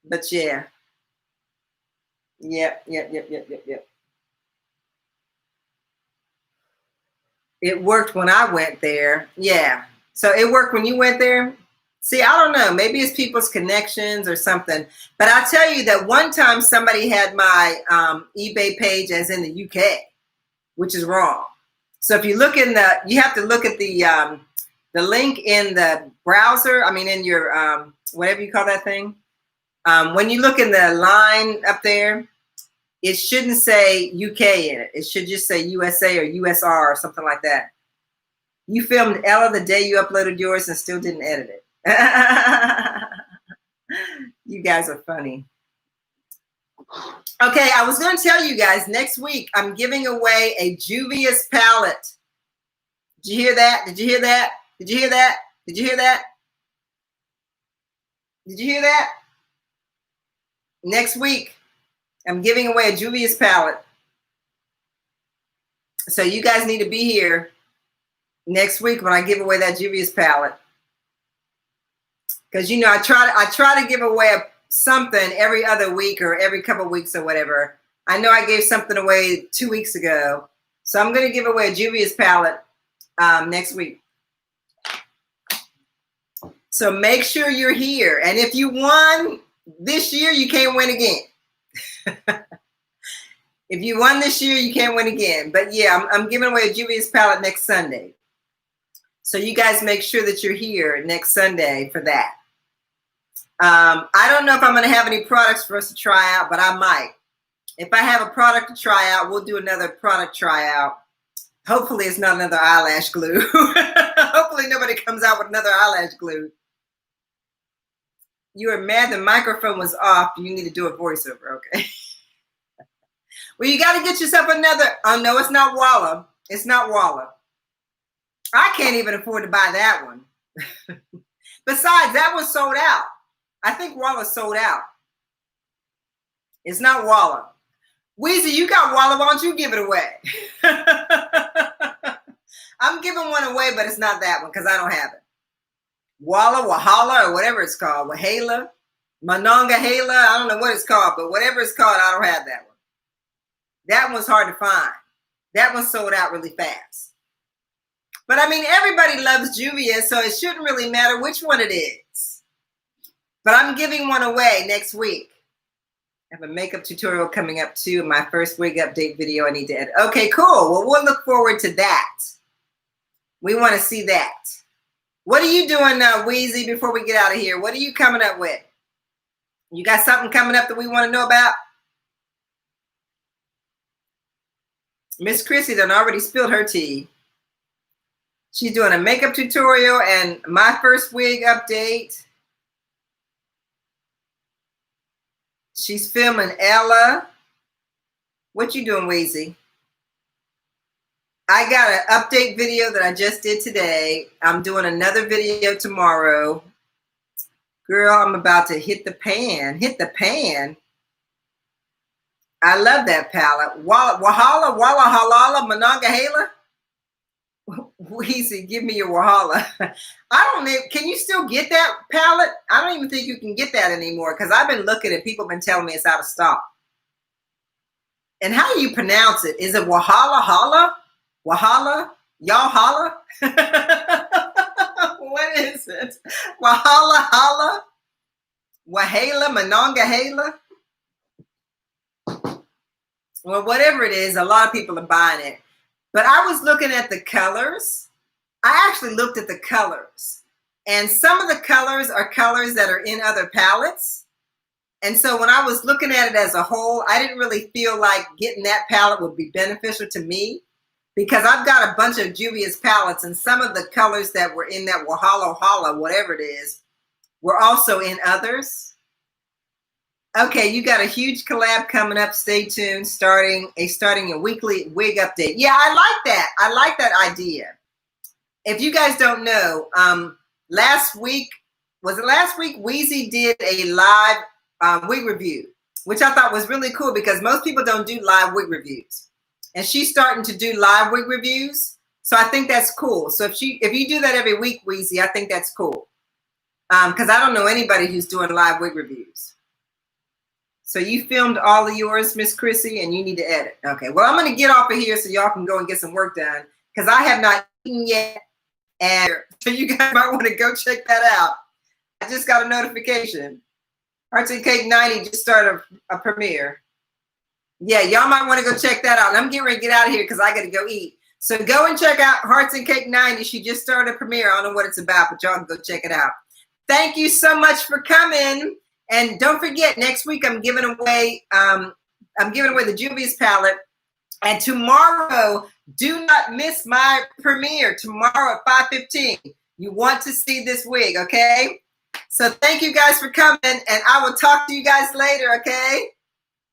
But yeah. Yep. It worked when I went there. Yeah. So it worked when you went there? See, I don't know. Maybe it's people's connections or something. But I'll tell you that one time somebody had my eBay page as in the UK, which is wrong. So if you look in you have to look at the link in the browser. I mean, in your, whatever you call that thing. When you look in the line up there, it shouldn't say UK in it. It should just say USA or USR or something like that. You filmed Ella the day you uploaded yours and still didn't edit it. You guys are funny. Okay, I was going to tell you guys next week I'm giving away a Juvia's palette. Did you hear that? Did you hear that? Did you hear that? Did you hear that? Did you hear that? Next week I'm giving away a Juvia's palette. So you guys need to be here next week when I give away that Juvia's palette. Because, you know, I try to give away something every other week or every couple of weeks or whatever. I know I gave something away 2 weeks ago. So I'm going to give away a Juvia's palette next week. So make sure you're here. And if you won this year, you can't win again. If you won this year, you can't win again. But yeah, I'm giving away a Juvia's palette next Sunday. So you guys make sure that you're here next Sunday for that. I don't know if I'm going to have any products for us to try out, but I might. If I have a product to try out, we'll do another product tryout. Hopefully it's not another eyelash glue. Hopefully nobody comes out with another eyelash glue. You were mad the microphone was off. You need to do a voiceover, okay? Well, you got to get yourself another. Oh, no, it's not Walla. It's not Walla. I can't even afford to buy that one. Besides, that was sold out. I think Walla sold out. It's not Walla. Weezy, you got Walla. Why don't you give it away? I'm giving one away, but it's not that one because I don't have it. Walla, Wahala, or whatever it's called. Wahala, Manonga Hala. I don't know what it's called, but whatever it's called, I don't have that one. That one's hard to find. That one sold out really fast. But I mean, everybody loves Juvia, so it shouldn't really matter which one it is. But I'm giving one away next week. I have a makeup tutorial coming up too. My first wig update video I need to edit. Okay, cool. Well, we'll look forward to that. We want to see that. What are you doing now, Weezy, before we get out of here? What are you coming up with? You got something coming up that we want to know about? Miss Chrissy done already spilled her tea. She's doing a makeup tutorial and my first wig update. She's filming Ella. What you doing, Weezy? I got an update video that I just did today. I'm doing another video tomorrow. Girl, I'm about to hit the pan. Hit the pan. I love that palette. Wahala, Walla, Halala, Monongahela. Weezy, give me your Wahala. I don't know. Can you still get that palette? I don't even think you can get that anymore because I've been looking and people have been telling me it's out of stock. And how do you pronounce it? Is it Wahala, Hala? Wahala? Y'all holla? What is it? Wahala Hala? Wahala Monongahela? Well, whatever it is, a lot of people are buying it. But I was looking at the colors. I actually looked at the colors. And some of the colors are colors that are in other palettes. And so when I was looking at it as a whole, I didn't really feel like getting that palette would be beneficial to me, because I've got a bunch of Juvia's palettes, and some of the colors that were in that Wahala Hala, whatever it is, were also in others. Okay, you got a huge collab coming up. Stay tuned. Starting a weekly wig update. Yeah, I like that. I like that idea. If you guys don't know, last week, Weezy did a live wig review, which I thought was really cool because most people don't do live wig reviews. And she's starting to do live wig reviews. So I think that's cool. So if you do that every week, Weezy, I think that's cool. Because I don't know anybody who's doing live wig reviews. So you filmed all of yours, Miss Chrissy, and you need to edit. Okay, well, I'm going to get off of here so y'all can go and get some work done, because I have not eaten yet. And so you guys might want to go check that out. I just got a notification. Hearts and Cake 90 just started a premiere. Yeah, y'all might want to go check that out. And I'm getting ready to get out of here because I got to go eat. So go and check out Hearts and Cake 90. She just started a premiere. I don't know what it's about, but y'all can go check it out. Thank you so much for coming. And don't forget, next week I'm giving away the Juvia's palette. And tomorrow, do not miss my premiere tomorrow at 5:15. You want to see this wig, okay? So thank you guys for coming, and I will talk to you guys later, okay?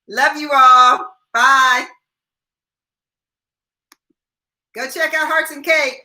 Love you all. Bye. Go check out Hearts and Cake.